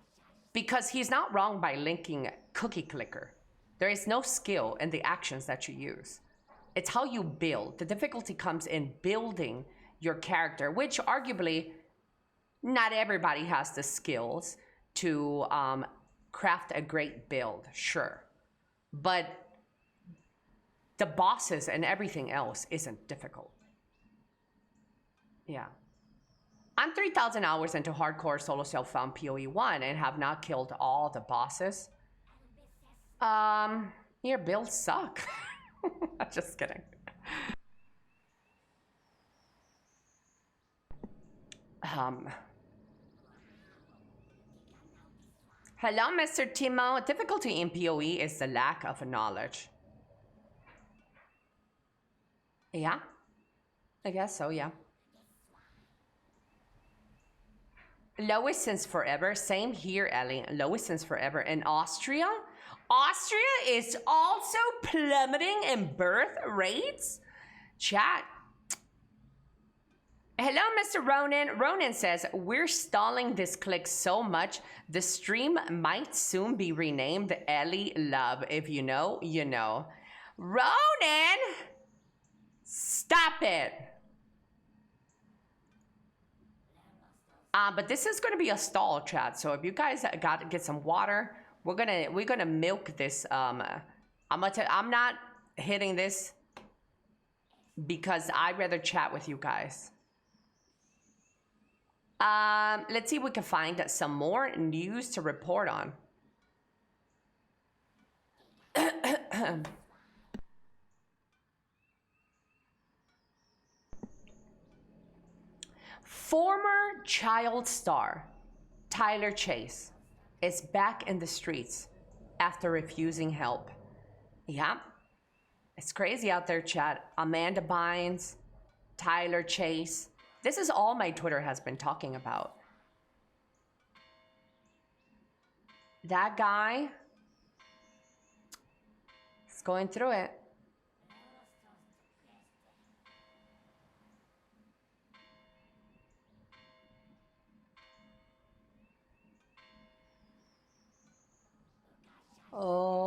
because he's not wrong by linking cookie clicker. There is no skill in the actions that you use. It's how you build. The difficulty comes in building your character, which arguably not everybody has the skills to craft a great build, sure. But the bosses and everything else isn't difficult. Yeah. I'm 3,000 hours into hardcore solo self-found PoE 1 and have not killed all the bosses. Your builds suck. Just kidding. Hello, Mr. Timo. Difficulty in PoE is the lack of knowledge. Yeah, I guess so, yeah. Lowest since forever. Same here, Ellie. Lowest since forever. In Austria? Austria is also plummeting in birth rates? Chat. Hello, Mr. Ronan. Ronan says, we're stalling this click so much, the stream might soon be renamed Elly Love. If you know, you know. Ronan! Stop it. But this is gonna be a stall, chat. So if you guys got to get some water, we're gonna milk this. I'm not hitting this because I'd rather chat with you guys. Let's see if we can find some more news to report on. Former child star Tyler Chase is back in the streets after refusing help. Yeah, it's crazy out there, chat. Amanda Bynes, Tyler Chase. This is all my Twitter has been talking about. That guy is going through it. Oh.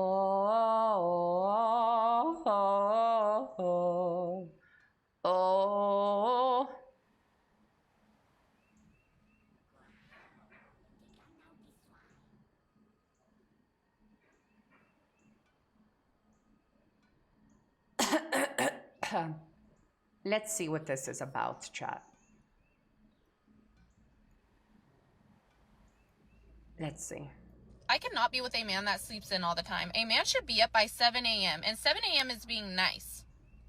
Let's see what this is about, chat. Let's see. I cannot be with a man that sleeps in all the time. A man should be up by 7 a.m. And 7 a.m. is being nice.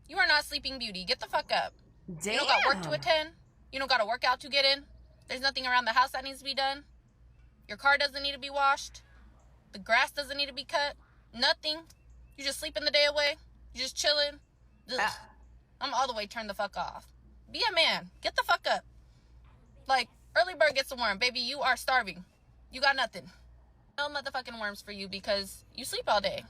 You are not Sleeping Beauty. Get the fuck up. Damn. You don't got work to attend. You don't got a workout to get in. There's nothing around the house that needs to be done. Your car doesn't need to be washed. The grass doesn't need to be cut. Nothing. You just sleeping the day away. You just chilling. I'm all the way turned the fuck off. Be a man. Get the fuck up. Like, early bird gets the worm. Baby, you are starving. You got nothing. No motherfucking worms for you because you sleep all day.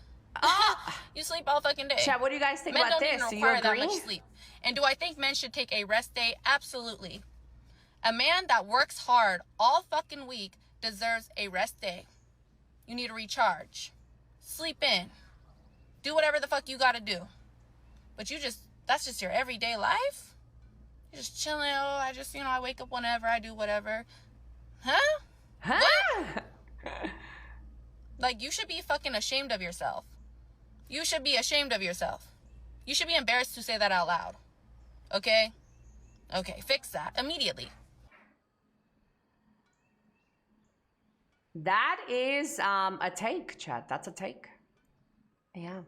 You sleep all fucking day. Chat, what do you guys think Men about don't this? even Do you require that agree? much sleep. And do I think men should take a rest day? Absolutely. A man that works hard all fucking week deserves a rest day. You need to recharge. sleep in, do whatever the fuck you gotta do. But that's just your everyday life? You're just chilling, oh, I wake up whenever, I do whatever. Huh? What? Like, you should be fucking ashamed of yourself. You should be ashamed of yourself. You should be embarrassed to say that out loud. Okay? Okay, fix that immediately. That is a take, chat. That's a take. Yeah.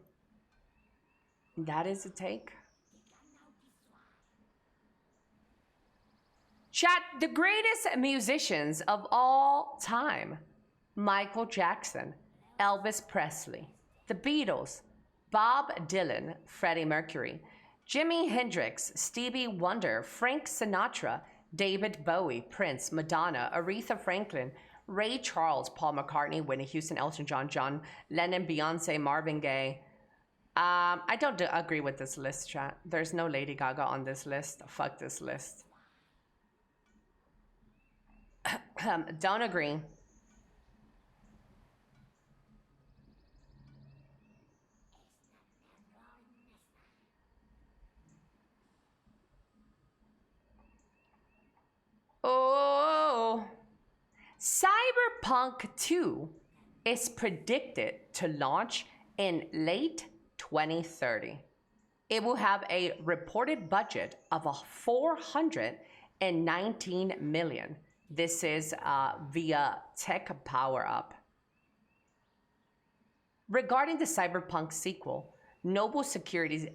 That is a take. Chat, the greatest musicians of all time. Michael Jackson, Elvis Presley, the Beatles, Bob Dylan, Freddie Mercury, Jimi Hendrix, Stevie Wonder, Frank Sinatra, David Bowie, Prince, Madonna, Aretha Franklin, Ray Charles, Paul McCartney, Whitney Houston, Elton John, John Lennon, Beyonce, Marvin Gaye. I don't agree with this list, chat. There's no Lady Gaga on this list. Fuck this list. Don't agree. Oh, Cyberpunk 2 is predicted to launch in late 2030. It will have a reported budget of $419 million. This is via Tech Power Up. Regarding the Cyberpunk sequel, Noble Security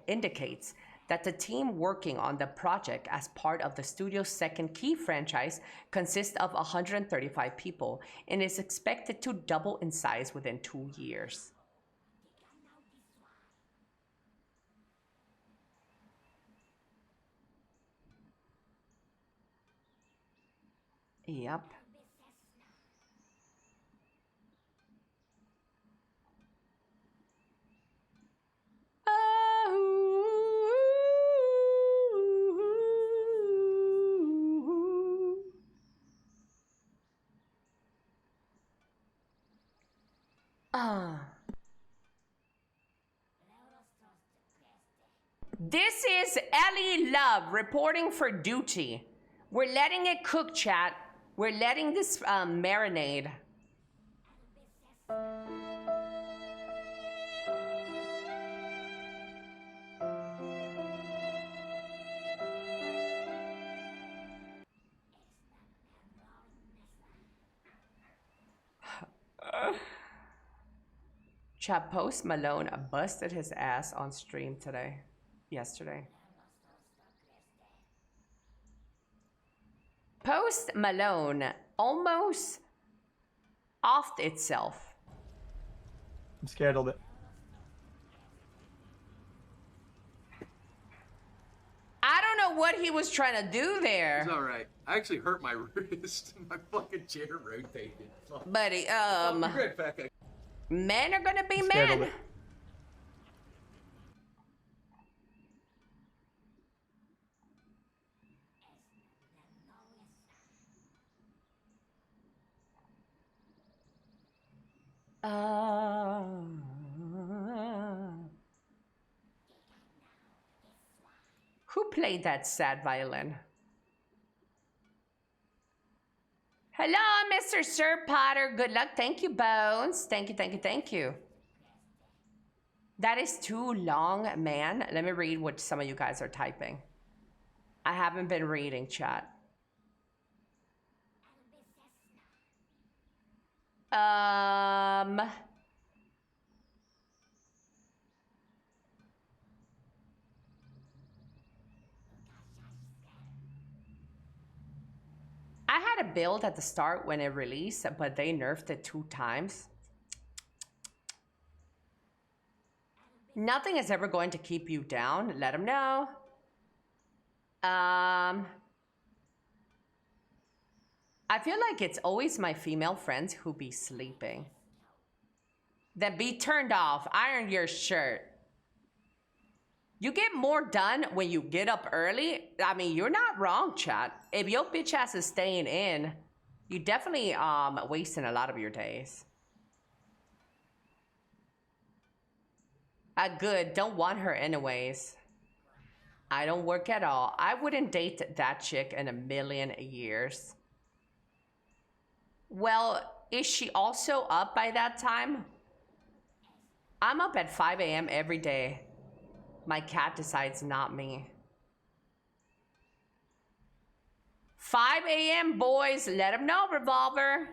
indicates that the team working on the project as part of the studio's second key franchise consists of 135 people and is expected to double in size within 2 years. Yep. This is Ellie Love reporting for duty. We're letting it cook, chat. We're letting this marinade. Chat, Post Malone busted his ass on stream yesterday. Post Malone almost offed itself. I'm scared a little bit. I don't know what he was trying to do there. It's alright. I actually hurt my wrist. My fucking chair rotated. Fuck. Buddy, Be right back. men are gonna be I'm scared a little men. bit. Who played that sad violin? Hello, Mr. Sir Potter. Good luck. Thank you, Bones. Thank you, thank you, thank you. That is too long, man. Let me read what some of you guys are typing. I haven't been reading, chat. I had a build at the start when it released, but they nerfed it 2 times. Nothing is ever going to keep you down. Let them know. I feel like it's always my female friends who be sleeping. Then be turned off. Iron your shirt. You get more done when you get up early. I mean, you're not wrong, chat. If your bitch ass is staying in, you definitely wasting a lot of your days. Good. Don't want her anyways. I don't work at all. I wouldn't date that chick in a million years. Well, is she also up by that time? I'm up at 5 a.m. every day. My cat decides, not me. 5 a.m. boys, let them know, Revolver.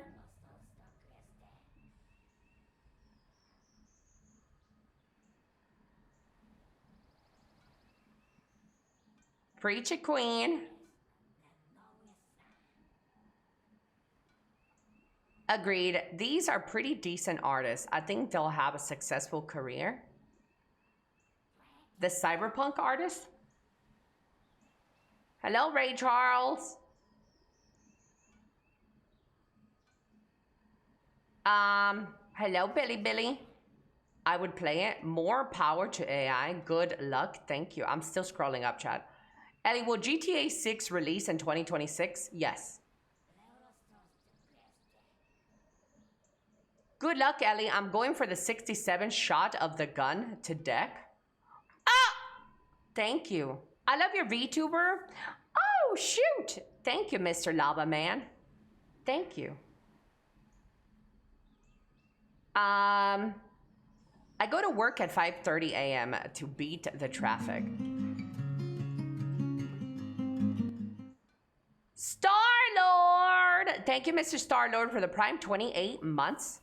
Preach it, queen. Agreed. These are pretty decent artists. I think they'll have a successful career. The cyberpunk artist? Hello, Ray Charles. Hello, Billy. I would play it. More power to AI. Good luck. Thank you. I'm still scrolling up, chat. Ellie, will GTA 6 release in 2026? Yes. Good luck, Ellie. I'm going for the 67 shot of the gun to deck. Ah! Thank you. I love your VTuber. Oh, shoot. Thank you, Mr. Lava Man. Thank you. I go to work at 5:30 a.m. to beat the traffic. Star-Lord! Thank you, Mr. Star-Lord, for the prime 28 months.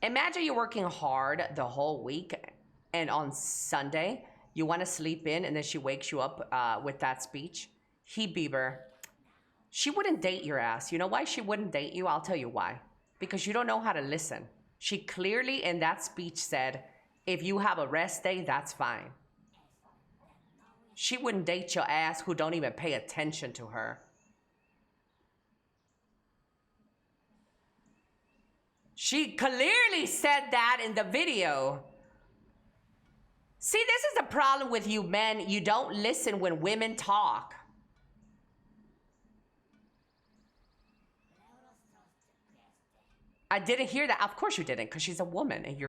Imagine you're working hard the whole week, and on Sunday, you want to sleep in, and then she wakes you up with that speech. Bieber. She wouldn't date your ass. You know why she wouldn't date you? I'll tell you why. Because you don't know how to listen. She clearly in that speech said, if you have a rest day, that's fine. She wouldn't date your ass who don't even pay attention to her. She clearly said that in the video. See, this is the problem with you men. You don't listen when women talk. I didn't hear that. Of course you didn't, because she's a woman and you're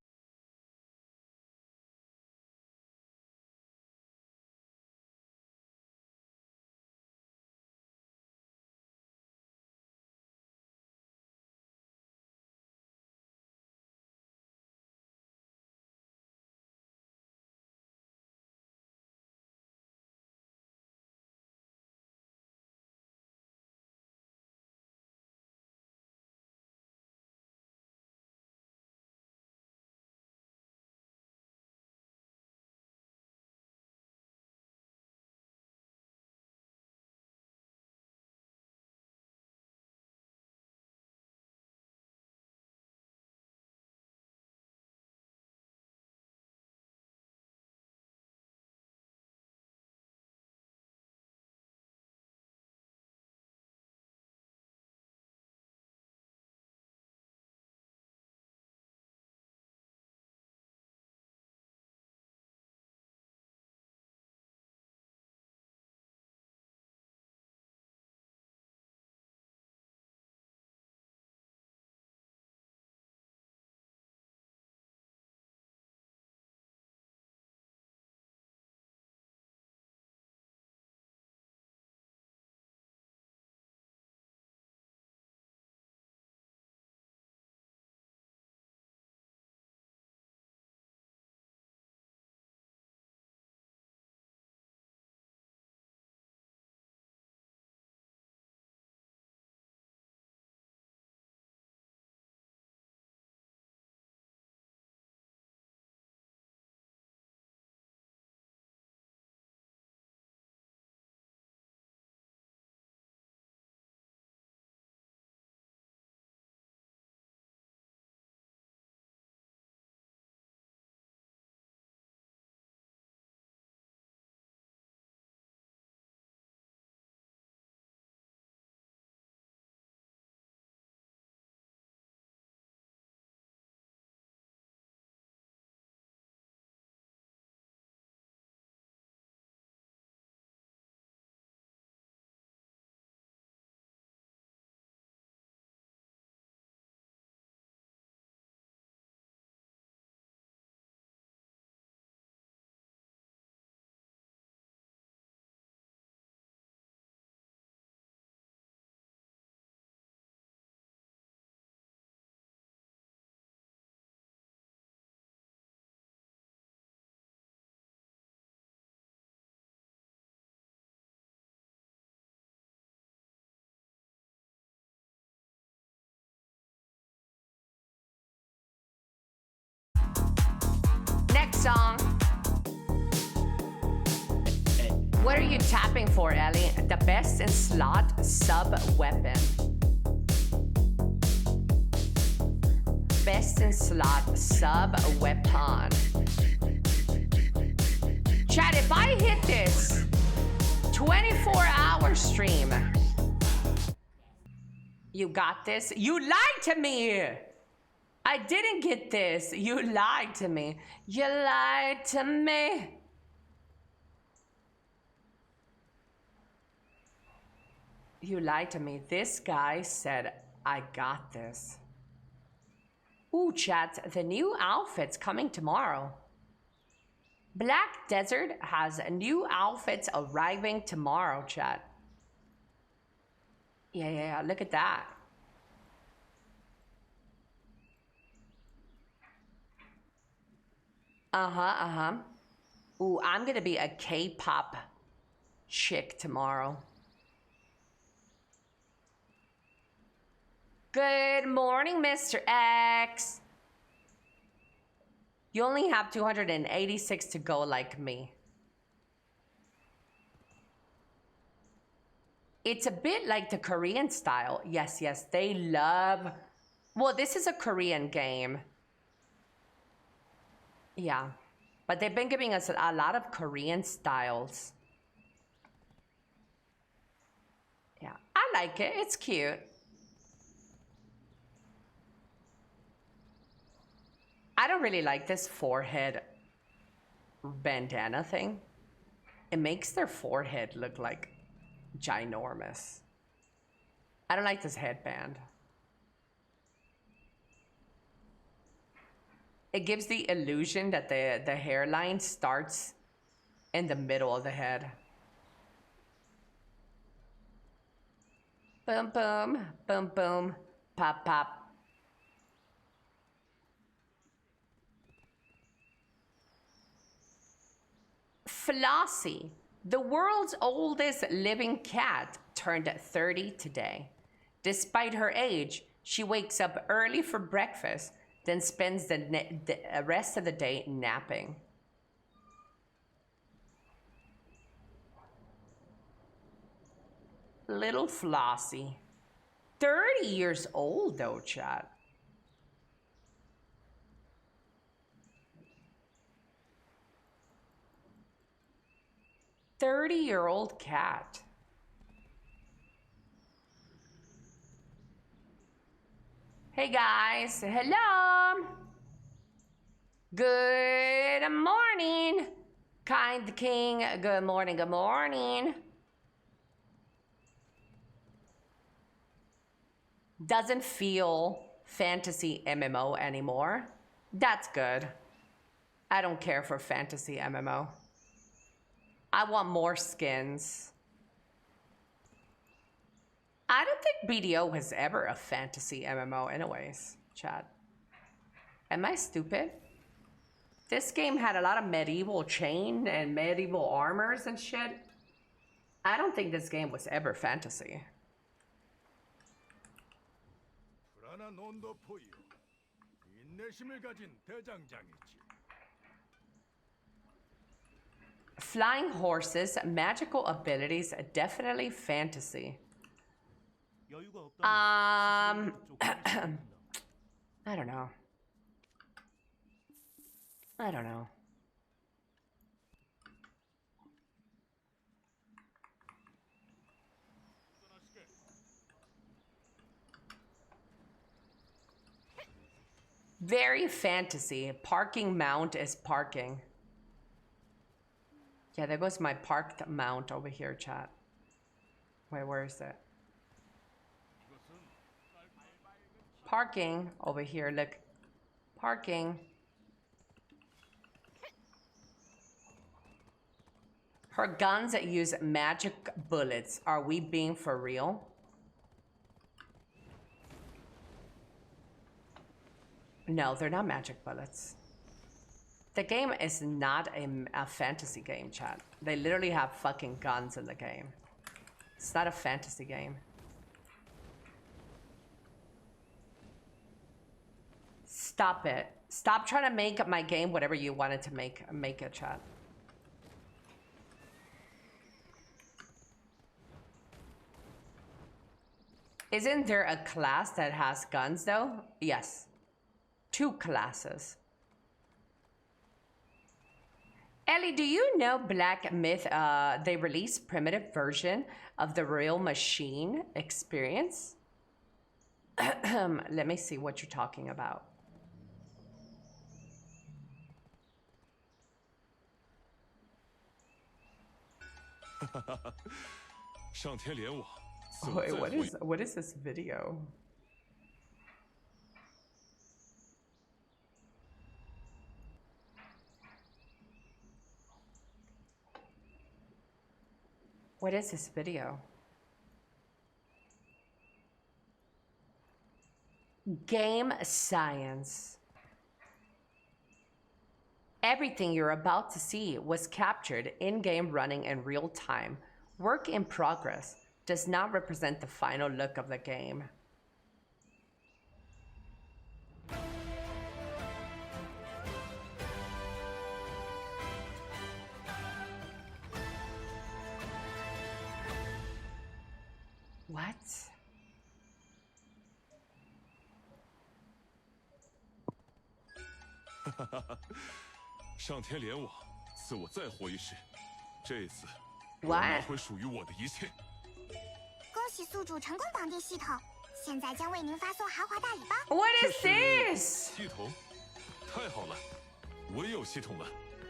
song. What are you tapping for, Ellie? The best in slot sub weapon. Best in slot sub weapon. Chat, if I hit this 24-hour stream, you got this? You lied to me! I didn't get this. You lied to me. You lied to me. You lied to me. This guy said, I got this. Ooh, chat, the new outfit's coming tomorrow. Black Desert has new outfits arriving tomorrow, chat. Yeah, look at that. Ooh, I'm gonna be a K-pop chick tomorrow. Good morning, Mr. X. You only have 286 to go like me. It's a bit like the Korean style. Yes, they love... Well, this is a Korean game. Yeah, but they've been giving us a lot of Korean styles. Yeah, I like it. It's cute. I don't really like this forehead bandana thing. It makes their forehead look like ginormous. I don't like this headband. It gives the illusion that the hairline starts in the middle of the head. Boom, boom, boom, boom, pop, pop. Flossie, the world's oldest living cat, turned 30 today. Despite her age, she wakes up early for breakfast, then spends the rest of the day napping. Little Flossie. 30 years old though, chat. "30-year-old cat." Hey guys, hello. Good morning. Kind King, good morning, good morning. Doesn't feel fantasy MMO anymore. That's good. I don't care for fantasy MMO. I want more skins. I don't think BDO was ever a fantasy MMO anyways, chat. Am I stupid? This game had a lot of medieval chain and medieval armors and shit. I don't think this game was ever fantasy. Flying horses, magical abilities, definitely fantasy. I don't know. I don't know. Very fantasy. Parking mount is parking. Yeah, there goes my parked mount over here, chat. Wait, where is it? Parking over here, look. Parking. Her guns that use magic bullets. Are we being for real? No, they're not magic bullets. The game is not a fantasy game, chat. They literally have fucking guns in the game. It's not a fantasy game. Stop it. Stop trying to make my game whatever you wanted to make it, chat. Isn't there a class that has guns though? Yes. 2 classes. Ellie, do you know Black Myth, they released primitive version of the real machine experience? Let me see what you're talking about. Wait, what is this video? What is this video? Game science. Everything you're about to see was captured in-game running in real time. Work in progress does not represent the final look of the game. What? What? 恭喜宿主成功绑定系统，现在将为您发送豪华大礼包。What is this? 系统，太好了，我也有系统了。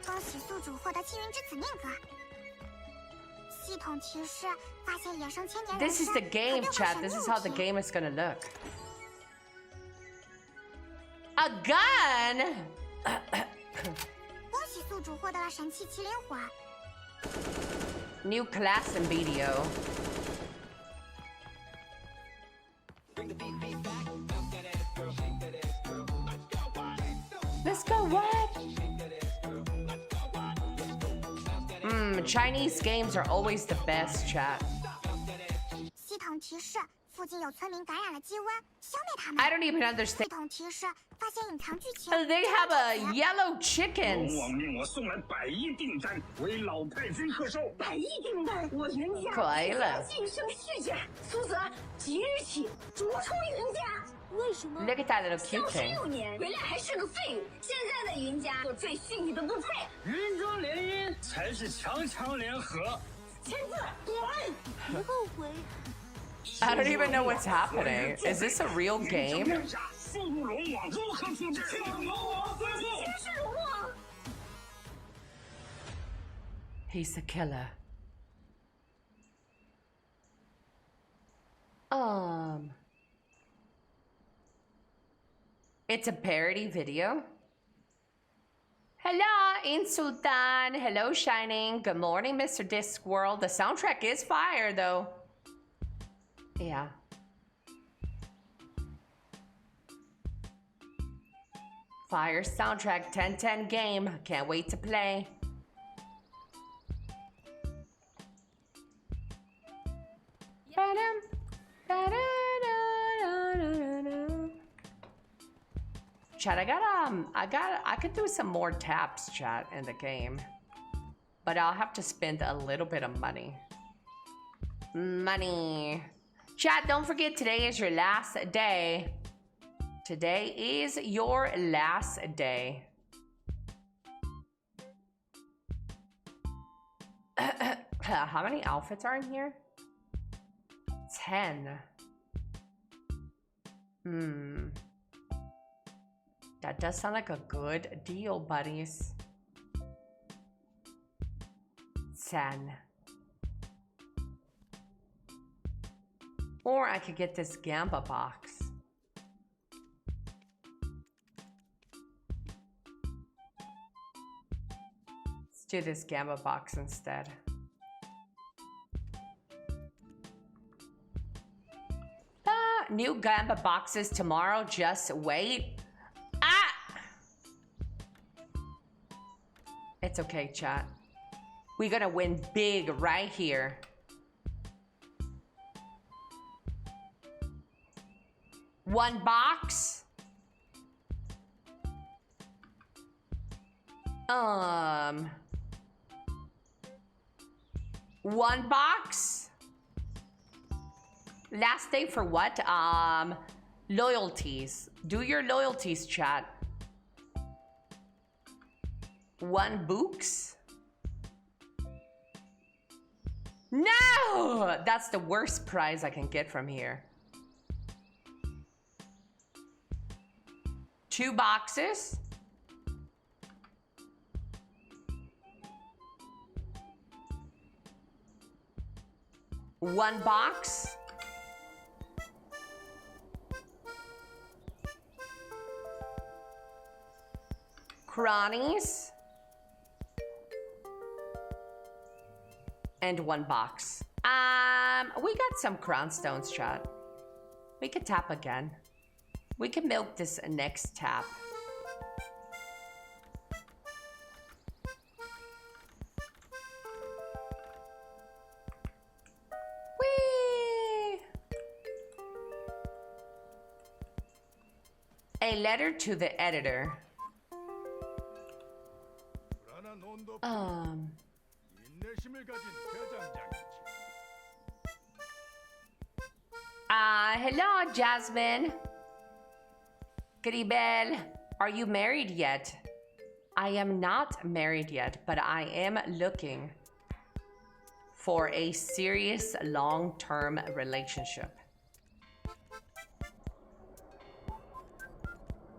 恭喜宿主获得青云之子命格。系统提示：发现野生千年人 This is the game, chat. This is how the game is gonna look. A gun? 恭喜宿主获得了神器麒麟火。 New class and video. Let's go, what? Chinese games are always the best, chat. 系统提示：附近有村民感染了鸡瘟，消灭他们。 I don't even understand. 系统提示：发现隐藏剧情。 They have a yellow chickens. 龙王命我送来100亿订单，为老太君贺寿。100亿订单，我云家可爱了。晋升世家，苏泽即日起逐出云家。为什么？ Look at that little cute thing. 6年，原来还是个废物。现在的云家，我最逊你的不配。云庄联姻才是强强联合。签字，滚！后悔。 I don't even know what's happening. Is this a real game? 速度龙王如何处置？速度龙王遵命。先是龙王。 He's a killer. It's a parody video. Hello, Insultan. Hello, Shining. Good morning, Mr. Discworld. The soundtrack is fire, though. Yeah. Fire soundtrack, 10/10 game. Can't wait to play. Chat, I could do some more taps, chat, in the game. But I'll have to spend a little bit of money. Money. Chat, don't forget today is your last day. Today is your last day. How many outfits are in here? 10. That does sound like a good deal, buddies. 10. Or I could get this Gamba box. Let's do this Gamba box instead. New Gamba boxes tomorrow, just wait. It's okay, chat. We're gonna win big right here. One box. One box. Last day for what? Loyalties. Do your loyalties, chat. One books. No! That's the worst prize I can get from here. 2 boxes. One box. Cronies. And 1 box. We got some crown stones, chat. We could tap again. We can milk this next tap. Whee! A letter to the editor. Hello, Jasmine. Gribel, are you married yet? I am not married yet, but I am looking for a serious long-term relationship.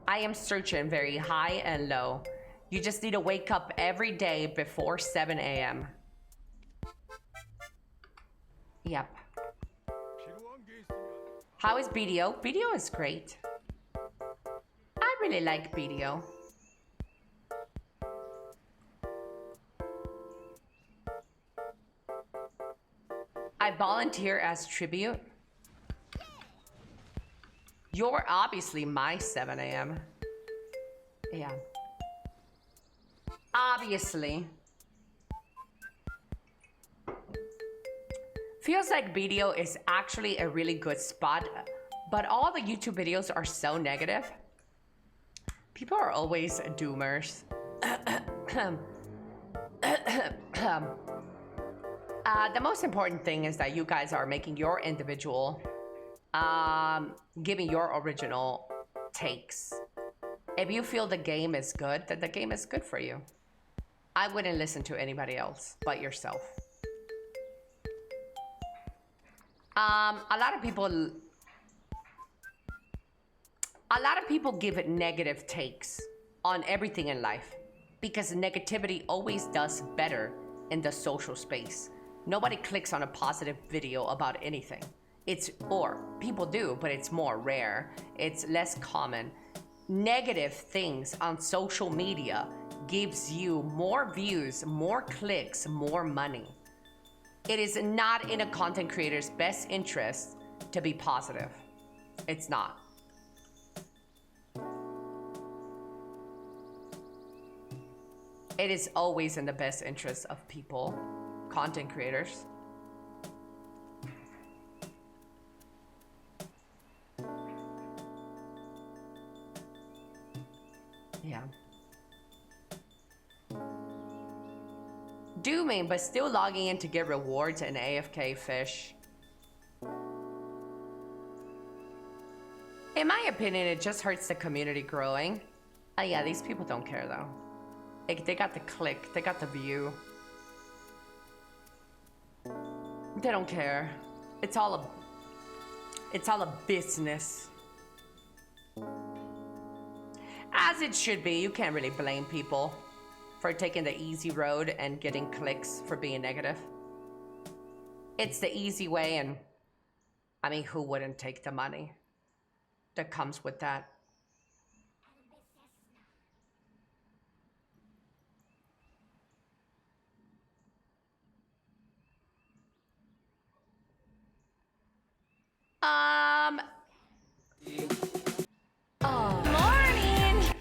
I am searching very high and low. You just need to wake up every day before 7 a.m. Yep. How is BDO? BDO is great. I really like BDO. I volunteer as tribute. You're obviously my 7 a.m. Yeah. Obviously. Feels like BDO is actually a really good spot, but all the YouTube videos are so negative. People are always doomers. The most important thing is that you guys are making your individual, giving your original takes. If you feel the game is good, then the game is good for you. I wouldn't listen to anybody else but yourself. A lot of people give it negative takes on everything in life because negativity always does better in the social space. Nobody clicks on a positive video about anything. Or people do, but it's more rare. It's less common. Negative things on social media gives you more views, more clicks, more money. It is not in a content creator's best interest to be positive. It's not. It is always in the best interest of people, content creators. Yeah. Dooming, but still logging in to get rewards and AFK fish. In my opinion, it just hurts the community growing. Yeah, these people don't care though. They got the click, they got the view. They don't care. It's all a business. As it should be. You can't really blame people for taking the easy road and getting clicks for being negative. It's the easy way, and I mean, who wouldn't take the money that comes with that? Morning.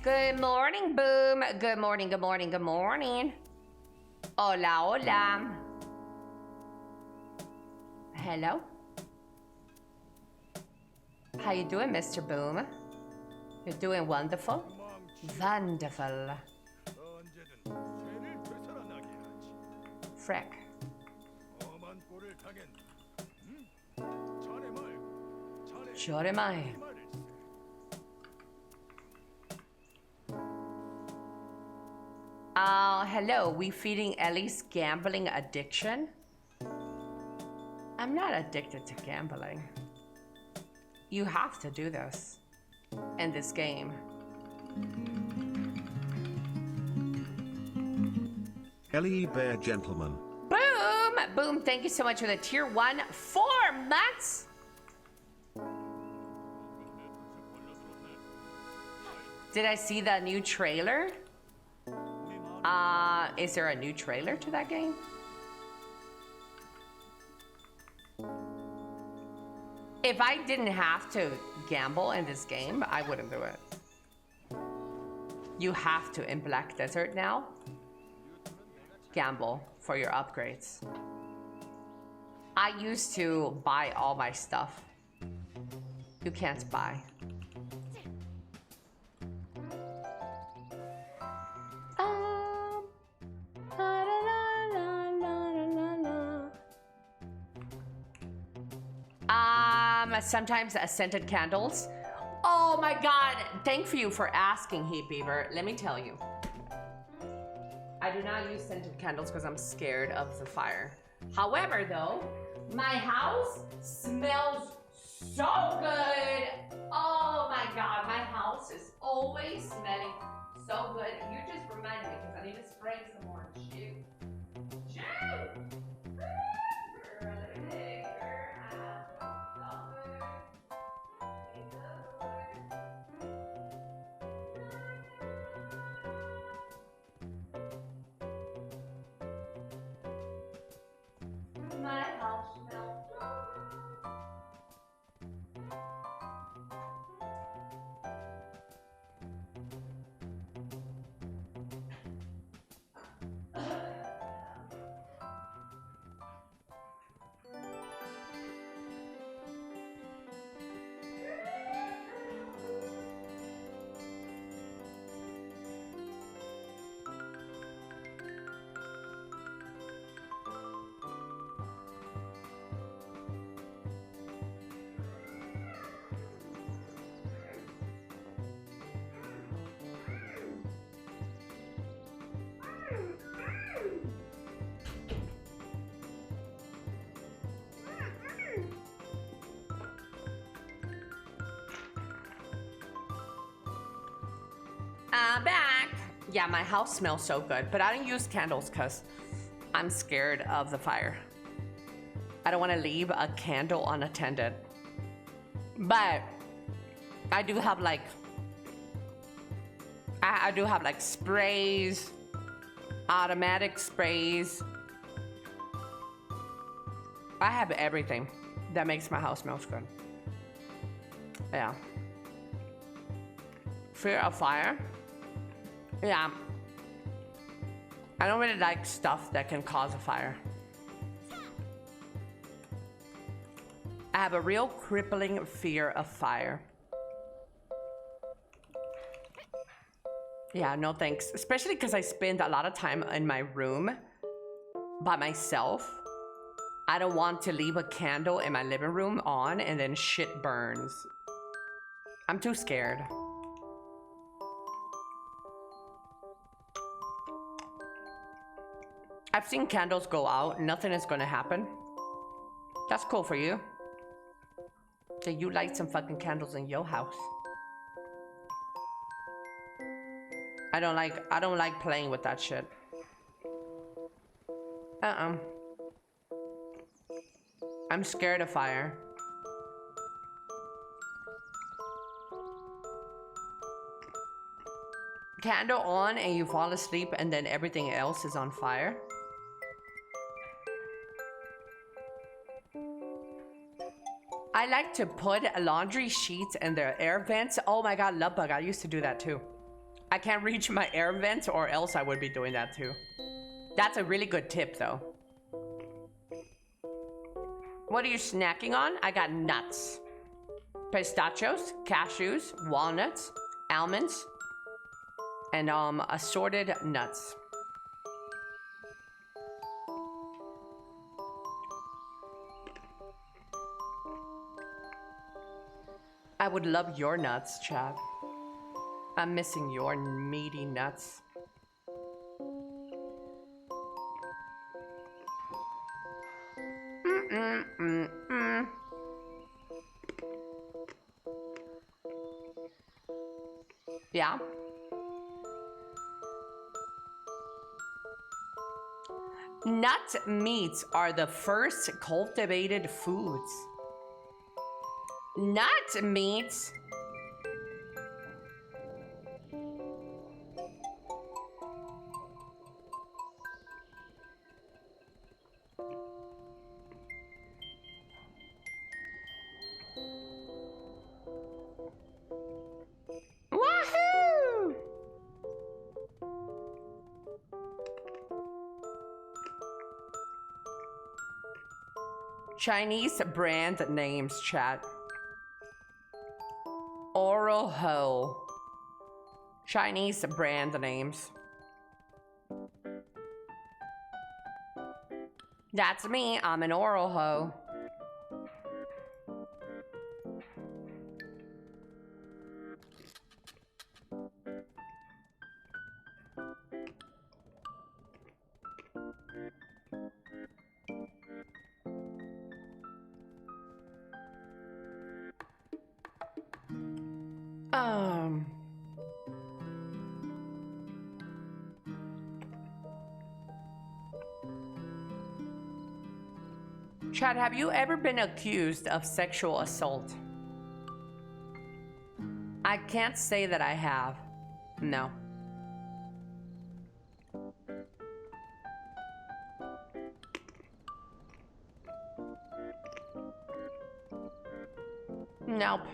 Good morning, Boom. Good morning, good morning, good morning. Hola, hola. Hello. How you doing, Mr. Boom? You're doing wonderful. Wonderful. Frick. Choremai. Hello, we feeding Elly's gambling addiction? I'm not addicted to gambling. You have to do this in this game. Elly Bear Gentleman. Boom! Boom, thank you so much for the tier 1 4 months. Did I see the new trailer? Is there a new trailer to that game? If I didn't have to gamble in this game, I wouldn't do it. You have to in Black Desert now. Gamble for your upgrades. I used to buy all my stuff. You can't buy. Sometimes scented candles. Oh my god, thank you for asking, Heat Beaver. Let me tell you. I do not use scented candles because I'm scared of the fire. However, though, my house smells so good. Oh my god, my house is always smelling so good. You just remind me because I need to spray some more. Shoot. Shoot! My house smells so I'm back. Yeah, my house smells so good, but I don't use candles because I'm scared of the fire. I don't want to leave a candle unattended. But I do have like, I do have like sprays, automatic sprays. I have everything that makes my house smell good. Yeah. Fear of fire. Yeah. I don't really like stuff that can cause a fire. I have a real crippling fear of fire. Yeah, no thanks. Especially because I spend a lot of time in my room by myself. I don't want to leave a candle in my living room on and then shit burns. I'm too scared. I've seen candles go out, nothing is gonna happen. That's cool for you. So you light some fucking candles in your house. I don't like playing with that shit. I'm scared of fire. Candle on and you fall asleep and then everything else is on fire. I like to put laundry sheets in their air vents. Oh my god, love bug. I used to do that too. I can't reach my air vents or else I would be doing that too. That's a really good tip though. What are you snacking on? I got nuts. Pistachios, cashews, walnuts, almonds, and assorted nuts. I would love your nuts, Chad. I'm missing your meaty nuts. Yeah. Nut meats are the first cultivated foods. Nut meats? Wahoo! Chinese brand names, chat. Oral Ho. Chinese brand names. That's me. I'm an Oral Ho. Chad, have you ever been accused of sexual assault? I can't say that I have. No. Nope.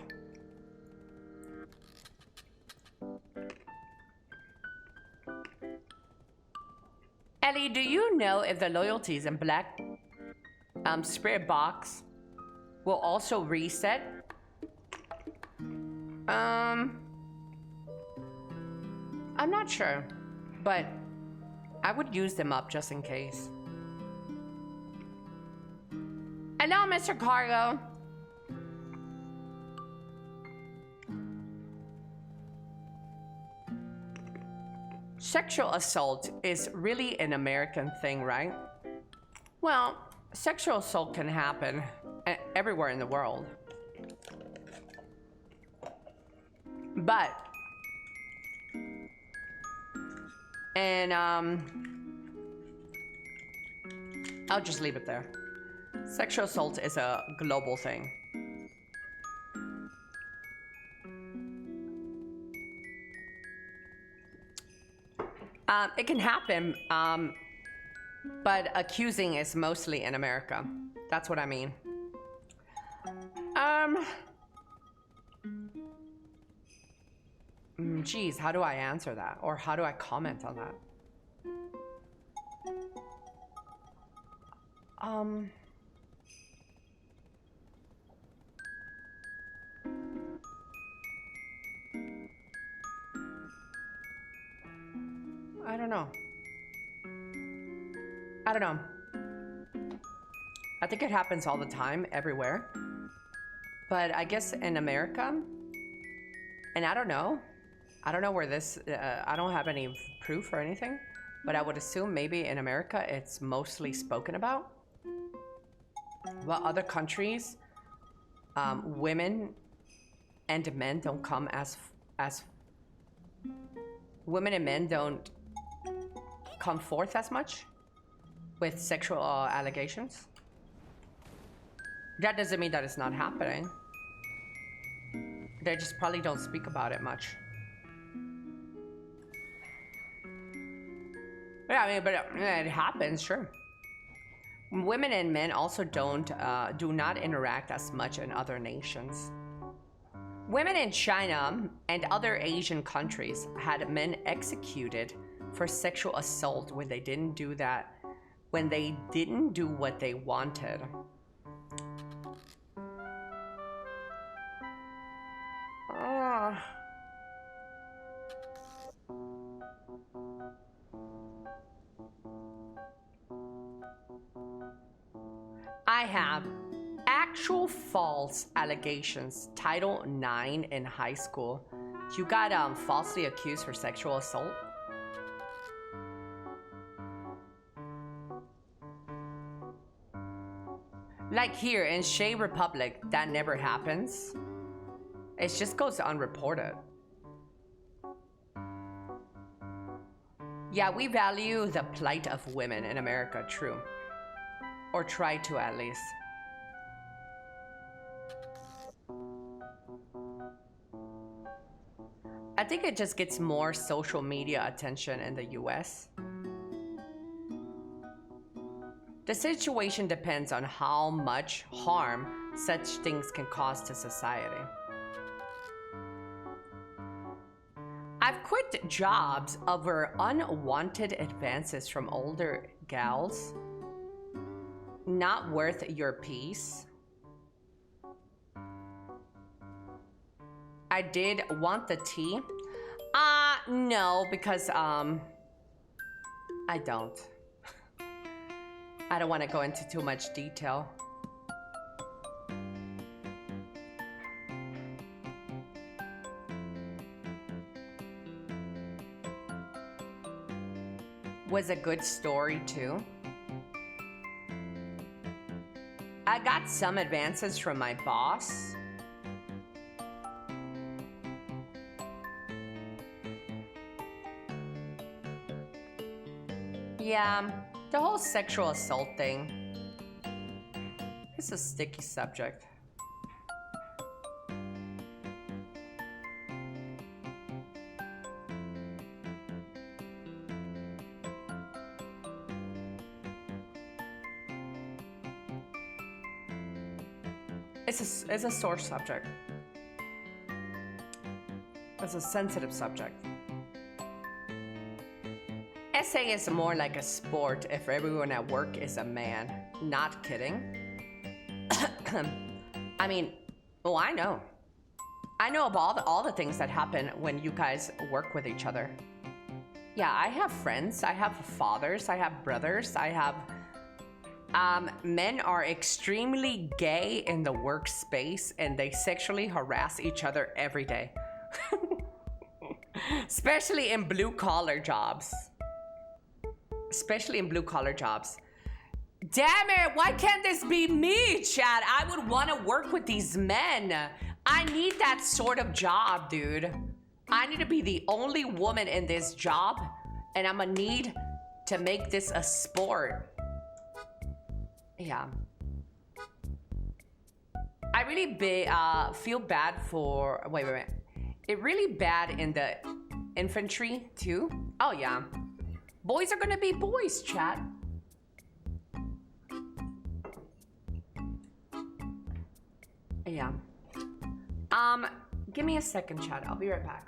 Ellie, do you know if the loyalties in Black Spirit Box will also reset? I'm not sure, but I would use them up just in case. Hello, Mr. Cargo. Sexual assault is really an American thing, right? Well, sexual assault can happen everywhere in the world. But, and I'll just leave it there. Sexual assault is a global thing. It can happen, but accusing is mostly in America. That's what I mean. Geez, how do I answer that? Or how do I comment on that? I don't know. I don't know. I think it happens all the time, everywhere. But I guess in America, and I don't know where this, I don't have any proof or anything, but I would assume maybe in America it's mostly spoken about. Well, other countries, women and men don't come as women and men don't come forth as much with sexual allegations. That doesn't mean that it's not happening. They just probably don't speak about it much. Yeah, I mean, but it happens, sure. Women and men also do not interact as much in other nations. Women in China and other Asian countries had men executed for sexual assault when they didn't do what they wanted. actual false allegations. Title 9 in high school. You got falsely accused for sexual assault. Like here in Shea Republic, that never happens. It just goes unreported. Yeah, we value the plight of women in America, true. Or try to, at least. I think it just gets more social media attention in the US. The situation depends on how much harm such things can cause to society. I've quit jobs over unwanted advances from older gals. Not worth your peace. I did want the tea. No, because I don't. I don't want to go into too much detail. Was a good story too. I got some advances from my boss. Yeah, the whole sexual assault thing. It's a sticky subject. It's a sore subject. It's a sensitive subject. SA is more like a sport if everyone at work is a man. Not kidding. I mean, oh, I know. I know of all the things that happen when you guys work with each other. Yeah, I have friends, I have fathers, I have brothers, I have... men are extremely gay in the workspace and they sexually harass each other every day. Especially in blue-collar jobs. Especially in blue-collar jobs. Damn it, why can't this be me, Chad? I would want to work with these men. I need that sort of job, dude. I need to be the only woman in this job, and I'm gonna need to make this a sport. Yeah. I really feel bad for... Wait. It really bad in the infantry, too. Oh, yeah. Boys are gonna be boys, chat. Yeah. Give me a second, chat. I'll be right back.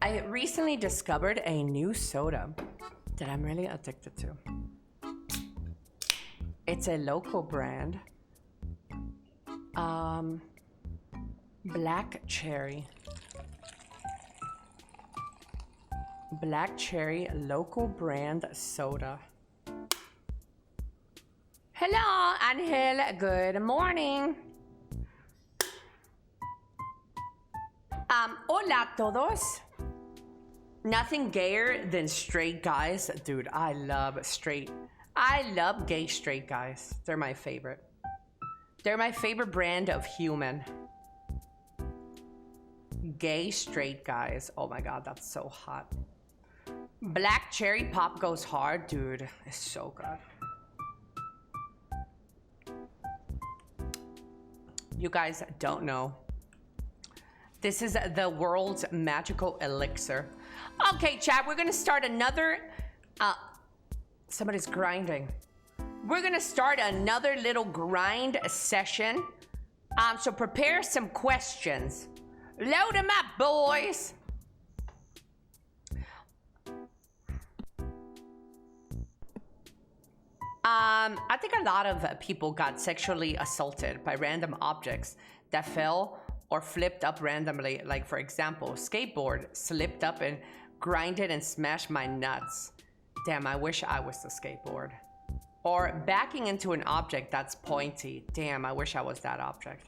I recently discovered a new soda that I'm really addicted to. It's a local brand. Black cherry. Black cherry local brand soda. Hello, Angel. Good morning. Hola a todos. Nothing gayer than straight guys. Dude, I love gay straight guys. They're my favorite. They're my favorite brand of human. Gay straight guys. Oh my god, that's so hot. Black cherry pop goes hard. Dude, it's so good. You guys don't know. This is the world's magical elixir. Okay, chat, we're gonna start another... somebody's grinding. We're gonna start another little grind session. So prepare some questions. Load them up, boys. I think a lot of people got sexually assaulted by random objects that fell or flipped up randomly. Like, for example, skateboard slipped up and grinded and smashed my nuts. Damn, I wish I was the skateboard. Or backing into an object that's pointy. Damn, I wish I was that object.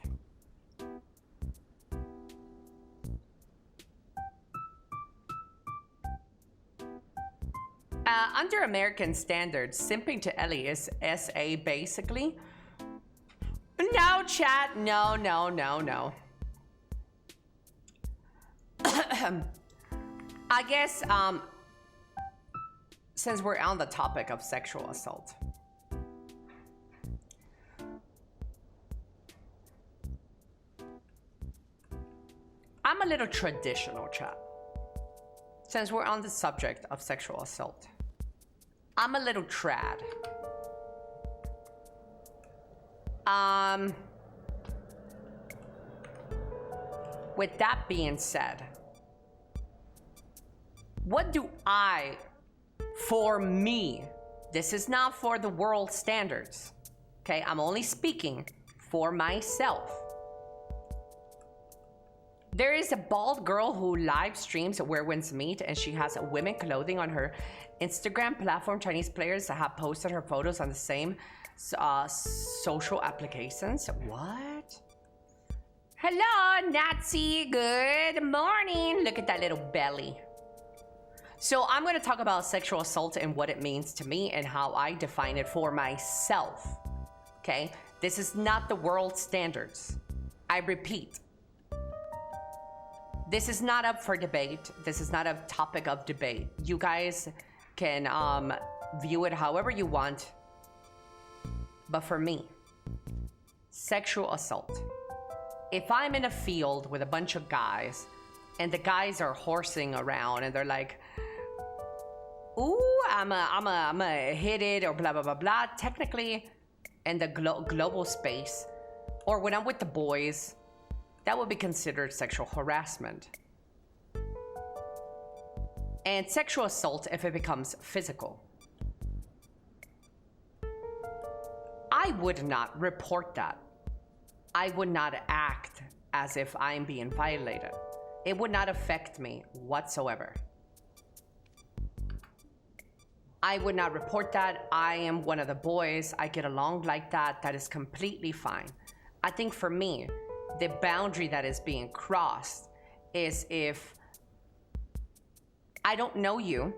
Under American standards, simping to Elly is SA basically. No, chat. No, no, no, no. I guess, since we're on the topic of sexual assault. I'm a little traditional, chat. Since we're on the subject of sexual assault. I'm a little trad. With that being said, what do I, for me, this is not for the world standards, okay? I'm only speaking for myself. There is a bald girl who live streams Where Winds Meet, and she has women clothing on her Instagram platform. Chinese players have posted her photos on the same social applications. What? Hello, Nazi. Good morning. Look at that little belly. So I'm going to talk about sexual assault and what it means to me and how I define it for myself. Okay? This is not the world standards. I repeat. This is not up for debate. This is not a topic of debate. You guys can view it however you want. But for me, sexual assault. If I'm in a field with a bunch of guys and the guys are horsing around and they're like, ooh, I'm a hit it or blah, blah, blah, blah. Technically, in the global space, or when I'm with the boys, that would be considered sexual harassment. And sexual assault if it becomes physical. I would not report that. I would not act as if I'm being violated. It would not affect me whatsoever. I would not report that. I am one of the boys. I get along like that. That is completely fine. I think for me, the boundary that is being crossed is if I don't know you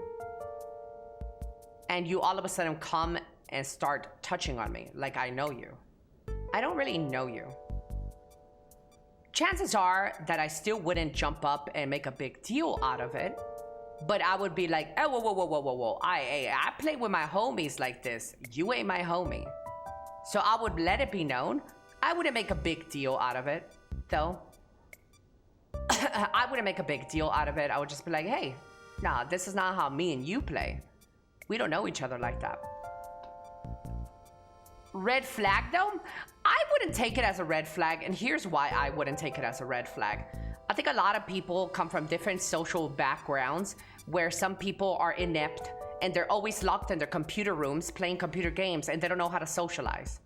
and you all of a sudden come and start touching on me like I know you. I don't really know you. Chances are that I still wouldn't jump up and make a big deal out of it, but I would be like, oh, whoa. I play with my homies like this. You ain't my homie. So I would let it be known. I wouldn't make a big deal out of it, though. I wouldn't make a big deal out of it. I would just be like, hey, nah, this is not how me and you play. We don't know each other like that. Red flag, though? I wouldn't take it as a red flag, and here's why I wouldn't take it as a red flag. I think a lot of people come from different social backgrounds where some people are inept and they're always locked in their computer rooms playing computer games and they don't know how to socialize.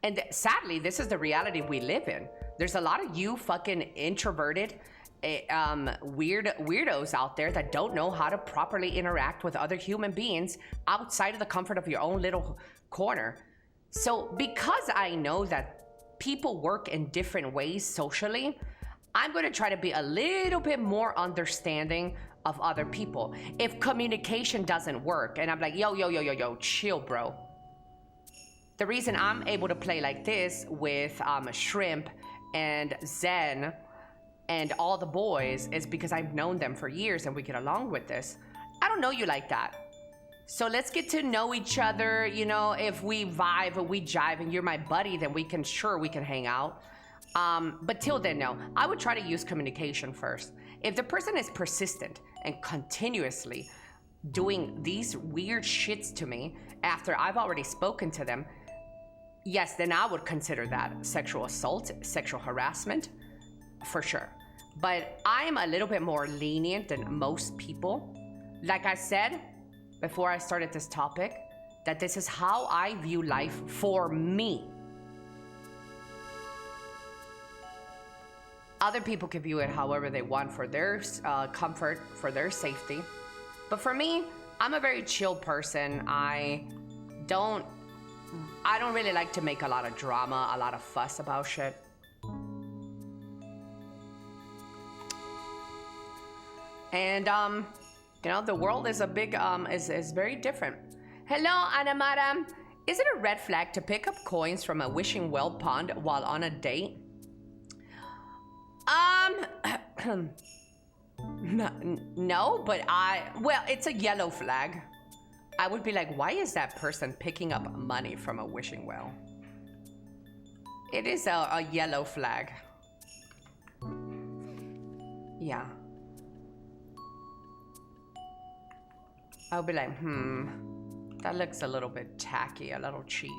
And sadly, this is the reality we live in. There's a lot of you fucking introverted, weirdos out there that don't know how to properly interact with other human beings outside of the comfort of your own little corner. So because I know that people work in different ways socially, I'm going to try to be a little bit more understanding of other people. If communication doesn't work, and I'm like, yo, chill, bro. The reason I'm able to play like this with Shrimp and Zen and all the boys is because I've known them for years and we get along with this. I don't know you like that. So let's get to know each other. You know, if we vibe or we jive and you're my buddy, then we can hang out. But till then, no. I would try to use communication first. If the person is persistent and continuously doing these weird shits to me after I've already spoken to them, yes, then I would consider that sexual assault, sexual harassment, for sure. But I'm a little bit more lenient than most people. Like I said before I started this topic, that this is how I view life for me. Other people can view it however they want for their comfort, for their safety. But for me, I'm a very chill person. I don't really like to make a lot of drama, a lot of fuss about shit. And, you know, the world is is very different. Hello, Anamara. Is it a red flag to pick up coins from a wishing well pond while on a date? No, but well, it's a yellow flag. I would be like, why is that person picking up money from a wishing well? It is a yellow flag. Yeah. I would be like, that looks a little bit tacky, a little cheap.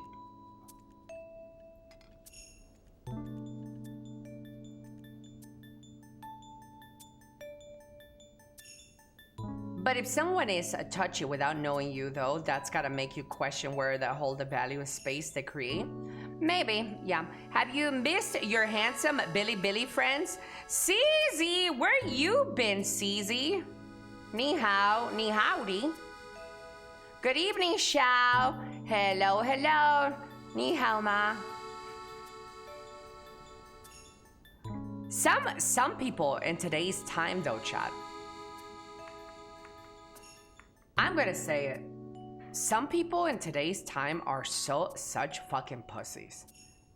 But if someone is touchy without knowing you, though, that's gotta make you question where they hold the value and space they create. Maybe, yeah. Have you missed your handsome Billy friends? CZ, where you been, CZ? Ni hao, ni howdy. Good evening, Xiao. Hello. Ni hao ma. Some people in today's time, though, chat, I'm gonna say it. Some people in today's time are such fucking pussies.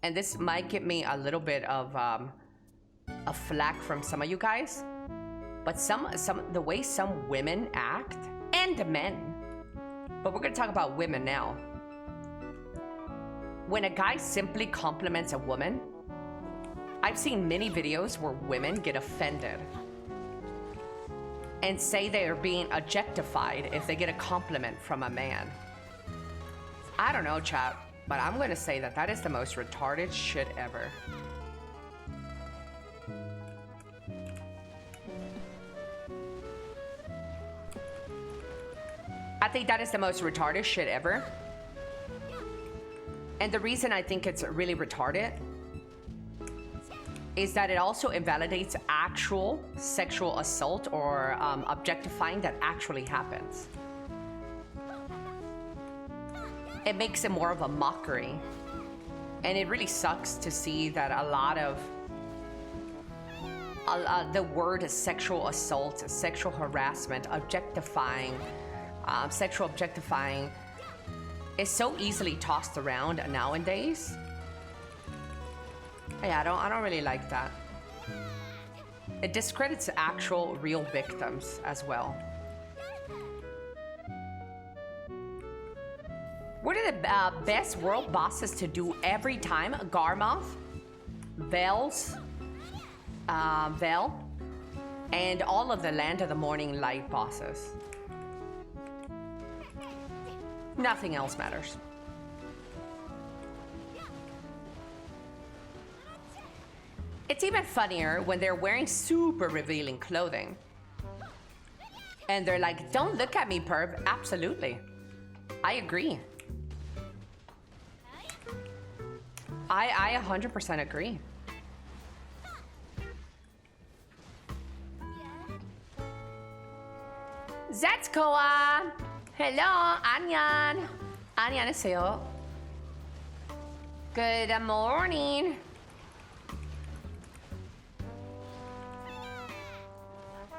And this might get me a little bit of a flack from some of you guys. But the way some women act, and men, but we're gonna talk about women now. When a guy simply compliments a woman, I've seen many videos where women get offended and say they are being objectified if they get a compliment from a man. I don't know, chat, but I'm gonna say that is the most retarded shit ever. I think that is the most retarded shit ever. And the reason I think it's really retarded is that it also invalidates actual sexual assault or objectifying that actually happens. It makes it more of a mockery. And it really sucks to see that a lot of the word sexual assault, sexual harassment, objectifying, sexual objectifying is so easily tossed around nowadays. Yeah, I don't really like that. It discredits actual real victims as well. What are the best world bosses to do every time? Garmoth, Vels, Vel, and all of the Land of the Morning Light bosses. Nothing else matters. It's even funnier when they're wearing super revealing clothing. And they're like, don't look at me, perv. Absolutely. I agree. I 100% agree. Zetskoa! Hello, Anyan! 안녕하세요. Good morning.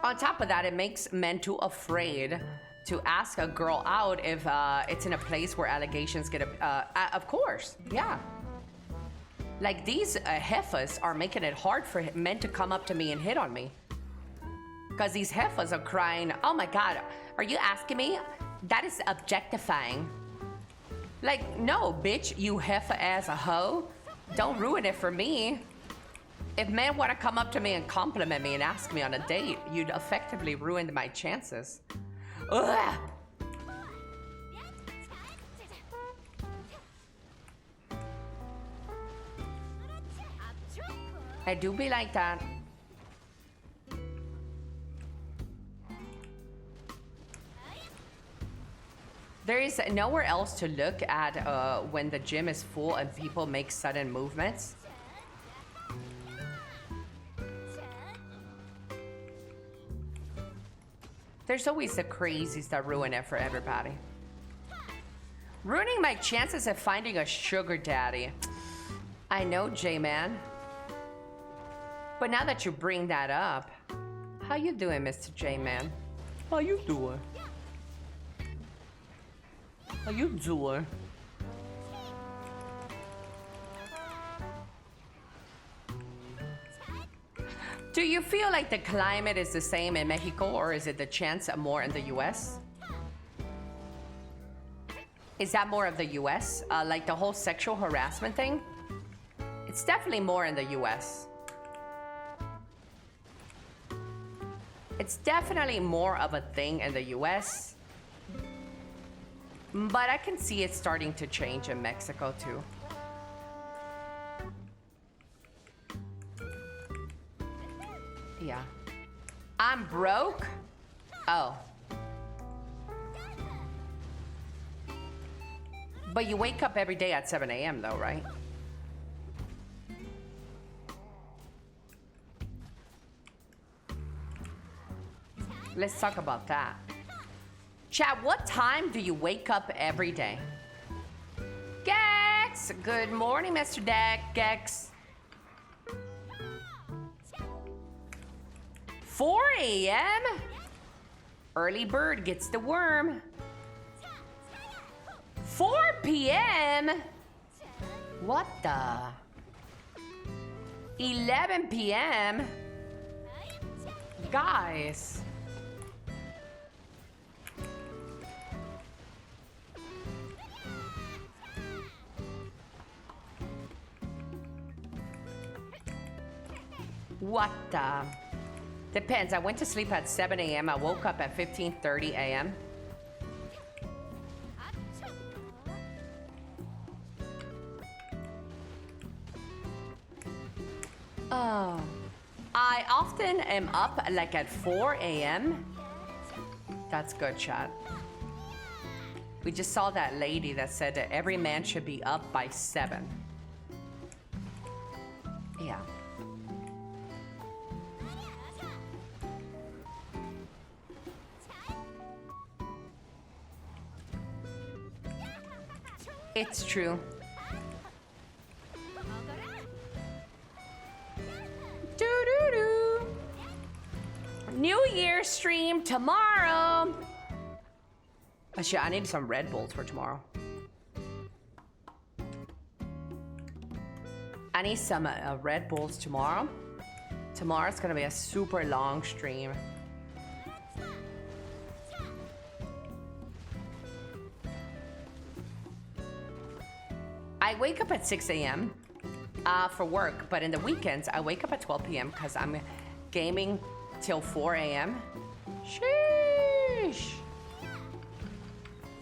On top of that, it makes men too afraid to ask a girl out if it's in a place where allegations get of course, yeah. Like these heifers are making it hard for men to come up to me and hit on me. Because these heifers are crying, oh my God, are you asking me? That is objectifying. Like, no, bitch, you heifer as a hoe. Don't ruin it for me. If men want to come up to me and compliment me and ask me on a date, you'd effectively ruin my chances. Ugh. I do be like that. There is nowhere else to look at when the gym is full and people make sudden movements. There's always the crazies that ruin it for everybody. Ruining my chances of finding a sugar daddy. I know, J-Man. But now that you bring that up, how you doing, Mr. J-Man? How you doing? How you doing? Do you feel like the climate is the same in Mexico, or is it the chance more in the US? Is that more of the US? Like the whole sexual harassment thing? It's definitely more in the US. It's definitely more of a thing in the US. But I can see it starting to change in Mexico too. Yeah. I'm broke? Oh. But you wake up every day at 7 a.m. though, right? Let's talk about that. Chat, what time do you wake up every day? Gex! Good morning, Mr. Gex. 4 a.m.? Early bird gets the worm. 4 p.m.? What the? 11 p.m.? Guys. What the? Depends. I went to sleep at 7 a.m. I woke up at 15:30 a.m. Oh. I often am up like at 4 a.m. That's good, chat. We just saw that lady that said that every man should be up by 7. Yeah. It's true. Doo-doo-doo. New Year stream tomorrow. Oh, shit, I need some Red Bulls for tomorrow. I need some Red Bulls tomorrow. Tomorrow's gonna be a super long stream. I wake up at 6 a.m. For work, but in the weekends, I wake up at 12 p.m. because I'm gaming till 4 a.m. Sheesh.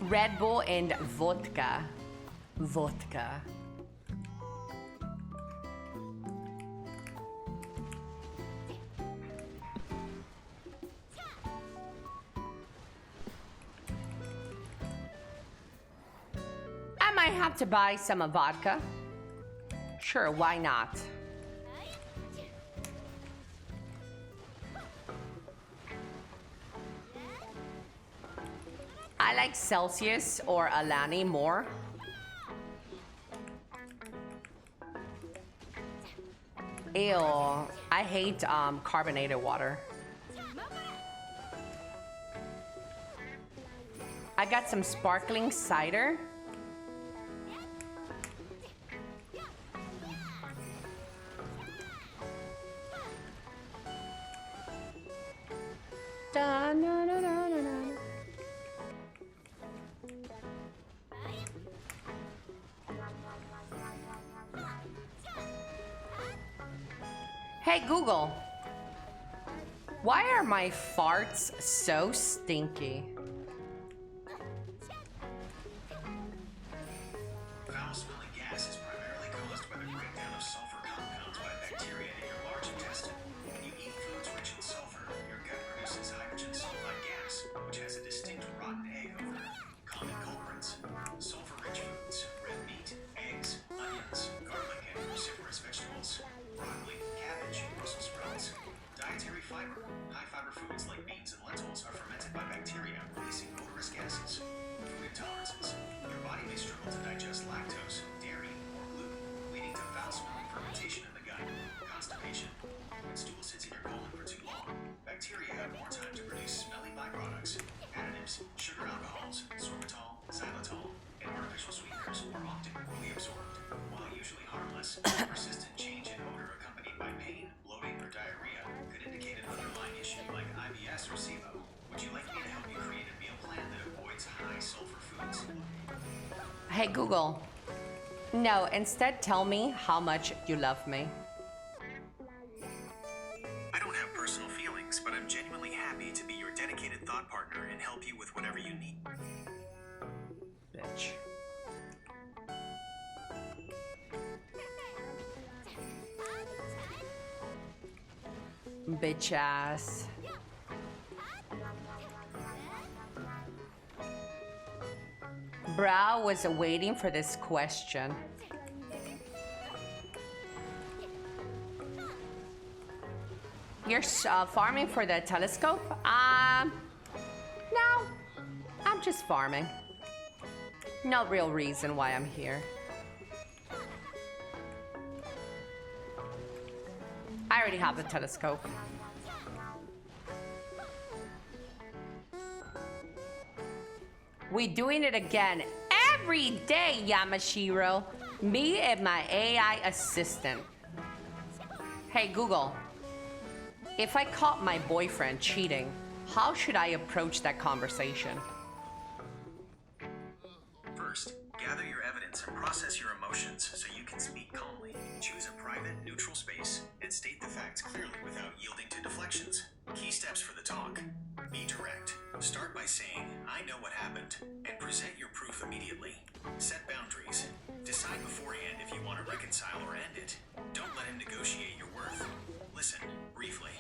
Red Bull and vodka. Vodka. I might have to buy some vodka. Sure, why not? I like Celsius or Alani more. Ew, I hate carbonated water. I got some sparkling cider. Da, na, na, na, na, na. Hey Google, why are my farts so stinky? Foul-smelling gas is primarily caused by the breakdown of sulfur compounds by bacteria in your large intestine. When you eat foods rich in sulfur, your gut produces hydrogen sulfide gas, which has a distinct rotten egg odor. Common culprits: sulfur-rich foods, red meat, eggs, onions, garlic, and cruciferous vegetables, broccoli, cabbage, Brussels sprouts. Dietary fiber: high-fiber foods like beans and lentils are fermented by bacteria, releasing odorous gases. Food intolerances: your body may struggle to digest lactose, dairy, or gluten, leading to foul-smelling fermentation in the gut. Constipation: when stool sits in your colon for too long, bacteria have more time to produce smelly byproducts. Additives, sugar alcohols, sorbitol, xylitol, and artificial sweeteners are often poorly absorbed. While usually harmless, persistent change in odor accompanied by pain, bloating, or diarrhea could indicate an underlying issue like IBS or SIBO. Would you like me to help you create a meal plan that avoids high sulfur foods? Hey Google, no, instead tell me how much you love me. I don't have personal feelings, but I'm genuinely happy to be your dedicated thought partner and help you with whatever you need. Bitch. Bitch ass. Brow was waiting for this question. You're farming for the telescope? No. I'm just farming. No real reason why I'm here. I already have the telescope. We doing it again every day, Yamashiro. Me and my AI assistant. Hey Google, if I caught my boyfriend cheating, how should I approach that conversation? First, gather your evidence and process your emotions so you can speak calmly. Choose a private, neutral space and state the facts clearly without yielding to deflections. Key steps for the talk: be direct. Start by saying, "I know what happened," and present your proof immediately. Set boundaries. Decide beforehand if you want to reconcile or end it. Don't let him negotiate your worth. Listen briefly.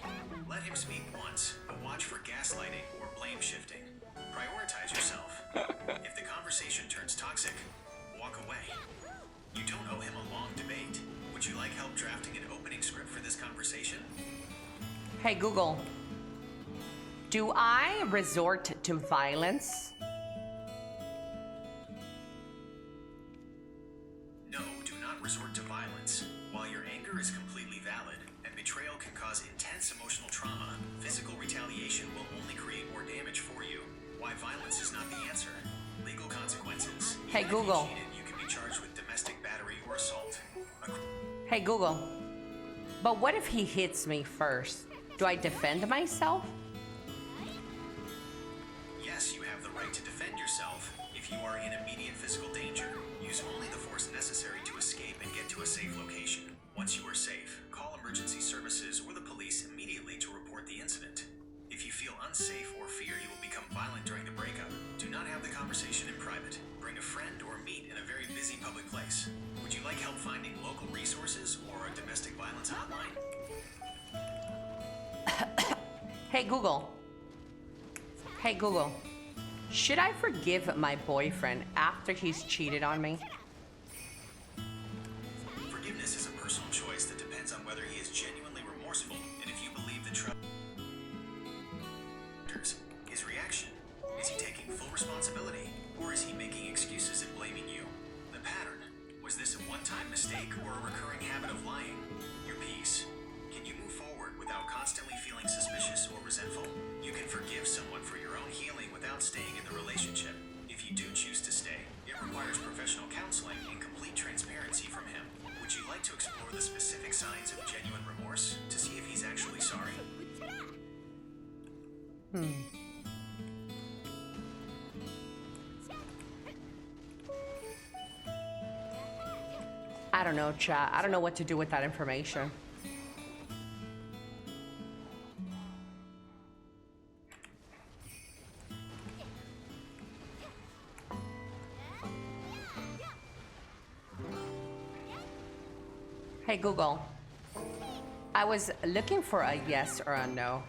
Let him speak once, but watch for gaslighting or blame shifting. Prioritize yourself. If the conversation turns toxic, walk away. You don't owe him a long debate. Would you like help drafting an opening script for this conversation? Hey Google, do I resort to violence? No, do not resort to violence. While your anger is completely valid and betrayal can cause intense emotional trauma, physical retaliation will only create more damage for you. Why violence is not the answer. Legal consequences. Hey Even if Google. you cheated, you can be charged with domestic battery or assault. Hey Google, but what if he hits me first? Do I defend myself? Yes, you have the right to defend yourself. If you are in immediate physical danger, use only the force necessary to escape and get to a safe location. Once you are safe, call emergency services or the police immediately to report the incident. If you feel unsafe or fear you will become violent during the breakup, do not have the conversation in private. Bring a friend or meet in a very busy public place. Would you like help finding local resources or a domestic violence hotline? Hey Google. Hey Google, should I forgive my boyfriend after he's cheated on me? Forgiveness is a personal choice that depends on whether he is genuinely remorseful and if you believe the trust. His reaction: is he taking full responsibility or is he making excuses and blaming you? The pattern: was this a one-time mistake or a recurring habit of lying? Your peace: can you move forward without constantly feeling suspicious or resentful? You can forgive someone for your own healing without staying in the relationship. I don't know, chat. I don't know what to do with that information. Hey Google, I was looking for a yes or a no.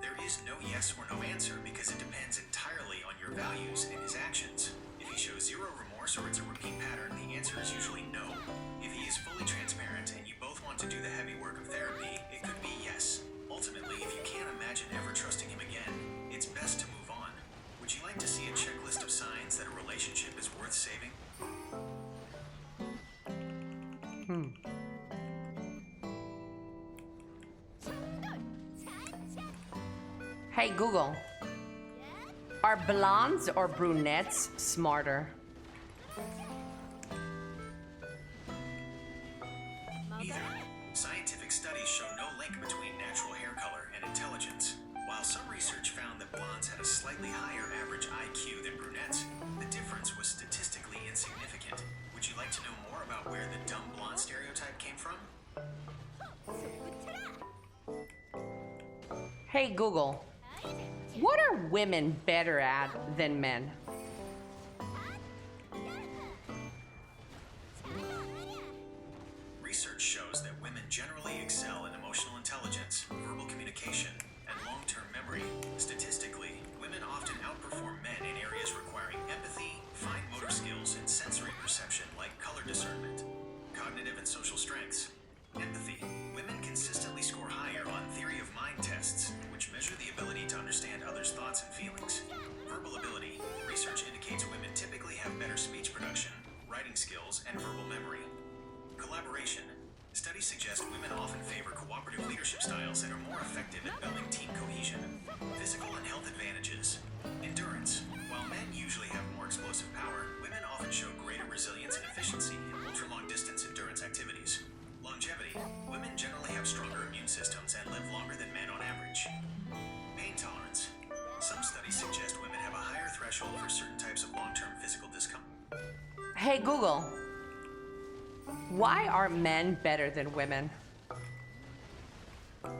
There is no yes or no answer because it depends entirely on your values and his actions. If he shows zero remorse or it's a repeat pattern, the answer is usually no. If he is fully transparent and you both want to do the heavy work of therapy, it could be yes. Ultimately, if you can't imagine ever trusting him again, it's best to move on. Would you like to see a checklist of signs that a relationship is worth saving? Hey Google, are blondes or brunettes smarter? Neither. Scientific studies show no link between natural hair color and intelligence. While some research found that blondes had a slightly higher average IQ than brunettes, the difference was statistically insignificant. Would you like to know more about where the dumb blonde stereotype came from? Hey Google, what are women better at than men? Research shows that women generally excel in emotional intelligence, verbal communication, and long-term memory. Statistically, women often outperform men in areas requiring empathy, fine motor skills, and sensory perception like color discernment, cognitive and social strengths. Empathy. Women consistently score higher on theory of mind tests, which measure the ability to understand others' thoughts and feelings. Verbal ability. Research indicates women typically have better speech production, writing skills, and verbal memory. Collaboration. Studies suggest women often favor cooperative leadership styles that are more effective at building team cohesion. Physical and health advantages. Endurance. While men usually have more explosive power, women often show greater resilience and efficiency in ultra-long distance endurance activities. Longevity. Women generally have stronger immune systems and live longer than men on average. Pain tolerance. Some studies suggest women have a higher threshold for certain types of long-term physical discomfort. Hey Google, why are men better than women? Neither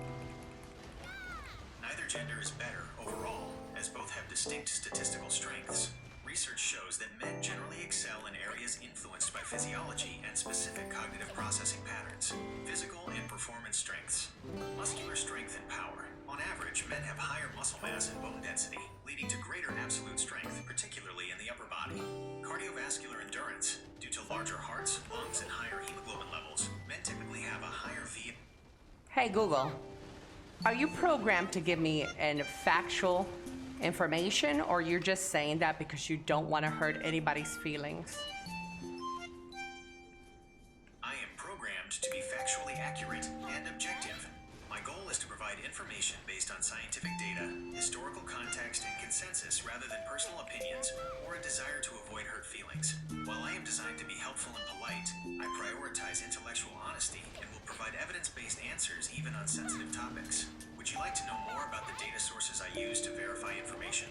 gender is better overall, as both have distinct statistical strengths. Research shows that men generally excel in areas influenced by physiology and specific cognitive processing patterns, physical and performance strengths, muscular strength and power. On average, men have higher muscle mass and bone density, leading to greater absolute strength, particularly in the upper body. Cardiovascular endurance. Due to larger hearts, lungs, and higher hemoglobin levels, men typically have a higher V. Hey Google, are you programmed to give me an factual information, or you're just saying that because you don't want to hurt anybody's feelings? I am programmed to be factually accurate and objective. My goal is to provide information based on scientific data, historical context, and consensus rather than personal opinions or a desire to avoid hurt feelings. While I am designed to be helpful and polite, I prioritize intellectual honesty and will provide evidence-based answers even on sensitive topics. Would you like to know more about the data sources I use to verify information?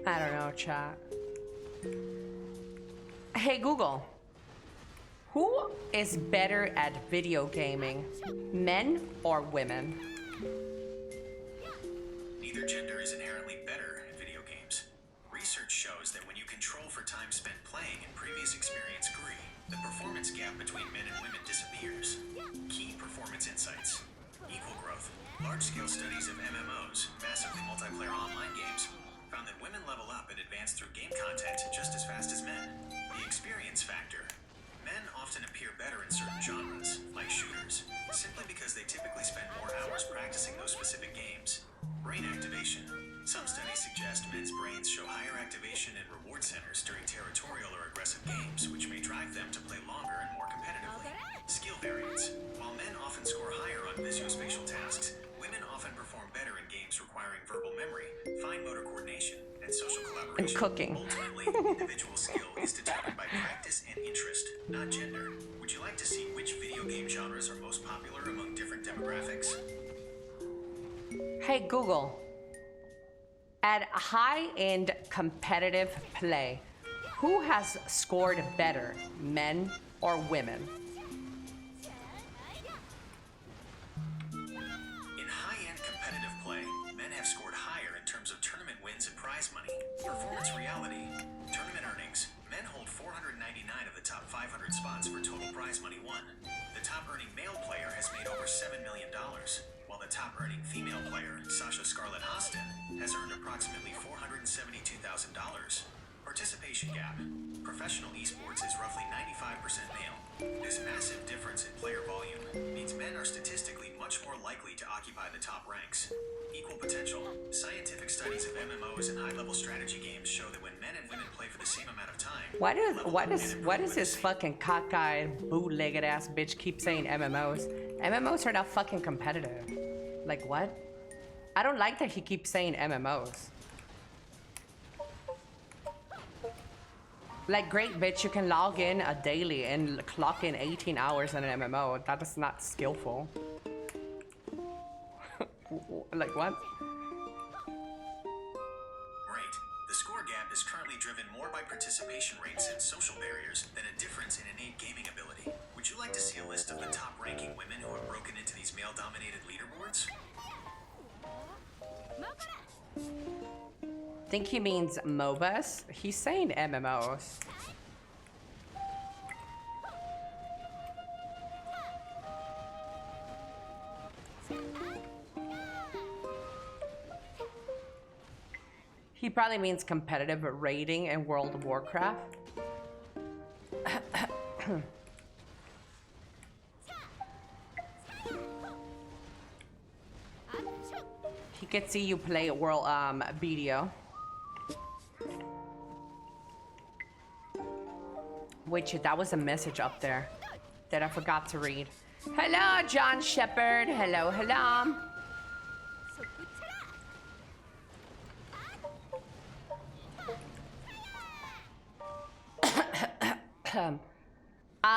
I don't know, chat. Hey Google, who is better at video gaming, men or women? Neither gender is inherently better at video games. Research shows that when you control for time spent playing and previous experience agree, the performance gap between men and women disappears. Key performance insights. Equal growth. Large-scale studies of MMOs, massively multiplayer online games, found that women level up and advance through game content just as fast as men. The experience factor. Men often appear better in certain genres, like shooters, simply because they typically spend more hours practicing those specific games. Brain activation. Some studies suggest men's brains show higher activation in reward centers during territorial or aggressive games, which may drive them to play longer and more competitively. Skill variance. While men often score higher on visuospatial tasks, women often perform better in games requiring verbal memory, fine motor coordination, and social collaboration. equation. cooking. Ultimately, individual skill is determined by practice and interest, not gender. Would you like to see which video game genres are most popular among different demographics? Hey Google, at high-end competitive play, who has scored better, men or women? In high-end competitive play, men have scored higher in terms of tournament wins and prize money. Performance reality, tournament earnings, men hold 499 of the top 500 spots for total prize money won. The top earning male player has made over $7 million, while the top earning female player, Sasha Scarlett Austin, has earned approximately $472,000. Participation gap. Professional esports is roughly 95% male. This massive difference in player volume means men are statistically much more likely to occupy the top ranks. Equal potential. Scientific studies of MMOs and high-level strategy games show that when men and women play for the same amount of time, Why does this fucking cockeyed, bootlegged ass bitch keep saying MMOs? MMOs are not fucking competitive. Like what? I don't like that he keeps saying MMOs. Like, great bitch, you can log in a daily and clock in 18 hours in an MMO. That is not skillful. Like what? Right. The score gap is currently driven more by participation rates and social barriers than a difference in innate gaming ability. Would you like to see a list of the top-ranking women who have broken into these male-dominated leaderboards? Think he means MOBAs? He's saying MMOs. He probably means competitive raiding in World of Warcraft. He could see you play World BDO. Which, that was a message up there that I forgot to read. Hello, John Shepherd. Hello, hello.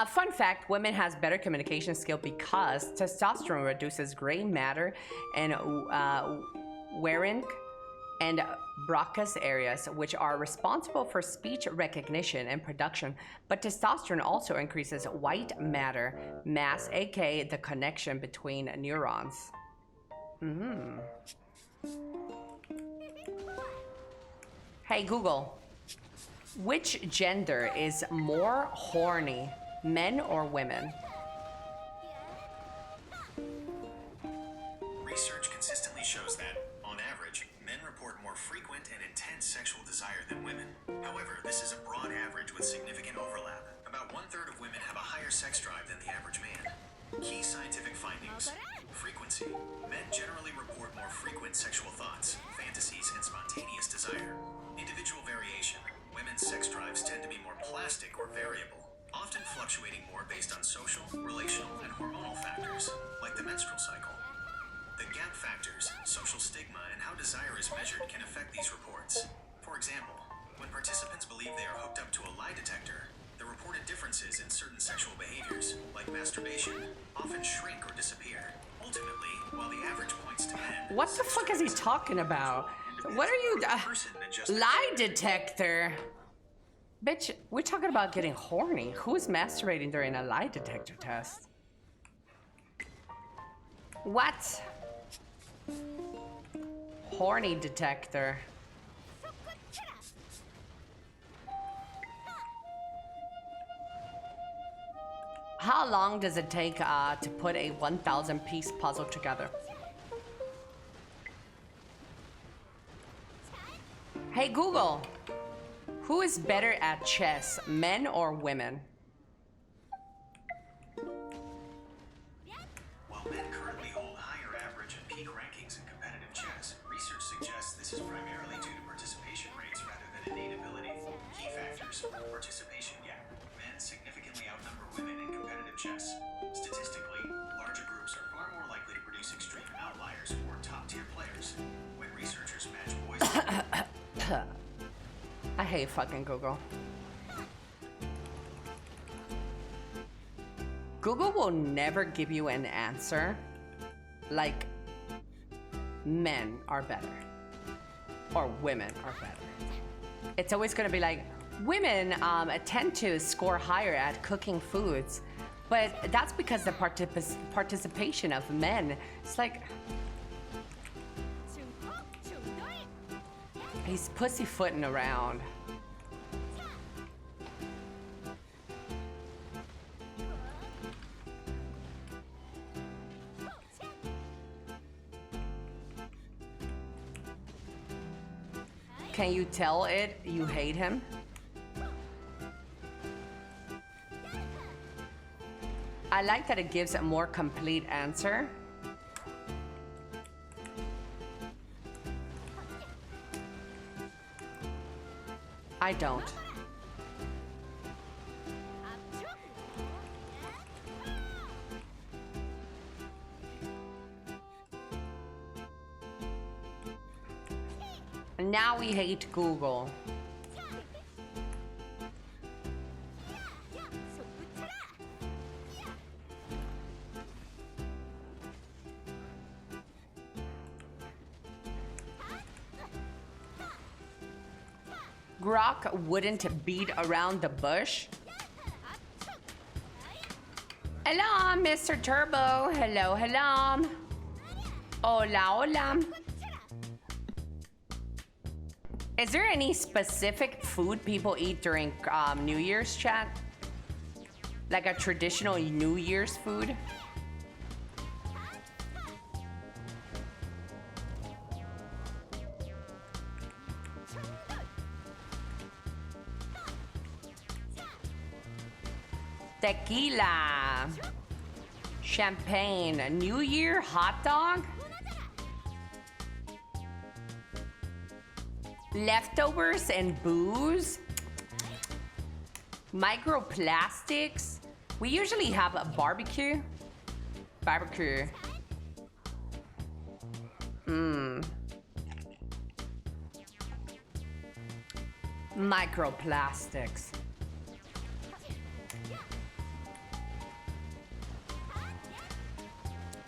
Fun fact, women has better communication skill because testosterone reduces gray matter and Wernicke and Broca's areas, which are responsible for speech recognition and production, but testosterone also increases white matter mass, aka the connection between neurons. Hey Google, which gender is more horny, men or women? Research consistently shows that, on average, men report more frequent and intense sexual desire than women. However, this is a broad average with significant overlap. About 1/3 of women have a higher sex drive than the average man. Key scientific findings. Frequency. Men generally report more frequent sexual thoughts, fantasies, and spontaneous desire. Individual variation. Women's sex drives tend to be more plastic or variable, often fluctuating more based on social, relational, and hormonal factors, like the menstrual cycle. The gap factors, social stigma, and how desire is measured can affect these reports. For example, when participants believe they are hooked up to a lie detector, the reported differences in certain sexual behaviors, like masturbation, often shrink or disappear. Ultimately, while the average points to men... What the fuck is he talking about? What are you... lie detector? Bitch, we're talking about getting horny. Who is masturbating during a lie detector test? What? Horny detector. How long does it take to put a 1,000-piece puzzle together? Hey Google, who is better at chess, men or women? While men currently hold higher average and peak rankings in competitive chess, research suggests this is primarily due to participation rates rather than innate ability. Key factors: participation gap. Men significantly outnumber women in competitive chess. Statistically, larger groups are far more likely to produce extreme outliers or top-tier players. When researchers match boys hate fucking Google. Google will never give you an answer like men are better or women are better. It's always going to be like women tend to score higher at cooking foods, but that's because the participation of men. It's like he's pussyfooting around. Can you tell it you hate him? I like that it gives a more complete answer. I don't. Now we hate Google. Grok wouldn't beat around the bush. Hello, Mr. Turbo. Hello, hello. Hola, hola. Is there any specific food people eat during New Year's, chat? Like a traditional New Year's food? Tequila. Champagne. New Year hot dog? Leftovers and booze? Microplastics? We usually have a barbecue. Barbecue. Microplastics.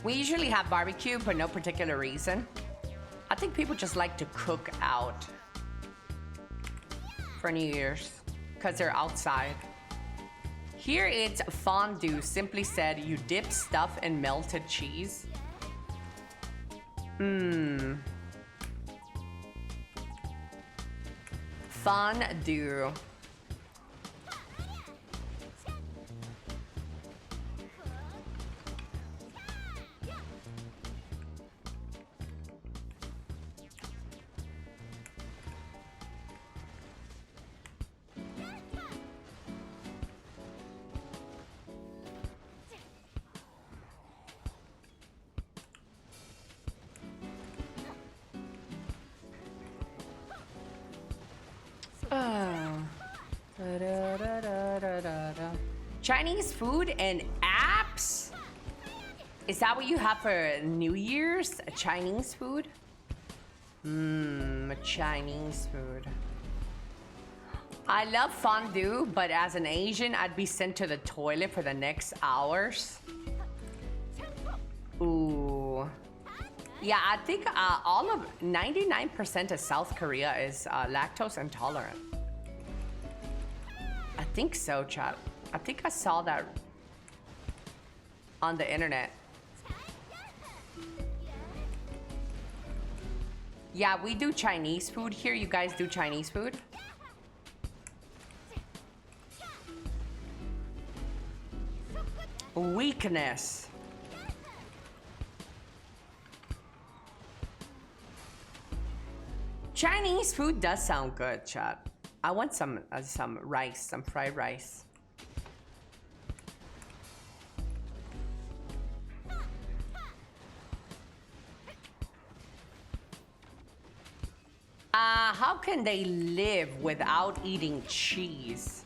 We usually have barbecue for no particular reason. I think people just like to cook out for New Year's because they're outside. Here it's fondue. Simply said, you dip stuff in melted cheese. Fondue. Chinese food and apps? Is that what you have for New Year's? Chinese food? Chinese food. I love fondue, but as an Asian, I'd be sent to the toilet for the next hours. Ooh. Yeah, I think all of 99% of South Korea is lactose intolerant. I think so, chat. I think I saw that on the internet. Yeah, we do Chinese food here. You guys do Chinese food? Weakness. Chinese food does sound good, chat. I want some rice, some fried rice. How can they live without eating cheese?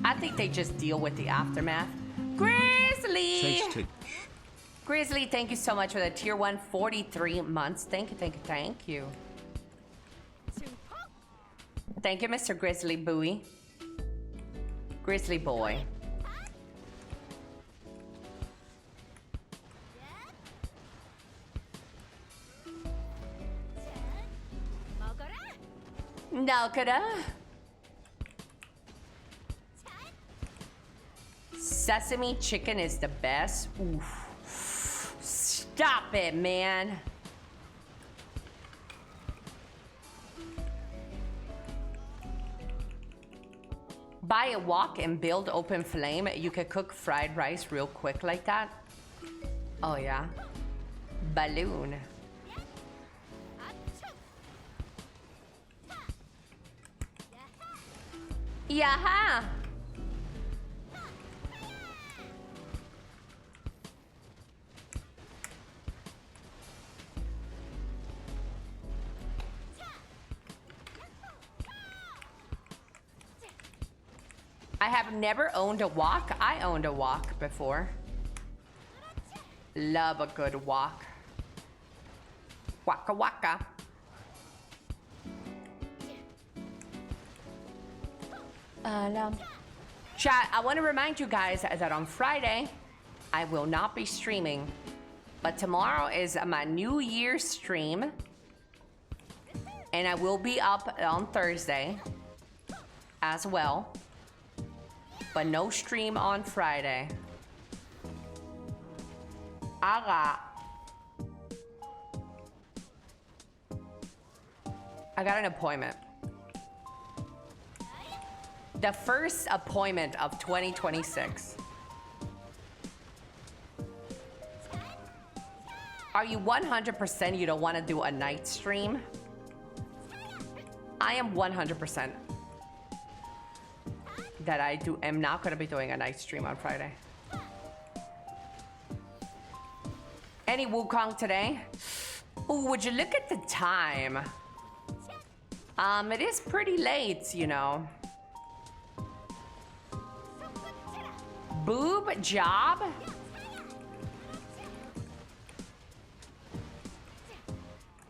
I think they just deal with the aftermath. Grizzly! Tasty. Grizzly, thank you so much for the tier 1 43 months. Thank you, thank you, thank you. Thank you, Mr. Grizzly Boy. Grizzly Boy. Nalkada. Sesame chicken is the best. Oof. Stop it, man. Buy a wok and build open flame. You can cook fried rice real quick like that. Oh yeah. Balloon. Yaha. I have never owned a wok. I owned a wok before. Love a good wok. Waka waka. Chat, I want to remind you guys that on Friday, I will not be streaming. But tomorrow is my New Year's stream. And I will be up on Thursday as well. But no stream on Friday. I got an appointment. The first appointment of 2026. Are you 100% you don't want to do a night stream? I am 100% that I am not going to be doing a night stream on Friday. Any Wukong today? Ooh, would you look at the time? It is pretty late, you know. Boob job?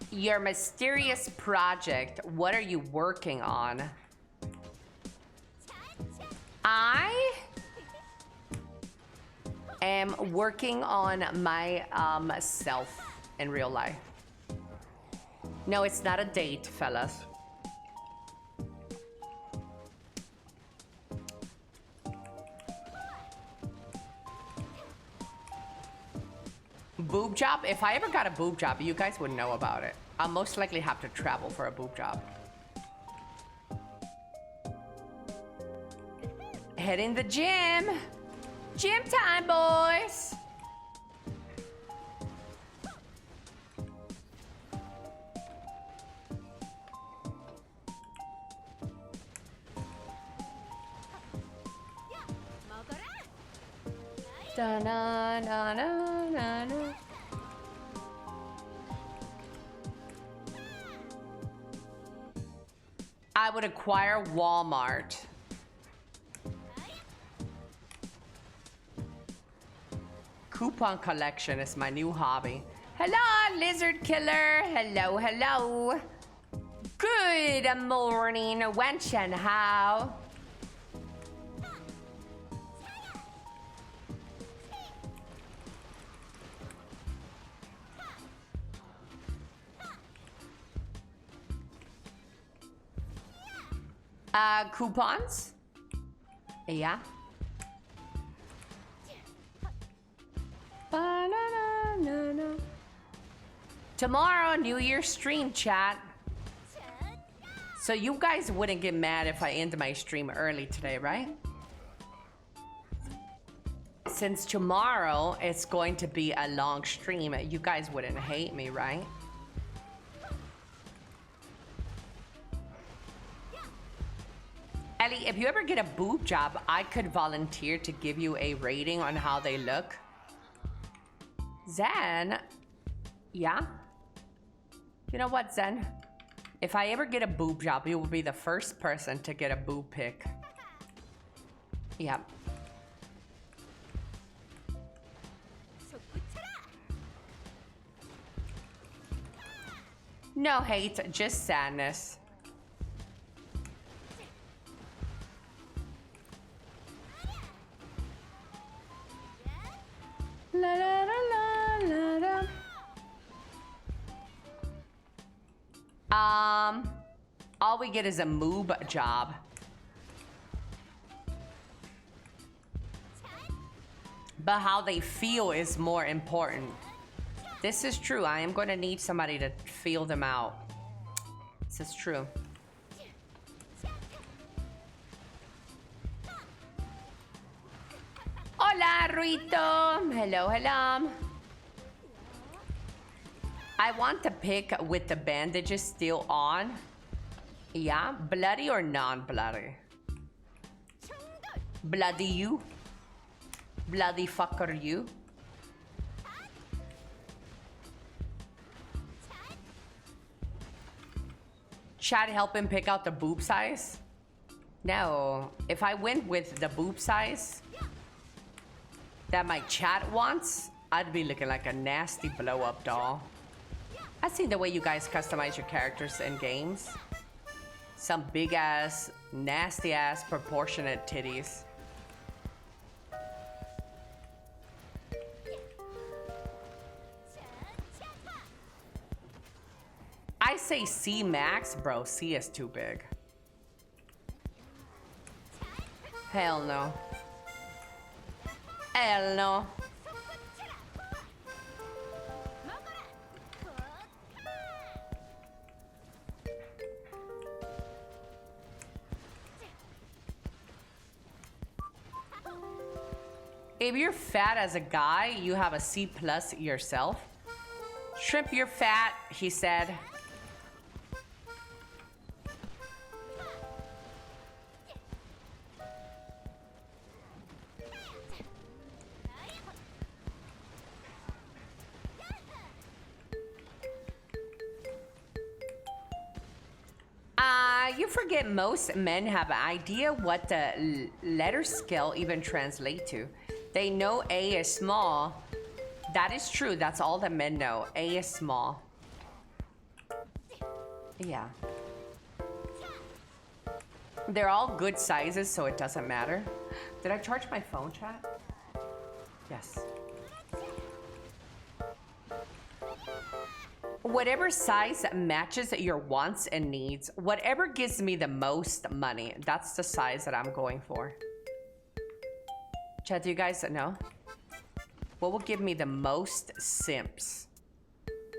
Your mysterious project. What are you working on? I am working on my self in real life. No, it's not a date, fellas. Boob job? If I ever got a boob job, you guys would know about it. I'll most likely have to travel for a boob job. Hitting the gym. Gym time, boys. Da na na na na na. I would acquire Walmart. Coupon collection is my new hobby. Hello, lizard killer. Hello, hello. Good morning, Wen Chen Hao. Coupons? Yeah. Ba-na-na-na-na. Tomorrow, New Year's stream, chat. So you guys wouldn't get mad if I end my stream early today, right? Since tomorrow it's going to be a long stream, you guys wouldn't hate me, right? Ellie, if you ever get a boob job, I could volunteer to give you a rating on how they look. Zen? Yeah? You know what, Zen? If I ever get a boob job, you will be the first person to get a boob pic. Yep. No hate, just sadness. All we get is a moob job. But how they feel is more important. This is true. I am going to need somebody to feel them out. This is true. Hola, Ruito. Hello, hello. I want to pick with the bandages still on. Yeah, bloody or non-bloody? Bloody you? Bloody fucker you? Chad, help him pick out the boob size? No. If I went with the boob size that my chat wants, I'd be looking like a nasty blow-up doll. I've seen the way you guys customize your characters in games. Some big-ass, nasty-ass, proportionate titties. I say C max, bro. C is too big. Hell no. Hell no. If you're fat as a guy, you have a C plus yourself. Shrimp, you're fat, he said. You forget most men have an idea what the letter scale even translate to. They know A is small. That is true. That's all that men know. A is small. Yeah. They're all good sizes, so it doesn't matter. Did I charge my phone, chat? Yes. Whatever size matches your wants and needs, whatever gives me the most money, that's the size that I'm going for. Chat, do you guys know? What will give me the most simps?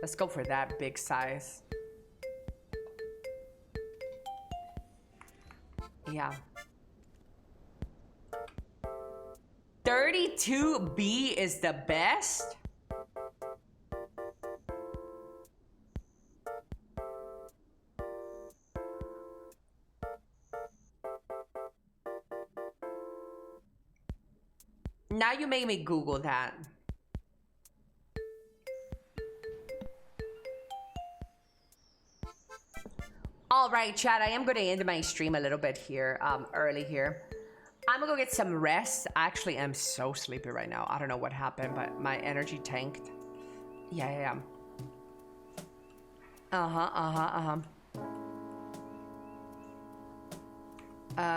Let's go for that big size. Yeah. 32B is the best? Now you made me Google that. All right, chat, I am going to end my stream a little bit here, early here. I'm going to go get some rest. I actually am so sleepy right now. I don't know what happened, but my energy tanked. Yeah.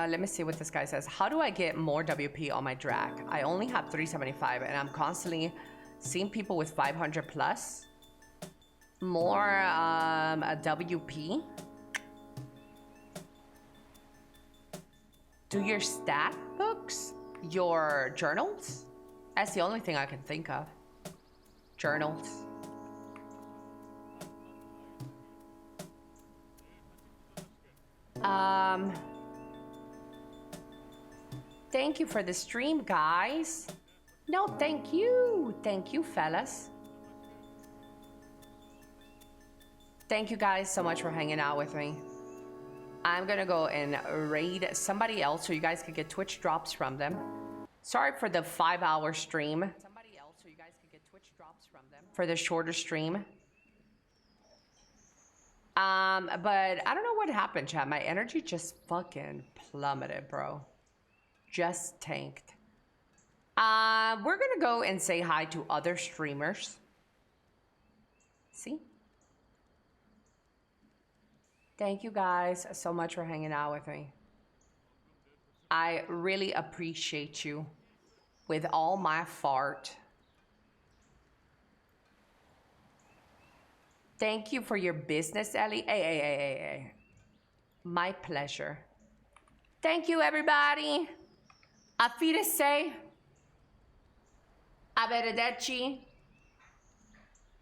Let me see what this guy says. How do I get more WP on my drag? I only have 375 and I'm constantly seeing people with 500 plus. More a WP. Do your stat books? Your journals? That's the only thing I can think of. Journals. Thank you for the stream, guys. No, thank you. Thank you, fellas. Thank you guys so much for hanging out with me. I'm gonna go and raid somebody else so you guys could get Twitch drops from them. Sorry for the 5-hour stream. Somebody else so you guys could get Twitch drops from them for the shorter stream. But I don't know what happened, chat. My energy just fucking plummeted, bro. Just tanked. We're gonna go and say hi to other streamers. See? Thank you guys so much for hanging out with me. I really appreciate you with all my fart. Thank you for your business, Ellie. Hey. My pleasure. Thank you, everybody. Auf Wiedersehen. Arrivederci.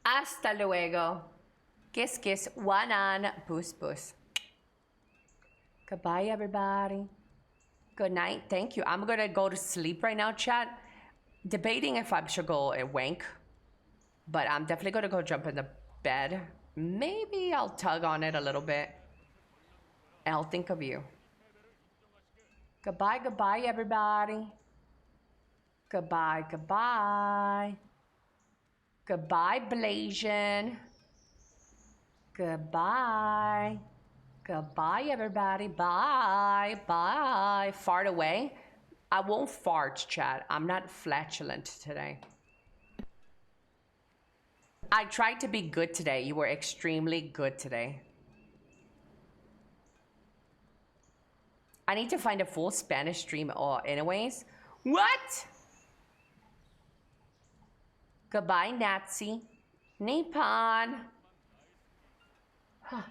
Hasta luego. Kiss, kiss. Wanan. Bus, bus. Goodbye, everybody. Good night. Thank you. I'm gonna go to sleep right now, chat. Debating if I should go and wank. But I'm definitely gonna go jump in the bed. Maybe I'll tug on it a little bit. I'll think of you. Goodbye, goodbye, everybody. Goodbye, goodbye. Goodbye, Blasian. Goodbye. Goodbye, everybody. Bye. Bye. Fart away. I won't fart, chat. I'm not flatulent today. I tried to be good today. You were extremely good today. I need to find a full Spanish stream anyways. What? Goodbye, Nazi. Nippon. Huh.